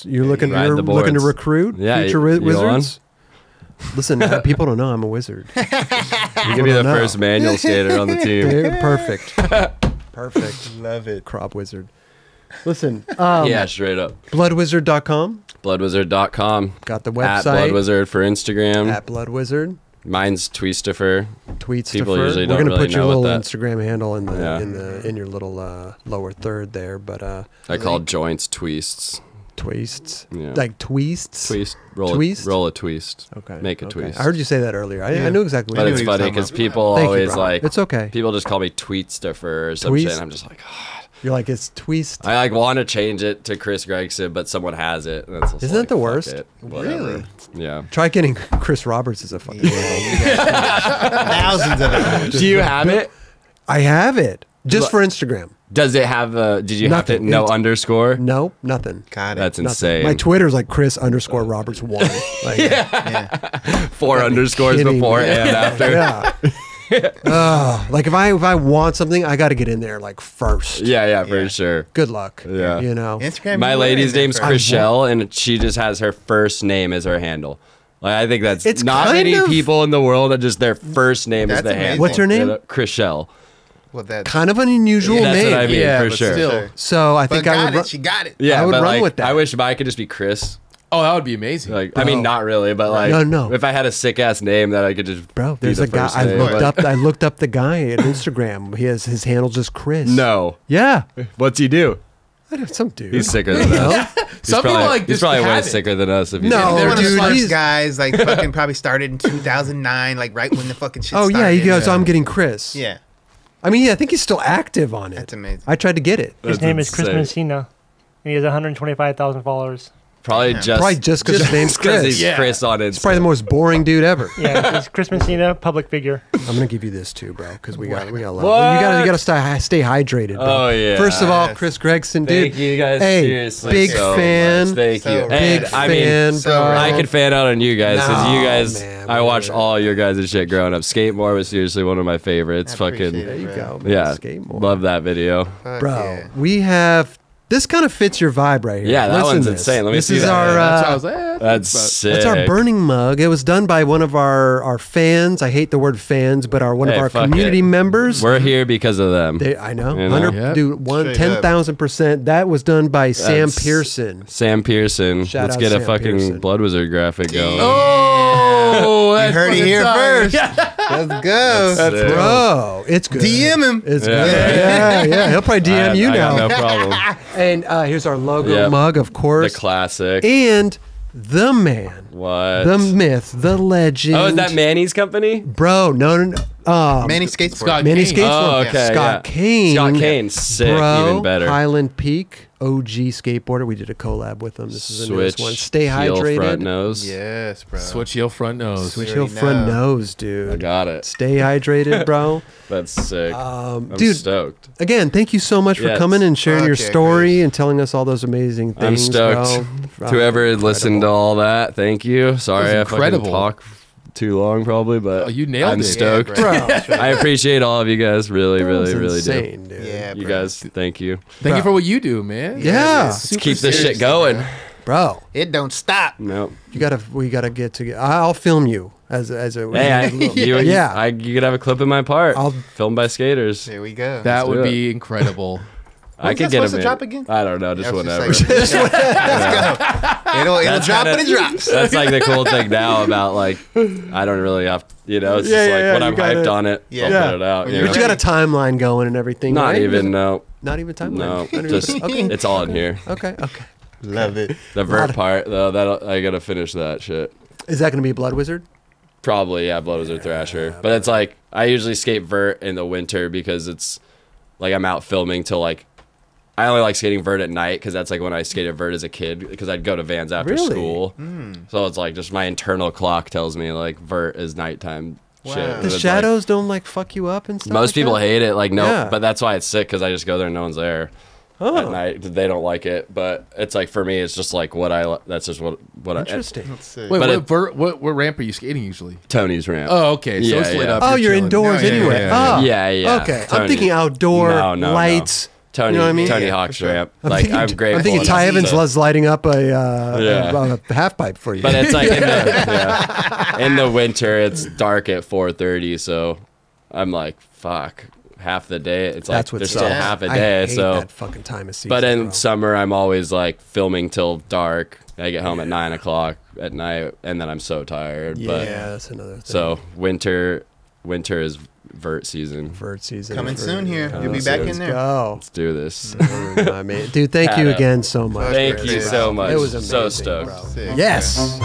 You're looking. Ride You're the looking to boards. recruit Yeah, future you on? wizards. Listen, people don't know I'm a wizard. You can be the first manual skater on the team. Perfect. Perfect. Love it. Crop wizard. Listen. Yeah, straight up. Bloodwizard.com. Bloodwizard.com. Got the At website. Bloodwizard for Instagram. At Bloodwizard. Mine's Tweestifer. Tweets. People We're usually gonna don't really put your know little what that. Instagram handle in the Yeah. in your little lower third there, but I call joints tweests. tweests, Yeah. like tweests. Twist. Twist? Roll a twist. Okay. Make a okay. twist. I heard you say that earlier. I knew exactly But what you it's knew what he funny was because talking people Thank you, always bro. like. It's okay. People just call me Tweetstifer or some Tweest? shit. And I'm just like, God. You're like, it's tweest. I like want to change it to Chris Gregson, but someone has it. And it's just Isn't that like, the fuck worst? it, whatever. Really? Yeah. Try getting Chris Roberts as a fucking Thousands of them. Do you have it? I have it. Just for Instagram. Does it have a? Did you Nothing. have to no It's- underscore? Nope, nothing. Got it. That's Nothing. insane. My Twitter's like Chris_Roberts1. Like, Yeah. 4 underscores kidding before me. and after. Yeah. Like if I want something, I got to get in there like first. Yeah, for Yeah. sure. Good luck. Yeah. You know. Instagram. My you were lady's in there name's first. Chriselle, and she just has her first name as her handle. Like I think that's It's not kind many of- people in the world that just their first name is That's the amazing. handle. What's her name? Chriselle. Well, that's Kind of an unusual That's name. what I mean, Yeah, for but sure. still. So I But think I got would. it. She got it. Yeah, I would but run like, with that. I wish mine could just be Chris. Oh, that would be amazing. Like, I mean, not really, but like, No. if I had a sick ass name that I could just Bro, be there's the a guy first I name, looked but- up. I looked up the guy at Instagram. His handle's just Chris. No, Yeah. what's he do? Some dude. He's sicker than us. Some people like he's just probably way have it. sicker than us. If he's No, They're sicker. one of the dude, first he's- guys, like fucking probably started in 2009, like right when the fucking shit Oh started. yeah, he goes. I'm getting Chris. Yeah, I mean, I think he's still active on it. that's amazing. I tried to get it. His That's name is Chris insane. Messina, and he has 125,000 followers. Probably Yeah. just Probably just 'cause his name's 'cause Chris. he's Yeah. Chris on It's Instagram. probably the most boring dude ever. Yeah, it's Chris Messina, public figure. I'm gonna give you this too, bro, because we got a lot. What? You gotta stay hydrated, bro. Oh, yeah. First of all, Yes. Chris Gregson, dude. Thank you guys. Hey, seriously, big so fan. much. Thank So you. right. And, Big I fan, mean, so bro. right. I could fan out on you guys because you No, guys. man, I watched whatever. all your guys' shit growing up. Skateboard was seriously one of my favorites. I Fucking appreciate There it. you Bro. go, man. yeah, Skate more. love that video. Fuck bro. yeah. We have this. Kind of fits your vibe right here. Yeah, that Listen one's to this. insane. Let me this see is that. our. That's what I was like, That's sick. That's our burning mug. It was done by one of our fans. I hate the word fans, but one Hey, of our fuck community it. members. We're here because of them. I know, You know? Yeah. dude, Straight 10,000%. That was done by Sam That's- Pearson. Sam Pearson. Shout Let's out get a Sam fucking Pearson. Blood Wizard graphic going. Oh, You that's heard it fucking here tight. first. Let's go. That's sick. Bro, it's good. DM him. It's Yeah. good. Yeah. He'll probably DM you I now. got no problem. And here's our logo Yep. mug, of The course. classic. And the man, What? the myth, the legend. Oh, is that Manny's company? Bro, no. Manny Skatesport. Scott Manny Kane. Skatesport. Oh, okay. Scott yeah. Kane. Scott Kane. Sick. Bro, Even better. Highland Peak, OG skateboarder. We did a collab with them. This is the newest Switch. one. Stay heel, hydrated. front nose. Yes, bro. Switch heel front nose. Switch You heel already front know. nose, dude. I got it. Stay hydrated, bro. That's sick. I'm dude, stoked. again, thank you so much for Yes. coming and sharing your Okay, story Chris. and telling us all those amazing I'm things. stoked. Bro. To whoever listened to all that, thank you. Sorry That I was fucking incredible. talk too long probably, but Oh, you nailed I'm it. stoked. Bro. I appreciate all of you guys. Really, That was really, really do. insane, dude. Yeah, You bro. guys, thank you. Thank you Bro. for what you do, man. Yeah. it's super Keep this serious. shit going. Bro, It don't stop. No. we gotta get together. I'll film you as a. Hey, Yeah. you could have a clip in my part. I'll- Filmed by skaters. There we go. That Let's would do be incredible. I When's could that get supposed him to drop again? I don't know, just I was whenever. just like, let's go. It'll That's drop kinda- when it drops. That's like the cool thing now about like I don't really have it's Yeah, just yeah, like yeah, when you I'm gotta- hyped on it, Yeah. I'll put it out. When you you're know? But you got a timeline going and everything. Not right? even no. Not even timeline. No. Not even- Just okay. it's all in here. Okay. Love it. The vert part though, that I gotta finish that shit. Is that gonna be Blood Wizard? Probably, yeah, Blood Wizard Thrasher. But it's like I usually skate vert in the winter because it's like I'm out filming till like I only like skating vert at night because that's like when I skated vert as a kid because I'd go to Vans after Really? school. So it's like just my internal clock tells me like vert is nighttime Wow. shit. The And The it's like- shadows don't like fuck you up and stuff. most like people that? hate it, like no, Yeah. but that's why it's sick because I just go there and no one's there at night. They don't like it, but it's like for me, it's just like what that's just what Interesting. Let's see. Wait, But what ramp are you skating usually? Tony's ramp. Oh, okay. So Yeah, it's lit yeah. up. Oh, you're chilling. indoors No, yeah, anyway. yeah, Oh, yeah, yeah. Okay, I'm Tony. thinking outdoor No, no, lights. Tony, You know what I mean? Tony Yeah, Hawk's for sure. ramp. Like I'm grateful. I'm thinking Ty enough Evans to- was lighting up a Yeah. half pipe for you. But it's like in the winter, it's dark at 4:30, so I'm like, fuck, half the day. It's like That's what's there's still up. half a I day. hate So, that fucking time of season. but in bro. summer, I'm always like filming till dark. I get home at 9 o'clock at night, and then I'm so tired. yeah, But that's another thing. so winter is vert season. Vert season Coming vert. soon here. Coming You'll be back soon. in there. Go. Let's do this. I mean, dude, thank you Pat up. again so much. Thank Chris. you so much. It was so amazing, stoked. bro. Sick, Yes.